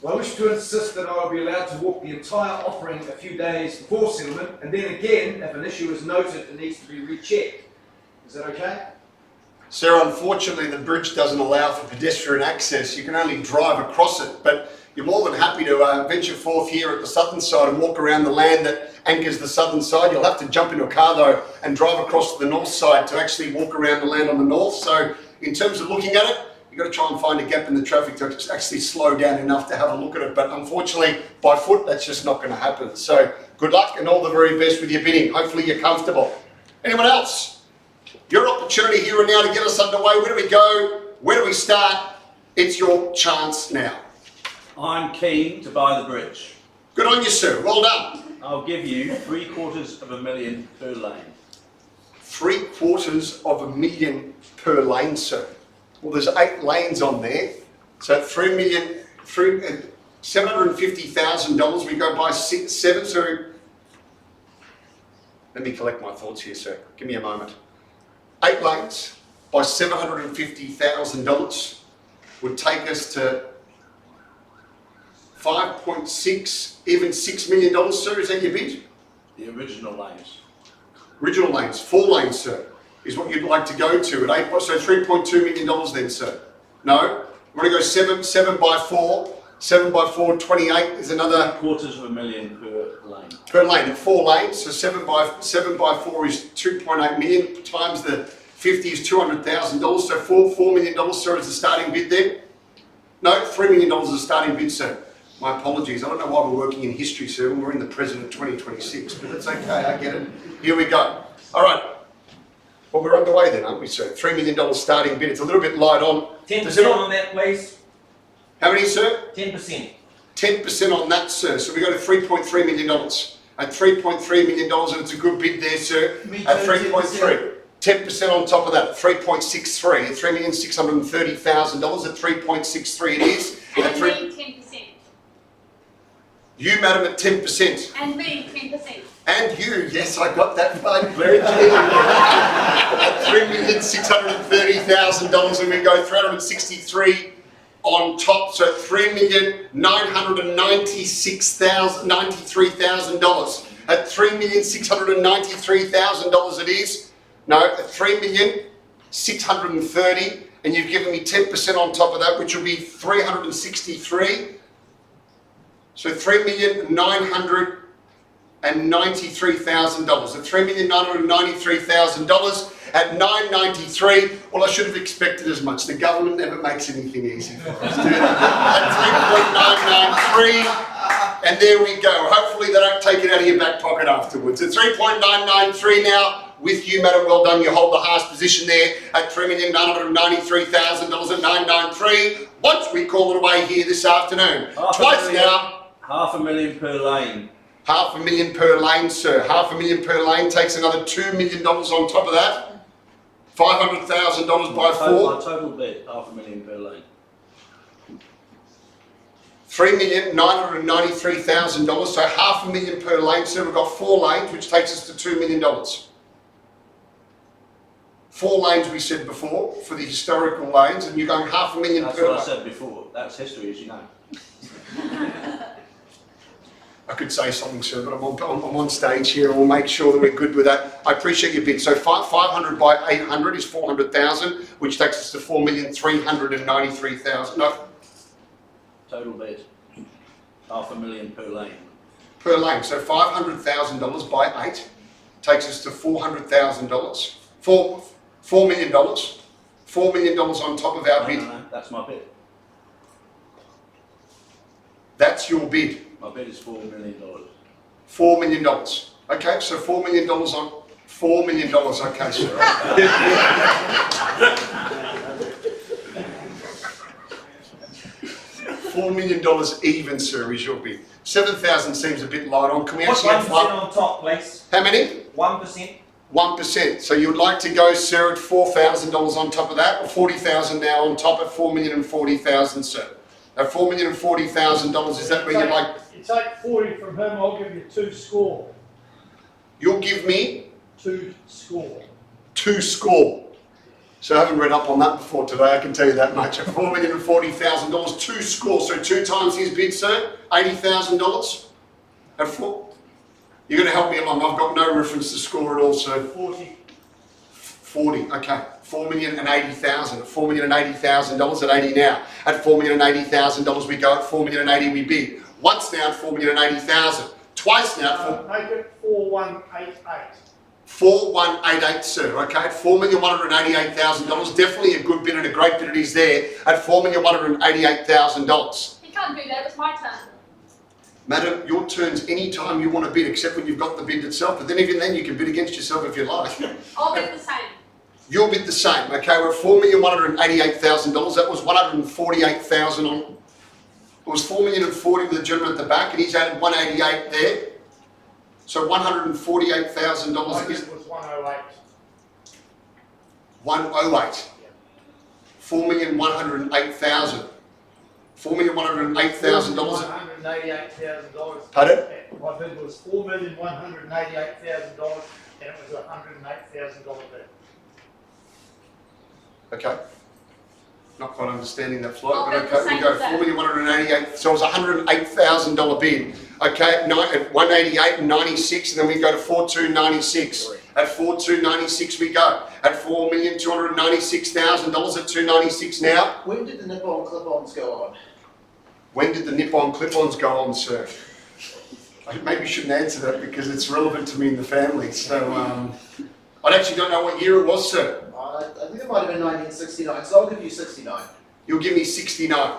Well, I wish to insist that I will be allowed to walk the entire offering a few days before settlement, and then again, if an issue is noted, it needs to be rechecked. Is that okay? Sir, unfortunately the bridge doesn't allow for pedestrian access. You can only drive across it, but you're more than happy to venture forth here at the southern side and walk around the land that anchors the southern side. You'll have to jump into a car though and drive across to the north side to actually walk around the land on the north. So in terms of looking at it, you've got to try and find a gap in the traffic to actually slow down enough to have a look at it. But unfortunately, by foot, that's just not going to happen. So good luck and all the very best with your bidding. Hopefully you're comfortable. Anyone else? Your opportunity here and now to get us underway. Where do we go? Where do we start? It's your chance now. I'm keen to buy the bridge. Good on you, sir. Well done. I'll give you $750,000 per lane. $750,000 per lane, sir. Well, there's 8 lanes on there. So at $750,000, we go by 7. So let me collect my thoughts here, sir. Give me a moment. 8 lanes by $750,000 would take us to 5.6, even $6 million, sir. Is that your bid? The original lanes. Original lanes, 4 lanes, sir, is what you'd like to go to at 8, so $3.2 million then, sir. No, we're going to go 7 by 4. 7 by 4, 28 is another $250,000 per lane. Per lane at 4 lanes, so 7 by 4 is 2.8 million times the 50 is $200,000. So $4 million, sir, is the starting bid there. No, $3 million is the starting bid, sir. My apologies. I don't know why we're working in history, sir, when we're in the present of 2026, but that's okay. I get it. Here we go. All right. Well, we're underway then, aren't we, sir? $3 million starting bid. It's a little bit light on. 10% on that, please. How many, sir? 10%. 10% on that, sir. So we go to $3.3 million. At $3.3 million, and it's a good bid there, sir. At 3.3. 10% on top of that, 3.63. At $3,630,000. At 3.63 it is. And me 10%. You, madam, at 10%. And me 10%. And you, yes, I got that fine very clearly. At $3,630,000, and we go 363 on top, so $3,993,000. At $3,693,000 it is. No, at $3,630,000, and you've given me 10% on top of that, which will be 363. So $3,993,000. At $3,993,000 at $993. Well, I should have expected as much. The government never makes anything easy for us, do they? At $3,993, and there we go. Hopefully they don't take it out of your back pocket afterwards. At $3,993 now. With you, madam, well done. You hold the highest position there at $3,993,000 at $993. Once we call it away here this afternoon. Twice now. $500,000 per lane. $500,000 per lane, sir. $500,000 per lane takes another $2 million on top of that. $500,000 by 4. My total bid, $500,000 per lane. $3,993,000, so $500,000 per lane, sir. We've got 4 lanes, which takes us to $2 million. 4 lanes we said before for the historical lanes, and you're going $500,000 per lane. That's what I said before. That's history, as you know. I could say something, sir, but I'm on stage here, and we'll make sure that we're good with that. I appreciate your bid. So 500 by 800 is 400,000, which takes us to 4,393,000. No. Total bid. $500,000 per lane. Per lane. So $500,000 by 8 takes us to $400,000. $4 million. $4 million on top of our bid. No, that's my bid. That's your bid. My bid is $4 million. $4 million. Okay, so $4 million on $4 million. Okay, sir. $4 million even, sir, is your bid. 7,000 seems a bit light on. Can we What's actually 1% have on top, please? How many? 1%. 1%. So you'd like to go, sir, at $4,000 on top of that, or 40,000 now on top of 4,040,000, sir. At $4,040,000, is that where you'd like? You take 40 from him, I'll give you 2 score. You'll give me? 2 score. 2 score. So I haven't read up on that before today, I can tell you that much. At $4,040,000, 2 score. So 2 times his bid, sir, $80,000 at 4. You're going to help me along. I've got no reference to score at all, sir. 40. 40, okay. $4,080,000. At $4,080,000 at 80 now. At $4,080,000 we go. At $4,080,000 we bid. Once now at $4,080,000. Twice now at Make it 4188. 4188, sir. Okay, at $4,188,000. Definitely a good bid and a great bid it is there. At $4,188,000. You can't do that, it's my turn. Madam, your turn's any time you want to bid, except when you've got the bid itself. But then even then, you can bid against yourself if you like. I'll bid the same. You'll bid the same. Okay, we're at $4,188,000. That was $148,000 on. It was $4,040,000 with the gentleman at the back, and he's added $188 there. So $148,000 is. It was 108. 108. 4,108,000. $4,108,000. $188,000. Pardon? My bid was $4,188,000, and it was a $108,000 bid. Okay. Not quite understanding that flight, I'll but bid the okay. We same go as that. $4,188,000. So it was a $108,000 bid. Okay, at 188 and 96, and then we go to 4296. At 4296 we go. At $4,296,000 at 296 now. When did the nip-on clip-ons go on? When did the nip-on clip-ons go on, sir? I maybe shouldn't answer that because it's relevant to me and the family. So I actually don't know what year it was, sir. I think it might have been 1969, so I'll give you 69. You'll give me 69.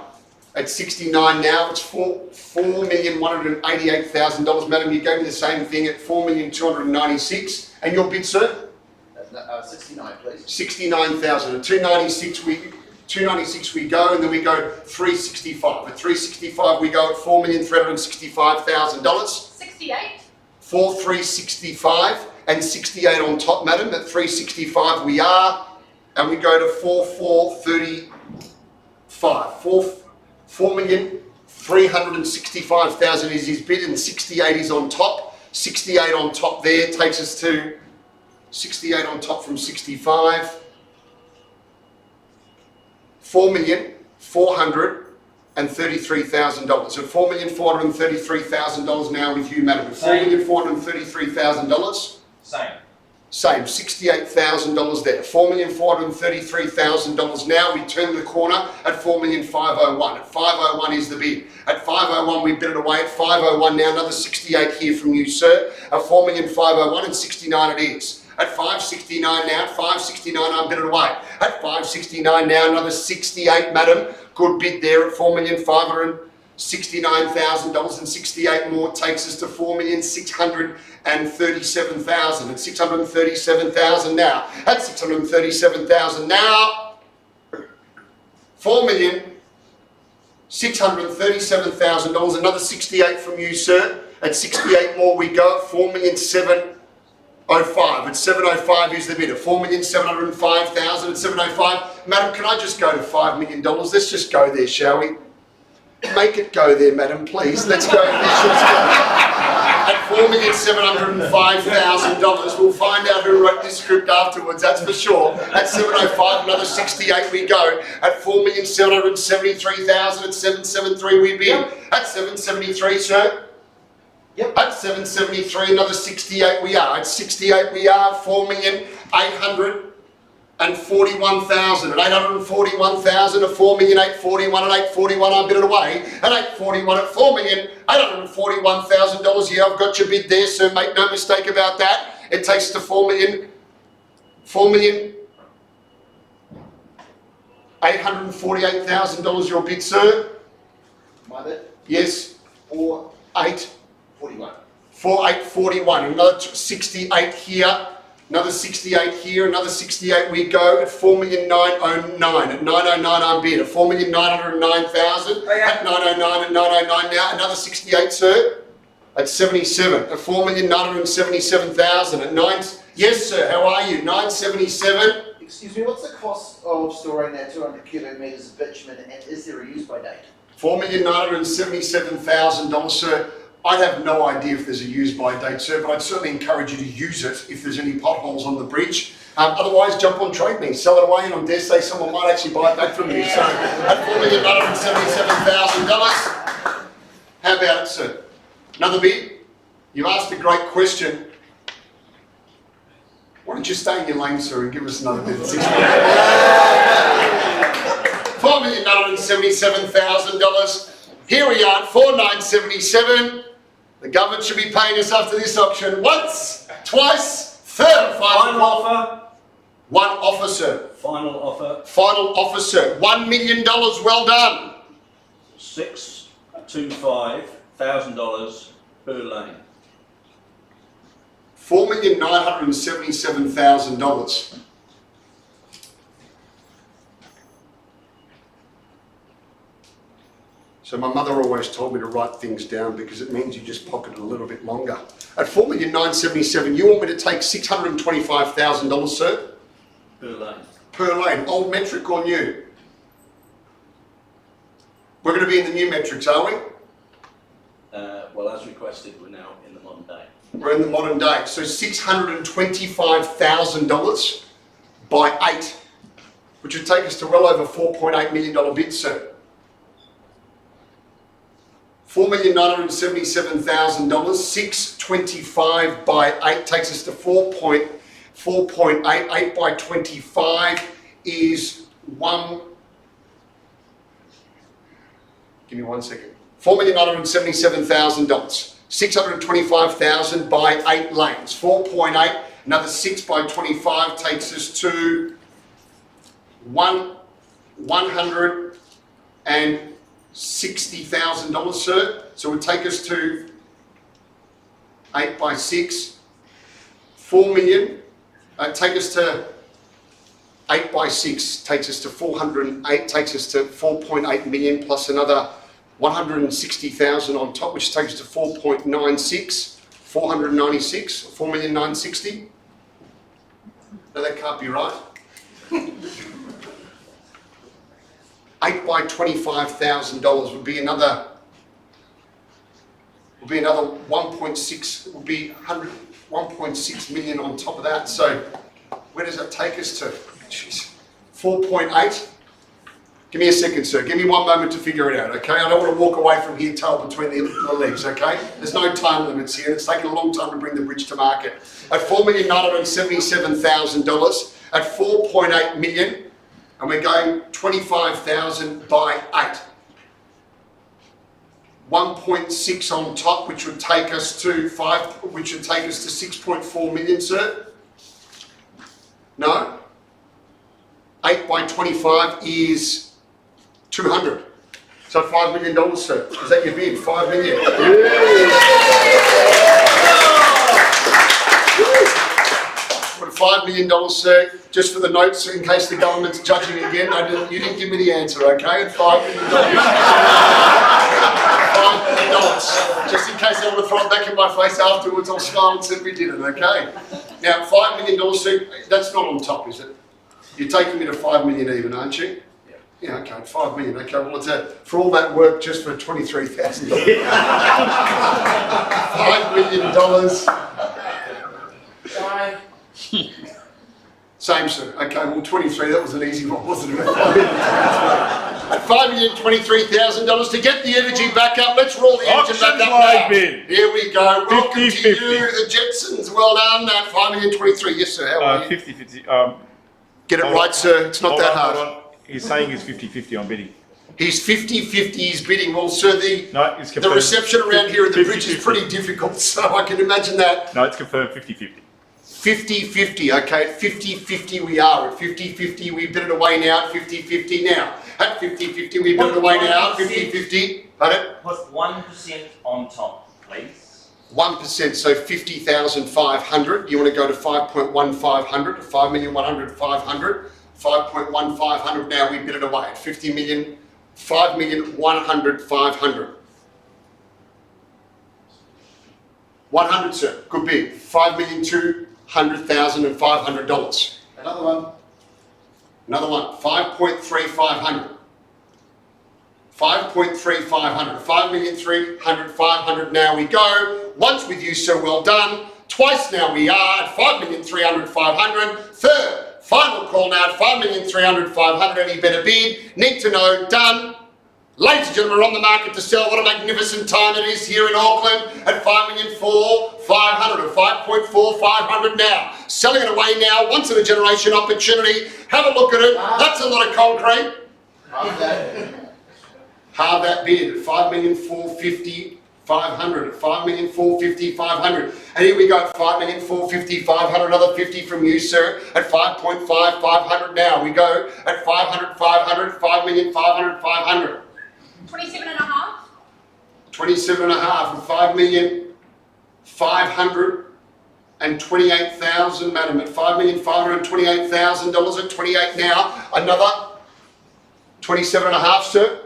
At 69 now, it's $4,188,000. Madam, you gave me the same thing at $4,296,000. And your bid, sir? 69, please. 69,000. At 296 we go, and then we go 365. At 365 we go at $4,365,000. 68. 4,365 and 68 on top, madam. At 365 we are, and we go to 4,435. 4,365,000 is his bid, and 68 is on top. 68 on top there takes us to 68 on top from 65. $4,433,000. At $4,433,000 now with you, madam. At $4,433,000. Same, $68,000 there. $4,433,000 now. We turn the corner at $4,501,000. At 501 is the bid. At 501 we bid it away. At 501 now, another 68 here from you, sir. At $4,501,000 and 69 it is. At 569 now, at 569 I bid it away. At 569 now, another 68, madam. Good bid there at $4,569,000, and 68 more takes us to $4,637,000. At 637,000 now. At 637,000 now. $4,637,000. Another 68 from you, sir. At 68 more we go. At $4,705,000. At 705 is the bid. At $4,705,000 at 705. Madam, can I just go to $5 million? Let's just go there, shall we? Make it go there, madam, please. Let's go. At $4,705,000. We'll find out who wrote this script afterwards, that's for sure. At 705, another 68 we go. At $4,773,000 at 773 we bid. At 773, sir. Yep. At 773, another 68 we are. At 68 we are, $4,841,000. At 841,000, at $4,841,000 at 841 I bid it away. At 841 at $4,841,000. Yeah, I've got your bid there, sir. Make no mistake about that. It takes to $4,848,000 your bid, sir. My bid? Yes. 4841. 4841. Another 68 here. Another 68 here, another 68 we go at 4,909,000. At 909 I'm bid. At 4,909,000. At 909 and 909 now. Another 68, sir. At 77. At 4,977,000. At 9. Yes, sir. How are you? 977. Excuse me, what's the cost of storing that 200 cubic metres of bitumen, and is there a use by date? $4,977,000, sir. I'd have no idea if there's a use by date, sir, but I'd certainly encourage you to use it if there's any potholes on the bridge. Otherwise, jump on Trade Me, sell it away, and I dare say someone might actually buy it back from you. So, at $4,977,000, how about it, sir? Another bid? You asked a great question. Why don't you stay in your lane, sir, and give us another bid? $4,977,000. Here we are at 4,977. The government should be paying us after this auction once, twice, third and final offer. One offer, sir. Final offer. Final offer, sir. $1 million. Well done. $625,000 per lane. $4,977,000. So my mother always told me to write things down because it means you just pocket it a little bit longer. At $4,977,000, you want me to take $625,000, sir? Per lane. Per lane. Old metric or new? We're going to be in the new metrics, are we? Well, as requested, we're now in the modern day. We're in the modern day. So $625,000 by 8, which would take us to well over $4.8 million bid, sir. $4,977,000, 625 by 8 takes us to 4.8. 8 by 25 is give me 1 second. $4,977,000. 625,000 by 8 lanes. 4.8, another 6 by 25 takes us to $160,000, sir. So it would take us to 8 by 6, 4 million. Take us to 8 by 6, takes us to 408, takes us to 4.8 million plus another 160,000 on top, which takes us to 4.96, 496, 4,960,000. No, that can't be right. 8 by $25,000 would be another 1.6, would be 1.6 million on top of that. So where does that take us to? Jeez. 4.8. Give me a second, sir. Give me 1 moment to figure it out, okay? I don't want to walk away from here tail between the legs, okay? There's no time limits here. It's taken a long time to bring the bridge to market. At $4,977,000, at 4.8 million, and we're going 25,000 by 8. 1.6 on top, which would take us to 6.4 million, sir. No? 8 by 25 is 200. So $5 million, sir. Is that your bid? 5 million. $5 million, sir. Just for the notes, in case the government's judging again, you didn't give me the answer, okay? $5 million. $5 million. Just in case they want to throw it back in my face afterwards, I'll smile and say we did it, okay? Now, $5 million, sir, that's not on top, is it? You're taking me to 5 million even, aren't you? Yeah, okay, 5 million. Okay, well, it's for all that work just for $23,000. $5 million. Same, sir. Okay, well, 23, that was an easy one, wasn't it? At $5,023,000 to get the energy back up. Let's roll the engine back up now. Here we go. Welcome to you, the Jetsons. Well done. At $5,023,000. Yes, sir. How are you? 50-50. Get it right, sir. It's not that hard. Hold on. He's saying he's 50-50 on bidding. He's 50-50, he's bidding. Well, sir, the confirmed. reception around here at the bridge is pretty difficult, so I can imagine that. No, it's confirmed 50-50. 50-50, okay, at 50-50 we are. At 50-50 we bid it away now, at 50-50 now. At 50-50 we bid it away now, 50-50. Pardon? Put 1% on top, please. 1%, so 50,500. You want to go to 5.1500, 5,100,000, 500, 5.1500. Now we bid it away at 50 million, 5,100,000, 500. 100, sir. Good bid. $5,200,000 and $500. Another one. Another one. 5.3500. 5.3500. 5,300,000, 500. Now we go. Once with you, sir. Well done. Twice now we are at 5,300,000, 500. Third, final call now at 5,300,000, 500. Any better bid? Need to know. Done. Ladies and gentlemen, we're on the market to sell. What a magnificent time it is here in Auckland at 5,400,500 or 5.4, 500 now. Selling it away now, once in a generation opportunity. Have a look at it. That's a lot of concrete. Halve that bid at 5,450,500 at 5,450,500. And here we go, 5,450,500. Another 50 from you, sir, at 5.5, 500 now. We go at 500, 500, 5,500,000, 500. 27 and a half. 27 and a half and 5,528,000, madam, at $5,528,000 at 28 now. Another 27 and a half, sir.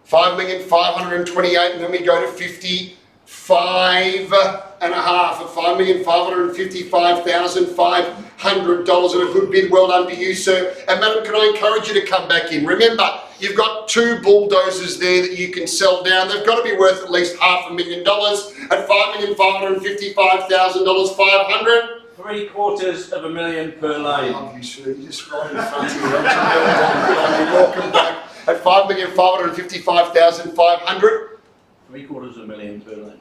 5,528,000, and then we go to 55 and a half at $5,555,500 and a good bid. Well done to you, sir. And madam, can I encourage you to come back in? Remember, you've got 2 bulldozers there that you can sell down. They've got to be worth at least $500,000 at $5,555,000, 500. $750,000 per lane. I love you, sir. You're just right in front of me. Welcome back at $5,555,500. $750,000 per lane.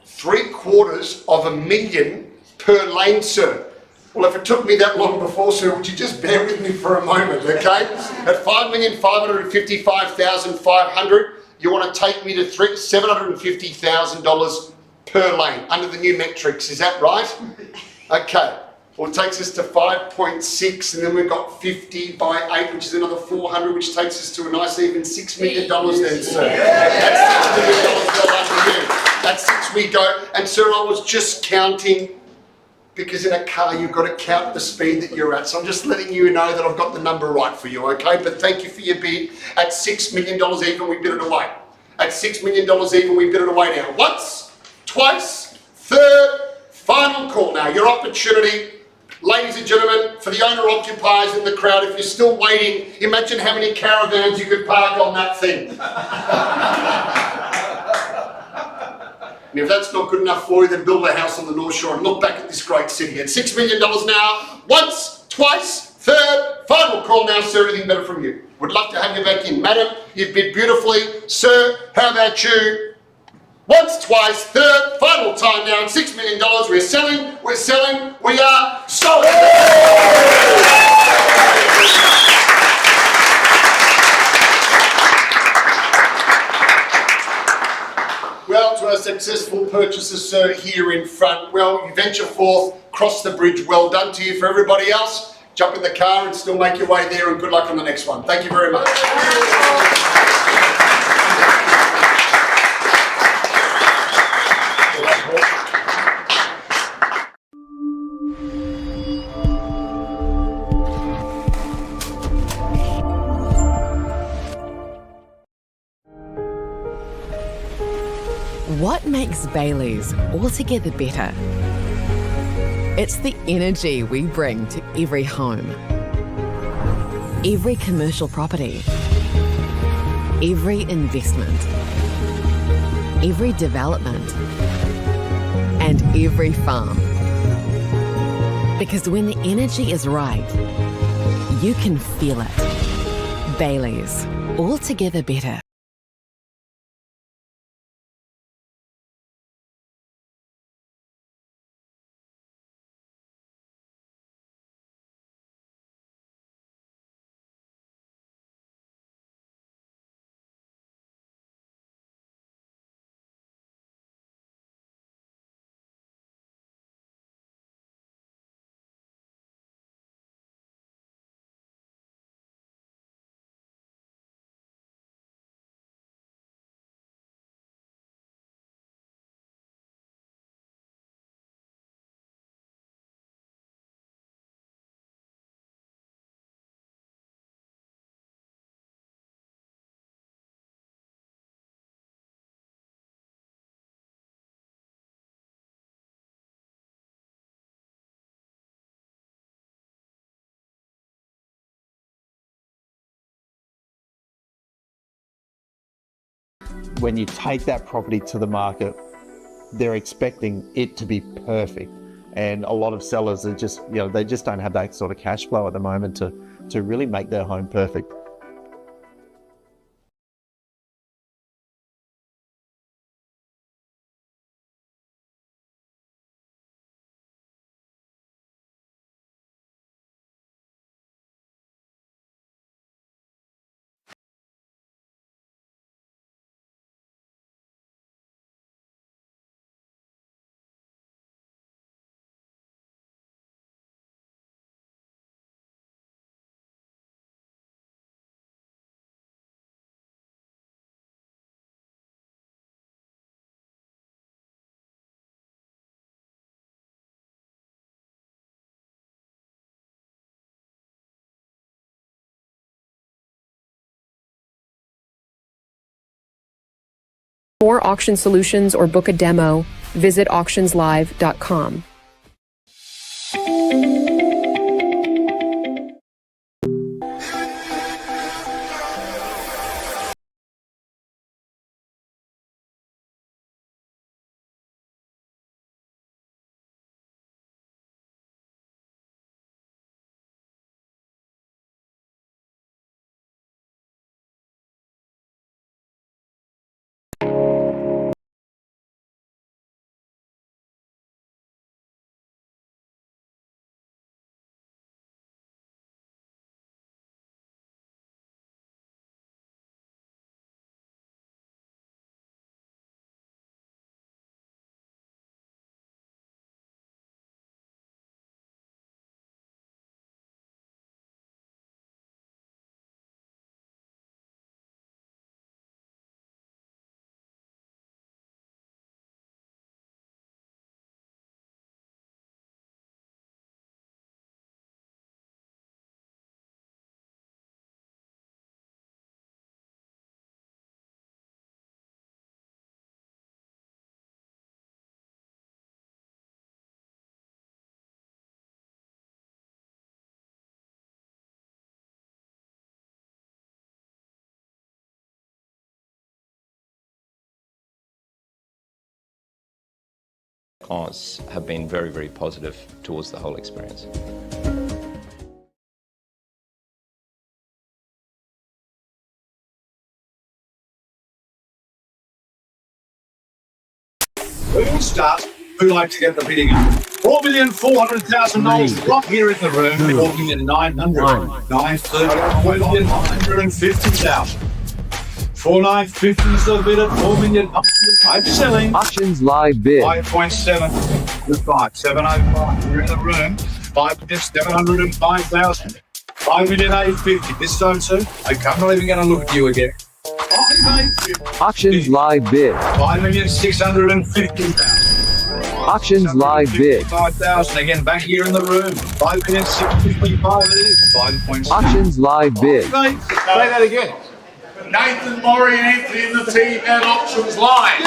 $750,000 per lane, sir. Well, if it took me that long before, sir, would you just bear with me for a moment, okay? At $5,555,500, you want to take me to $750,000 per lane under the new metrics. Is that right? Okay. Well, it takes us to 5.6, and then we've got 50 by 8, which is another 400, which takes us to a nice even $6 million then, sir. That's $6 million well under you. That's 6 we go. And sir, I was just counting, because in a car you've got to count the speed that you're at. So I'm just letting you know that I've got the number right for you, okay? But thank you for your bid. At $6 million even, we bid it away. At $6 million even, we bid it away now. Once, twice, third, final call now. Your opportunity. Ladies and gentlemen, for the owner-occupiers in the crowd, if you're still waiting, imagine how many caravans you could park on that thing. And if that's not good enough for you, then build a house on the North Shore and look back at this great city. At $6 million now, once, twice, third, final call now, sir. Anything better from you? Would love to have you back in. Madam, you've bid beautifully. Sir, how about you? Once, twice, third, final time now at $6 million. We're selling, we are sold. Well, to our successful purchasers, sir, here in front. Well, you venture forth, cross the bridge. Well done to you. For everybody else, jump in the car and still make your way there, and good luck on the next one. Thank you very much. What makes Bailey's altogether better? It's the energy we bring to every home, every commercial property, every investment, every development, and every farm. Because when the energy is right, you can feel it. Bailey's, altogether better. when you take that property to the market, they're expecting it to be perfect. And a lot of sellers are just, they just don't have that sort of cash flow at the moment to really make their home perfect. For more auction solutions or book a demo, visit auctionslive.com. Clients have been very, very positive towards the whole experience. We will start. Who likes to get the bidding up? $4,400,000 right here in the room. We're talking at 950,000. 4,950 is the bid at 4 million. I'm selling. Auctions live bid. 5.7 to 5. 705. We're in the room. 5,705,000. 5,850,000. This zone too. I'm not even going to look at you again. Auctions live bid. 5,650,000. Auctions live bid. 5,000 again back here in the room. 5,655 it is. 5.6. Auctions live bid. Say that again. Nathan, Maury, and Anthony and the team at Auctions Live.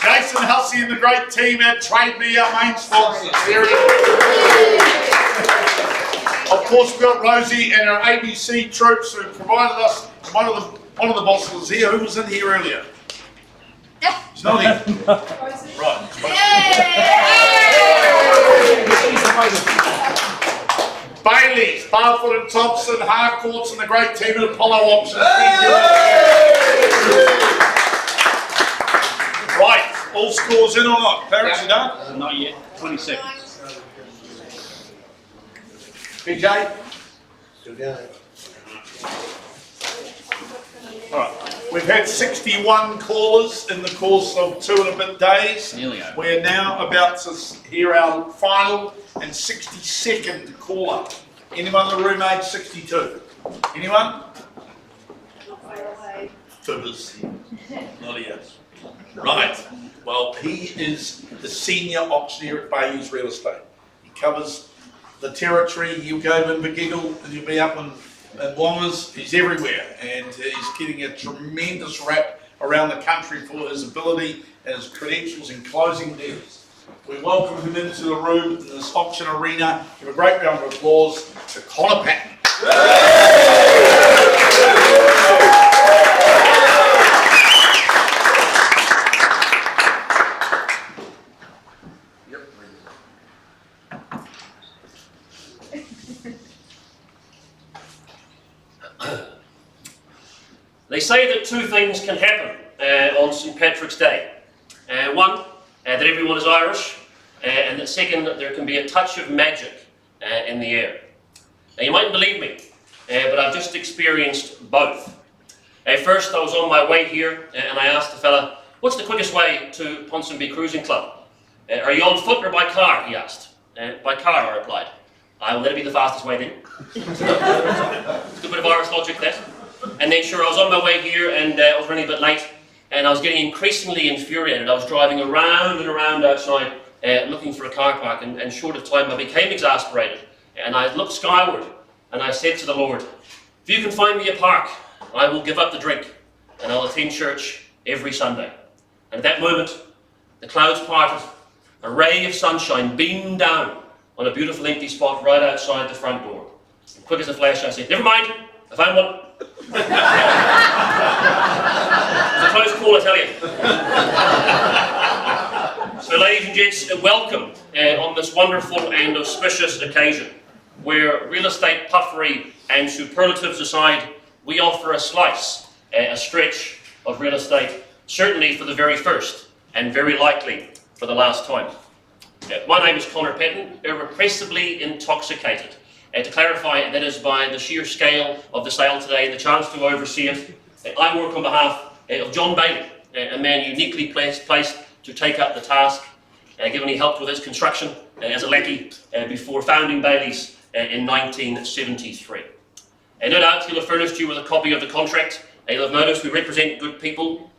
Jason Hussey and the great team at Trade Me, our main sponsors. Of course, we've got Rosie and our ABC troops who provided us. One of the bosses was here. Who was in here earlier? He's not here. Right. Bailey's, Barfoot and Thompson, Harcourts and the great team at Apollo Auctions. Thank you. Right, all scores in or not? Parents, you done? Not yet. 20 seconds. BJ? Still going. All right. We've had 61 callers in the course of 2 and a bit days. Nearly over. We're now about to hear our final and 62nd caller. Anyone in the room age 62? Anyone? Fibbers. Not here. Right. Well, he is the senior auctioneer at Bayes Real Estate. He covers the territory. He'll go to Invergiggle and he'll be up in Wongers. He's everywhere, and he's getting a tremendous rap around the country for his ability and his credentials in closing deals. We welcome him into the room in this auction arena. Give a great round of applause to Connor Patton. They say that two things can happen on St Patrick's Day. One, that everyone is Irish, and that second, that there can be a touch of magic in the air. Now you mightn't believe me, but I've just experienced both. First, I was on my way here, and I asked the fella, "What's the quickest way to Ponsonby Cruising Club?" "Are you on foot or by car?" he asked. "By car," I replied. "Well, that'll be the fastest way then." It's a bit of Irish logic, that. And then sure, I was on my way here, and I was running a bit late, and I was getting increasingly infuriated. I was driving around and around outside, looking for a car park, and short of time I became exasperated. And I looked skyward, and I said to the Lord, "If you can find me a park, I will give up the drink, and I'll attend church every Sunday." And at that moment, the clouds parted, a ray of sunshine beamed down on a beautiful empty spot right outside the front door. And quick as a flash, I said, "Never mind, I found one." It was a close call, I tell you. So ladies and gents, welcome on this wonderful and auspicious occasion, where real estate puffery and superlatives aside, we offer a slice, a stretch of real estate, certainly for the very first and very likely for the last time. My name is Connor Petton, irrepressibly intoxicated. To clarify, that is by the sheer scale of the sale today and the chance to oversee it. I work on behalf of John Bailey, a man uniquely placed to take up the task, given he helped with its construction as a lackey before founding Bailey's in 1973. No doubt he'll have furnished you with a copy of the contract. You'll have noticed we represent good people.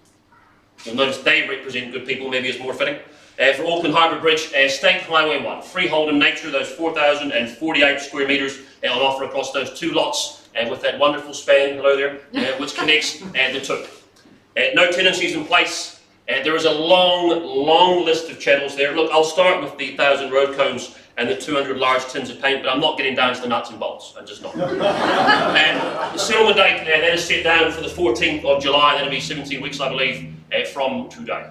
You'll notice they represent good people, maybe is more fitting. For Auckland Harbour Bridge, State Highway 1, freehold in nature, those 4,048 square metres on offer across those two lots, with that wonderful span, hello there, which connects the two. No tenancies in place. There is a long list of chattels there. Look, I'll start with the 1,000 road cones and the 200 large tins of paint, but I'm not getting down to the nuts and bolts. I'm just not. The settlement date that is set down for the 14th of July. That'll be 17 weeks, I believe, from today.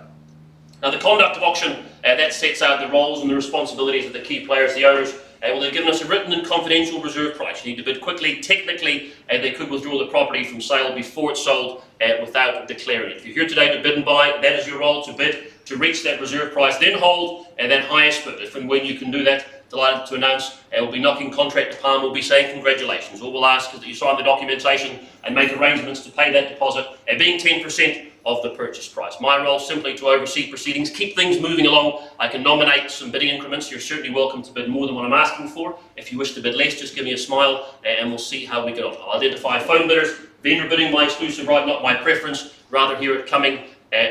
Now, the conduct of auction, that sets out the roles and the responsibilities of the key players, the owners. Well, they've given us a written and confidential reserve price. You need to bid quickly. Technically, they could withdraw the property from sale before it's sold without declaring it. If you're here today to bid and buy, that is your role, to bid, to reach that reserve price, then hold that highest bid. If and when you can do that, delighted to announce, we'll be knocking contract to palm, we'll be saying congratulations. All we'll ask is that you sign the documentation and make arrangements to pay that deposit, being 10% of the purchase price. My role simply to oversee proceedings, keep things moving along. I can nominate some bidding increments. You're certainly welcome to bid more than what I'm asking for. If you wish to bid less, just give me a smile and we'll see how we get on. I'll identify phone bidders, vendor bidding, my exclusive right, not my preference, rather hear it coming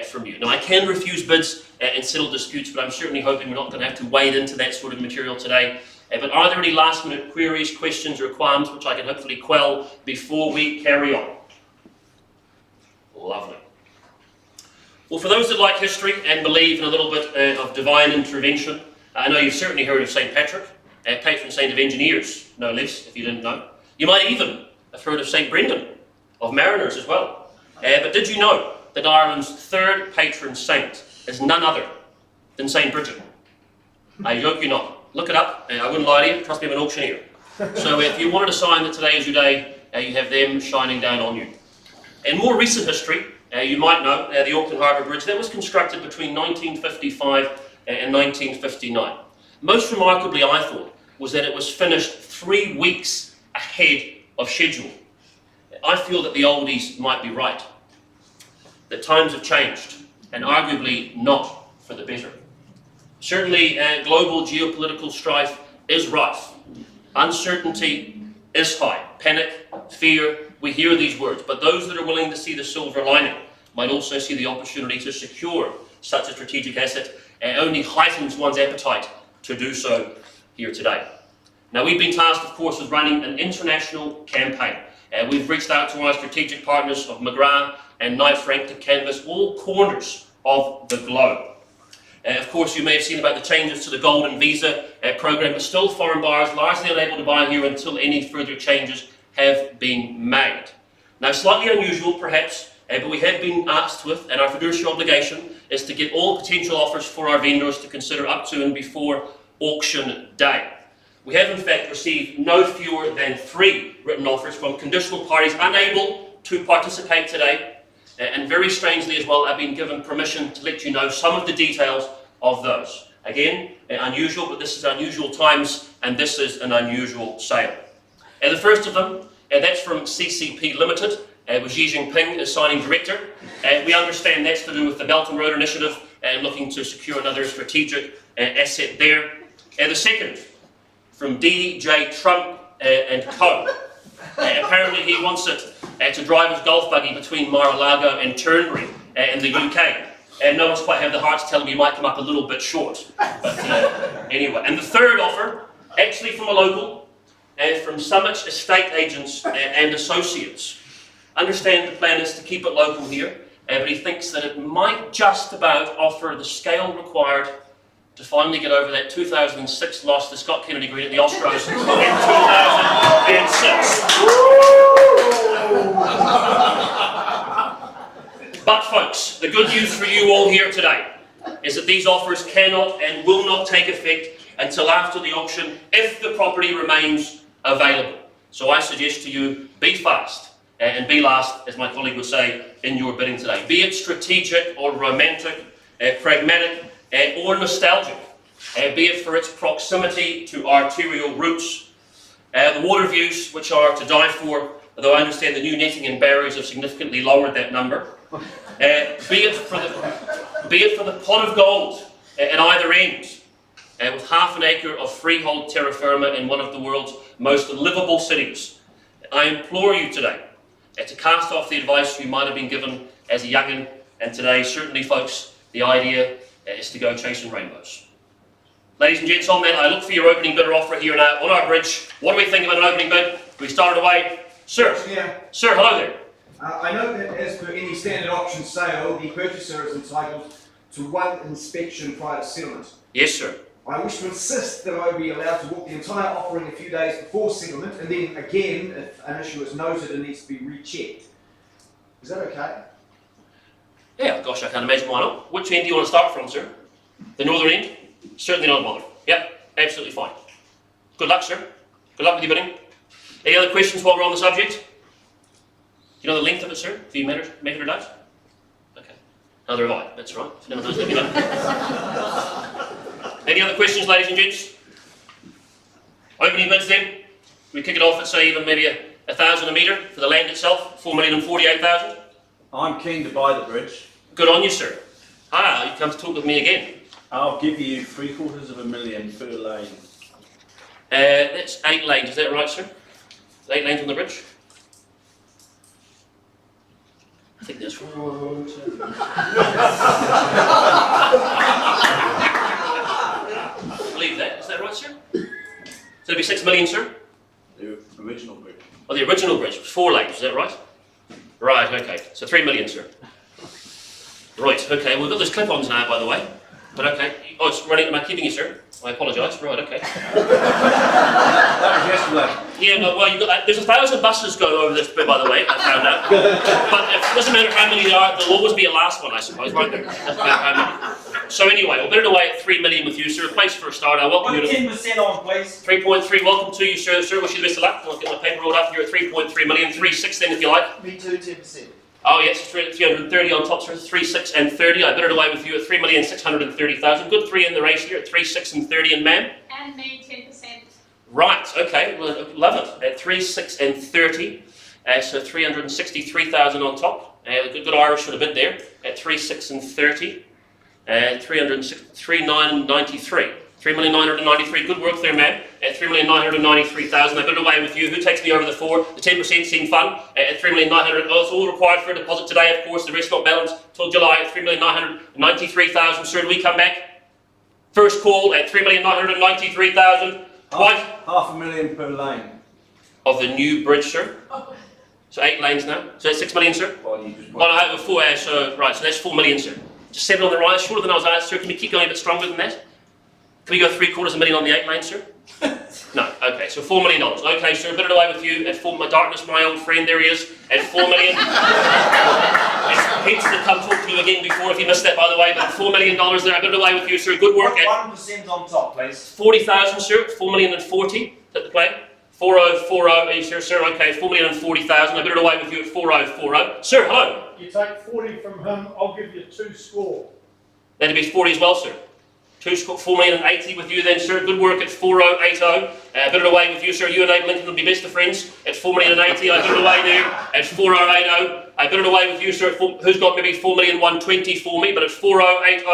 from you. Now, I can refuse bids and settle disputes, but I'm certainly hoping we're not going to have to wade into that sort of material today. But are there any last minute queries, questions or qualms which I can hopefully quell before we carry on? Lovely. Well, for those that like history and believe in a little bit of divine intervention, I know you've certainly heard of St Patrick, patron saint of engineers, no less, if you didn't know. You might even have heard of St Brendan, of mariners as well. But did you know that Ireland's third patron saint is none other than St Bridget? I joke you not. Look it up, I wouldn't lie to you, trust me, I'm an auctioneer. So if you wanted a sign that today is your day, you have them shining down on you. In more recent history, you might know the Auckland Harbour Bridge, that was constructed between 1955 and 1959. Most remarkably, I thought, was that it was finished 3 weeks ahead of schedule. I feel that the oldies might be right, that times have changed, and arguably not for the better. Certainly, global geopolitical strife is rife. Uncertainty is high. Panic, fear, we hear these words, but those that are willing to see the silver lining might also see the opportunity to secure such a strategic asset, only heightens one's appetite to do so here today. Now, we've been tasked, of course, with running an international campaign. We've reached out to our strategic partners of McGrath and Knight Frank to canvass all corners of the globe. Of course, you may have seen about the changes to the Golden Visa program, but still foreign buyers largely unable to buy here until any further changes have been made. Now, slightly unusual perhaps, but we have been asked with, and our fiduciary obligation is to get all potential offers for our vendors to consider up to and before auction day. We have in fact received no fewer than 3 written offers from conditional parties unable to participate today, and very strangely as well, I've been given permission to let you know some of the details of those. Again, unusual, but this is unusual times, and this is an unusual sale. The first of them, that's from CCP Limited, with Xi Jinping as signing director. We understand that's to do with the Belt and Road Initiative and looking to secure another strategic asset there. The second, from DJ Trump and Co. Apparently he wants it to drive his golf buggy between Mar-a-Lago and Turnberry in the UK. And no one's quite had the heart to tell him he might come up a little bit short. But anyway, and the third offer, actually from a local, from Summit Estate Agents and Associates. Understand the plan is to keep it local here, but he thinks that it might just about offer the scale required to finally get over that 2006 loss to Scott Kennedy Green at the Ostros in 2006. But folks, the good news for you all here today is that these offers cannot and will not take effect until after the auction if the property remains available. So I suggest to you, be fast and be last, as my colleague would say, in your bidding today. Be it strategic or romantic, pragmatic or nostalgic, be it for its proximity to arterial routes, the water views, which are to die for, although I understand the new netting and barriers have significantly lowered that number. Be it for the pot of gold at either end, with half an acre of freehold terra firma in one of the world's most livable cities. I implore you today to cast off the advice you might have been given as a young'un, and today, certainly folks, the idea is to go chasing rainbows. Ladies and gents, on that, I look for your opening bidder offer here now on our bridge. What do we think about an opening bid? We started away. Sir, Yeah. Sir, hello there. I know that as per any standard auction sale, the purchaser is entitled to one inspection prior to settlement. Yes, sir. I wish to insist that I be allowed to walk the entire offering a few days before settlement, and then again, if an issue is noted, it needs to be rechecked. Is that okay? Yeah, gosh, I can't imagine why not. Which end do you want to start from, sir? The northern end? Certainly not a bother. Yep, absolutely fine. Good luck, sir. Good luck with your bidding. Any other questions while we're on the subject? Do you know the length of it, sir? Have you measured it out? Okay. Neither have I. That's right. If anyone knows, let me know. Any other questions, ladies and gents? Opening bids then. We kick it off at, say, even maybe 1,000 a metre for the land itself, 4,048,000. I'm keen to buy the bridge. Good on you, sir. Ah, you come to talk with me again. I'll give you $750,000 per lane. That's 8 lanes, is that right, sir? 8 lanes on the bridge? I think that's 1, 2. I believe that. Is that right, sir? So it'll be 6 million, sir? The original bridge. Oh, the original bridge was 4 lanes, is that right? Right, okay. So 3 million, sir. Right, okay. We've got those clip-ons now, by the way. But okay. Oh, it's running. Am I keeping you, sir? I apologise. Right, okay. That was yesterday. Yeah, no, well, there's 1,000 buses going over this bit, by the way, I found out. But it doesn't matter how many there are, there'll always be a last one, I suppose, won't there? Doesn't matter how many. So anyway, we'll bid it away at 3 million with you, sir. A place for a start. I welcome you to 10% on, please. 3.3. Welcome to you, sir. Sir, wish you the best of luck. I'll get my paper rolled up here at 3.3 million. 3.6 then, if you like. Me too, 10%. Oh yes, 330 on top, sir. 3.6 and 30. I bid it away with you at 3,630,000. Good 3 in the race here at 3.6 and 30, and ma'am. And me 10%. Right. Okay. Well, love it. At 3.6 and 30, so 363,000 on top. Good Irish for the bid there at 3.6 and 30, 3,993. 3,993. Good work there, man. At 3,993,000. I bid it away with you. Who takes me over the 4? The 10% seemed fun. At 3,900,000. Oh, it's all required for a deposit today, of course. The rest not balanced till July at 3,993,000. Sir, do we come back? First call at 3,993,000. Twice. $500,000 per lane. Of the new bridge, sir. So 8 lanes now. So that's 6 million, sir. Well, you just no, I have 4. So right. So that's 4 million, sir. Just 7 on the rise. Shorter than I was asked, sir. Can we keep going a bit stronger than that? Can we go $750,000 on the 8 lanes, sir? No. Okay. So $4 million. Okay, sir. Bid it away with you at 4. My darkness, my old friend. There he is at 4 million. Hence to come talk to you again before if you missed that, by the way. But $4 million there. I bid it away with you, sir. Good work. 1% on top, please. 40,000, sir. 4,040,000 at the play. 4040, sir, okay, 4,040,000. I better away with you at 4040. Sir, hello. You take 40 from him, I'll give you 2 score. That'd be 40 as well, sir. 4,080 with you then, sir. Good work at 4080. Better away with you, sir. You and Abe Lincoln will be best of friends at 4,080. I better away there at 4080. I better away with you, sir. Who's got maybe 4,120 for me, but at 4080,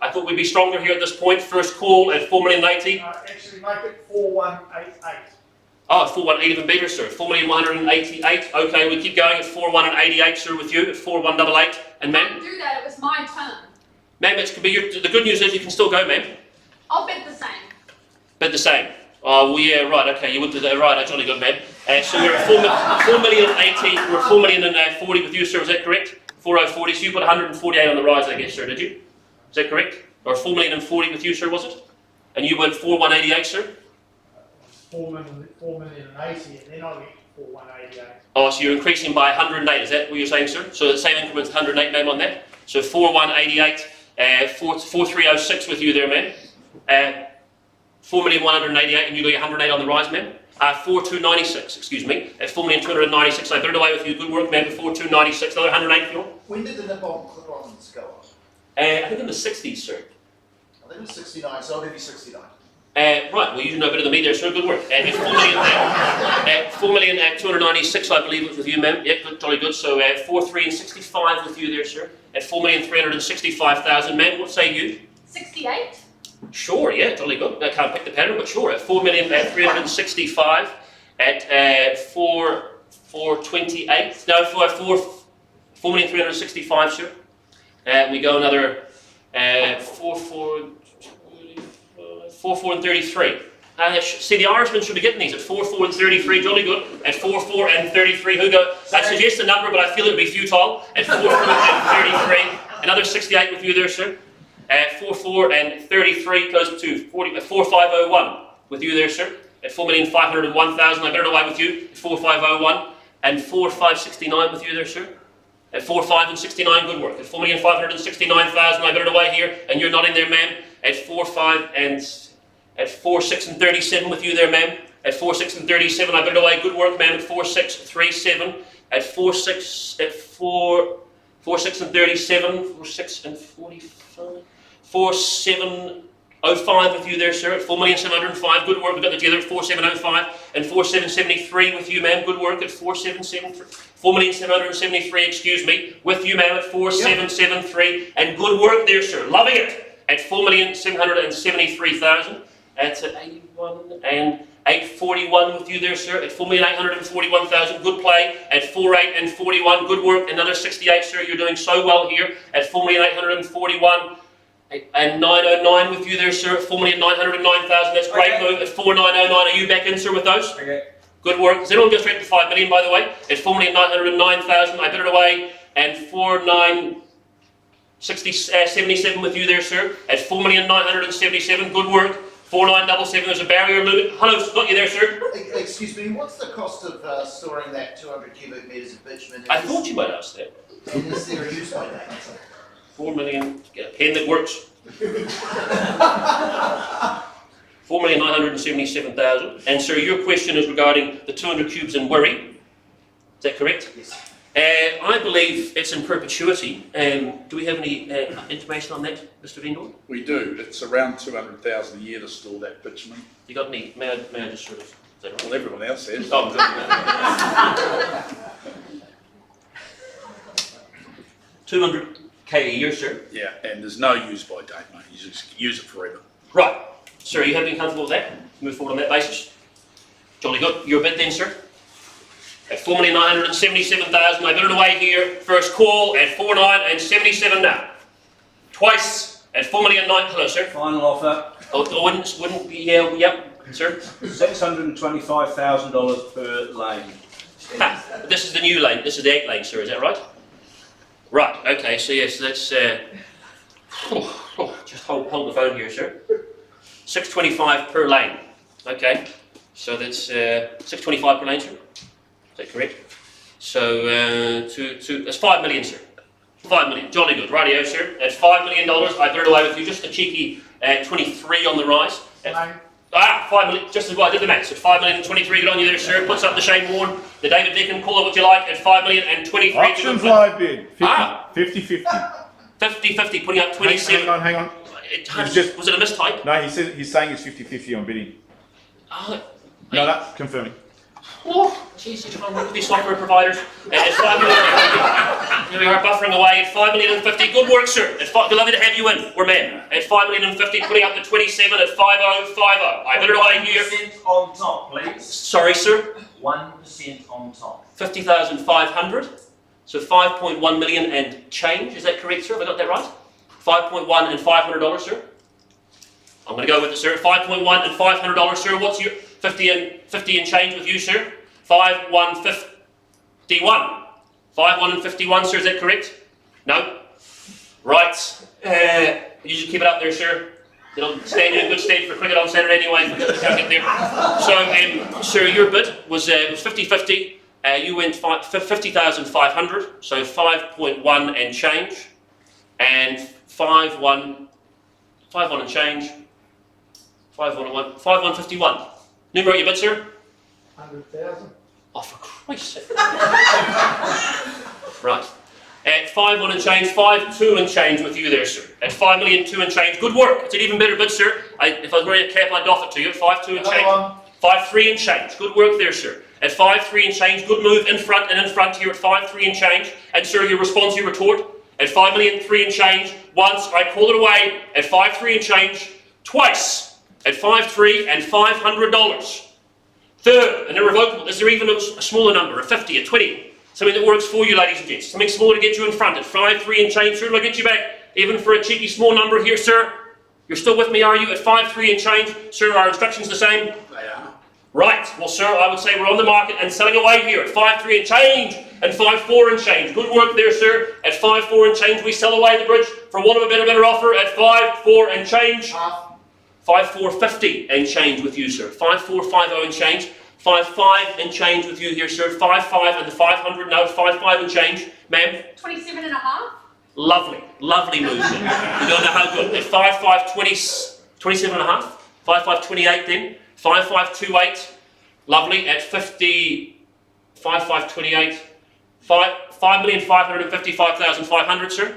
I thought we'd be stronger here at this point. First call at 4,080. Actually, make it 4188. Oh, 418 even better, sir. 4,188. Okay, we keep going at 4188, sir, with you at 4188. And ma'am? Do that, it was my turn. Ma'am, it could be the good news is you can still go, ma'am. I'll bet the same. Bet the same. Oh, well, yeah, right, okay, you would do that, right, that's really good, ma'am. So we're at 4,080, we're 4,040 with you, sir, is that correct? 4040, so you put 148 on the rise, I guess, sir, did you? Is that correct? Or 4,040 with you, sir, was it? And you went 4188, sir? 4,080, and then I get 4188. Oh, so you're increasing by 108, is that what you're saying, sir? So the same increment, 108, ma'am, on that? So 4188, 4306 with you there, ma'am. 4,188, and you got 108 on the rise, ma'am. 4296, excuse me, at 4,296. I put it away with you. Good work, ma'am, at 4296. Another 108 for you. When did the Nippon clip-ons go up? I think in the 60s, sir. I think it was 69, so I'll give you 69. Right, well, you know better than me there, sir. Good work. At 4,296, I believe, with you, ma'am. Yep, good, jolly good. So 4,365 with you there, sir. At 4,365,000, ma'am. What say you? 68. Sure, yeah, totally good. I can't pick the pattern, but sure. At 4,365 at 428. No, 4,365, sure. We go another 4,4 and 33. See, the Irishmen should be getting these at 4,4 and 33. Jolly good. At 4,4 and 33. Who go? I suggest a number, but I feel it would be futile. At 4,4 and 33. Another 68 with you there, sir. 4,4 and 33 goes to 4,501 with you there, sir. At 4,501,000. I better away with you. At 4,501 and 4,569 with you there, sir. At 4,5 and 69. Good work. At 4,569,000. I better away here, and you're not in there, ma'am. At 4,5 and at 4,6 and 37 with you there, ma'am. At 4,6 and 37. I better away. Good work, ma'am. At 4,637. At 4,6 at 4,6 and 37. 4,6 and 45. 4,705 with you there, sir, at 4,705. Good work. We got that together at 4,705 and 4,773 with you, ma'am. Good work at 4,773. Excuse me, with you, ma'am, at 4,773, and good work there, sir. Loving it at 4,773,000. That's at 81 and 841 with you there, sir, at 4,841,000. Good play at 4,8 and 41. Good work. Another 68, sir. You're doing so well here at 4,841. And 909 with you there, sir, at 4,909,000. That's great move. At 4,909, are you back in, sir, with those? Okay. Good work. Does anyone go straight to 5 million, by the way? At 4,909,000. I better it away. And 4,977 with you there, sir. At 4,977. Good work. 4,977. There's a barrier looming. Hello, got you there, sir. Excuse me, what's the cost of storing that 200 cubic metres of bitumen? I thought you might ask that. And is there a use by that? 4 million, get a pen that works. 4,977,000. And sir, your question is regarding the 200 cubes in Wirry. Is that correct? Yes. I believe it's in perpetuity. Do we have any information on that, Mr. Vendor? We do. It's around 200,000 a year to store that bitumen. You got any? May I just sort of? Is that right? Well, everyone else says. Oh, good. 200K a year, sir. Yeah, and there's no use by date, mate. You just use it forever. Right. Sir, you have been comfortable with that? Move forward on that basis. Jolly good. Your bid then, sir. At 4,977,000. I put it away here. First call at 4,977 now. Twice at 4,900,000. Hello, sir. Final offer. Oh, wouldn't be, yep, sir. $625,000 per lane. Ha, this is the new lane. This is the 8 lane, sir. Is that right? Right. Okay. So yes, that's. Just hold the phone here, sir. 625 per lane. Okay. So that's 625 per lane, sir. Is that correct? So that's 5 million, sir. 5 million. Jolly good. Rightio, sir. That's $5 million. I put it away with you. Just a cheeky 23 on the rise. Ah, 5 million, just as well, I did the maths. So 5,023,000, good on you there, sir. Puts up the Shane Warne, the David Deacon, call it what you like, at 5,023,000. Auctions live bid. 50-50. 50-50, putting up 27. Hang on. Was it a mistype? No, he's saying it's 50-50 on bidding. Oh, No, that's confirming. oh, jeez, you're trying to work with these software providers. At 5 million, here we are buffering away at 5,050,000. Good work, sir. Lovely to have you in. We're men. At 5,050,000, putting up the 27 at 5,050. I better away here. 1% on top, please. Sorry, sir. 1% on top. 50,500. So 5.1 million and change. Is that correct, sir? Have I got that right? 5.1 and $500, sir. I'm going to go with it, sir. 5.1 and $500, sir. What's your 50 and change with you, sir? 5,151. 5,1 and 51, sir. Is that correct? No. Right. You just keep it up there, sir. It'll stand you in good stead for cricket on Saturday anyway. Can't get there. So, sir, your bid was 50-50. You went 50,500. So 5.1 and change, and 5.1 and change. 5,151. Numerate your bid, sir. 100,000. Oh, for Christ's sake. Right. At 5.1 and change, 5.2 and change with you there, sir. At 5,000,002 and change. Good work. It's an even better bid, sir. If I was wearing a cap, I'd doff it to you. 5.2 and change. 5.3 and change. Good work there, sir. At 5.3 and change. Good move in front here at 5.3 and change. And, sir, your response, your retort. At 5,003 and change. Once, I call it away. At 5.3 and change. Twice. At 5.3 and $500. Third, an irrevocable. Is there even a smaller number, a 50, a 20? Something that works for you, ladies and gents. Something smaller to get you in front. At 5.3 and change, sir, I'll get you back. Even for a cheeky small number here, sir. You're still with me, are you? At 5.3 and change, sir, our instructions the same? They are. Right. Well, sir, I would say we're on the market and selling away here at 5.3 and change and 5.4 and change. Good work there, sir. At 5.4 and change, we sell away the bridge for one of a better offer at 5.4 and change. 5,450 and change with you, sir. 5,450 and change. 5.5 and change with you here, sir. 5.5 and the 500. No, 5.5 and change, ma'am. 27 and a half. Lovely, lovely move. You don't know how good. At 5.5, 27 and a half. 5.5, 28 then. 5.528. Lovely. At 50. 5.528. 5,555,500, sir.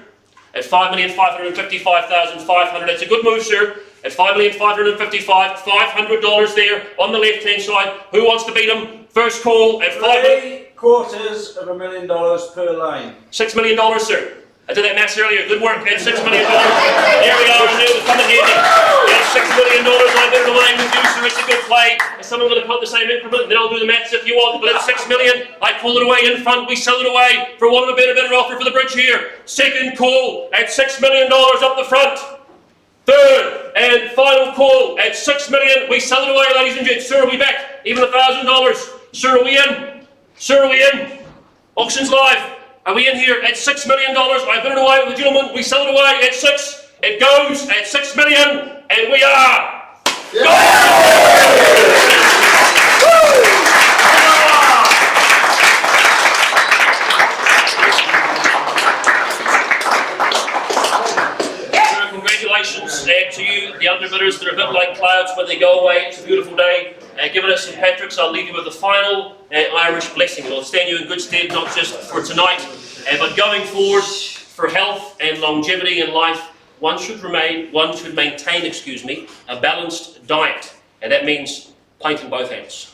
At 5,555,500. That's a good move, sir. At 5,555,000, $500 there on the left-hand side. Who wants to beat them? First call at $750,000 per lane. $6 million, sir. I did that maths earlier. Good work. At $6 million. Here we are. New coming here. At $6 million. I better away with you, sir. It's a good play. Is someone going to put the same increment? Then I'll do the maths if you want. But at $6 million, I pull it away in front. We sell it away for one of a better offer for the bridge here. Second call at $6 million up the front. Third and final call at $6 million. We sell it away, ladies and gents. Sir, are we back? Even $1,000. Sir, are we in? Sir, are we in? Auctions live. Are we in here at $6 million? I bid it away with the gentleman. We sell it away at 6. It goes at $6 million, and we are. Congratulations to you, the underbidders. They're a bit like clouds when they go away. It's a beautiful day. Given us St. Patrick's, I'll leave you with the final Irish blessing. It'll stand you in good stead, not just for tonight, but going forward for health and longevity in life. One should maintain, a balanced diet, and that means painting both hands.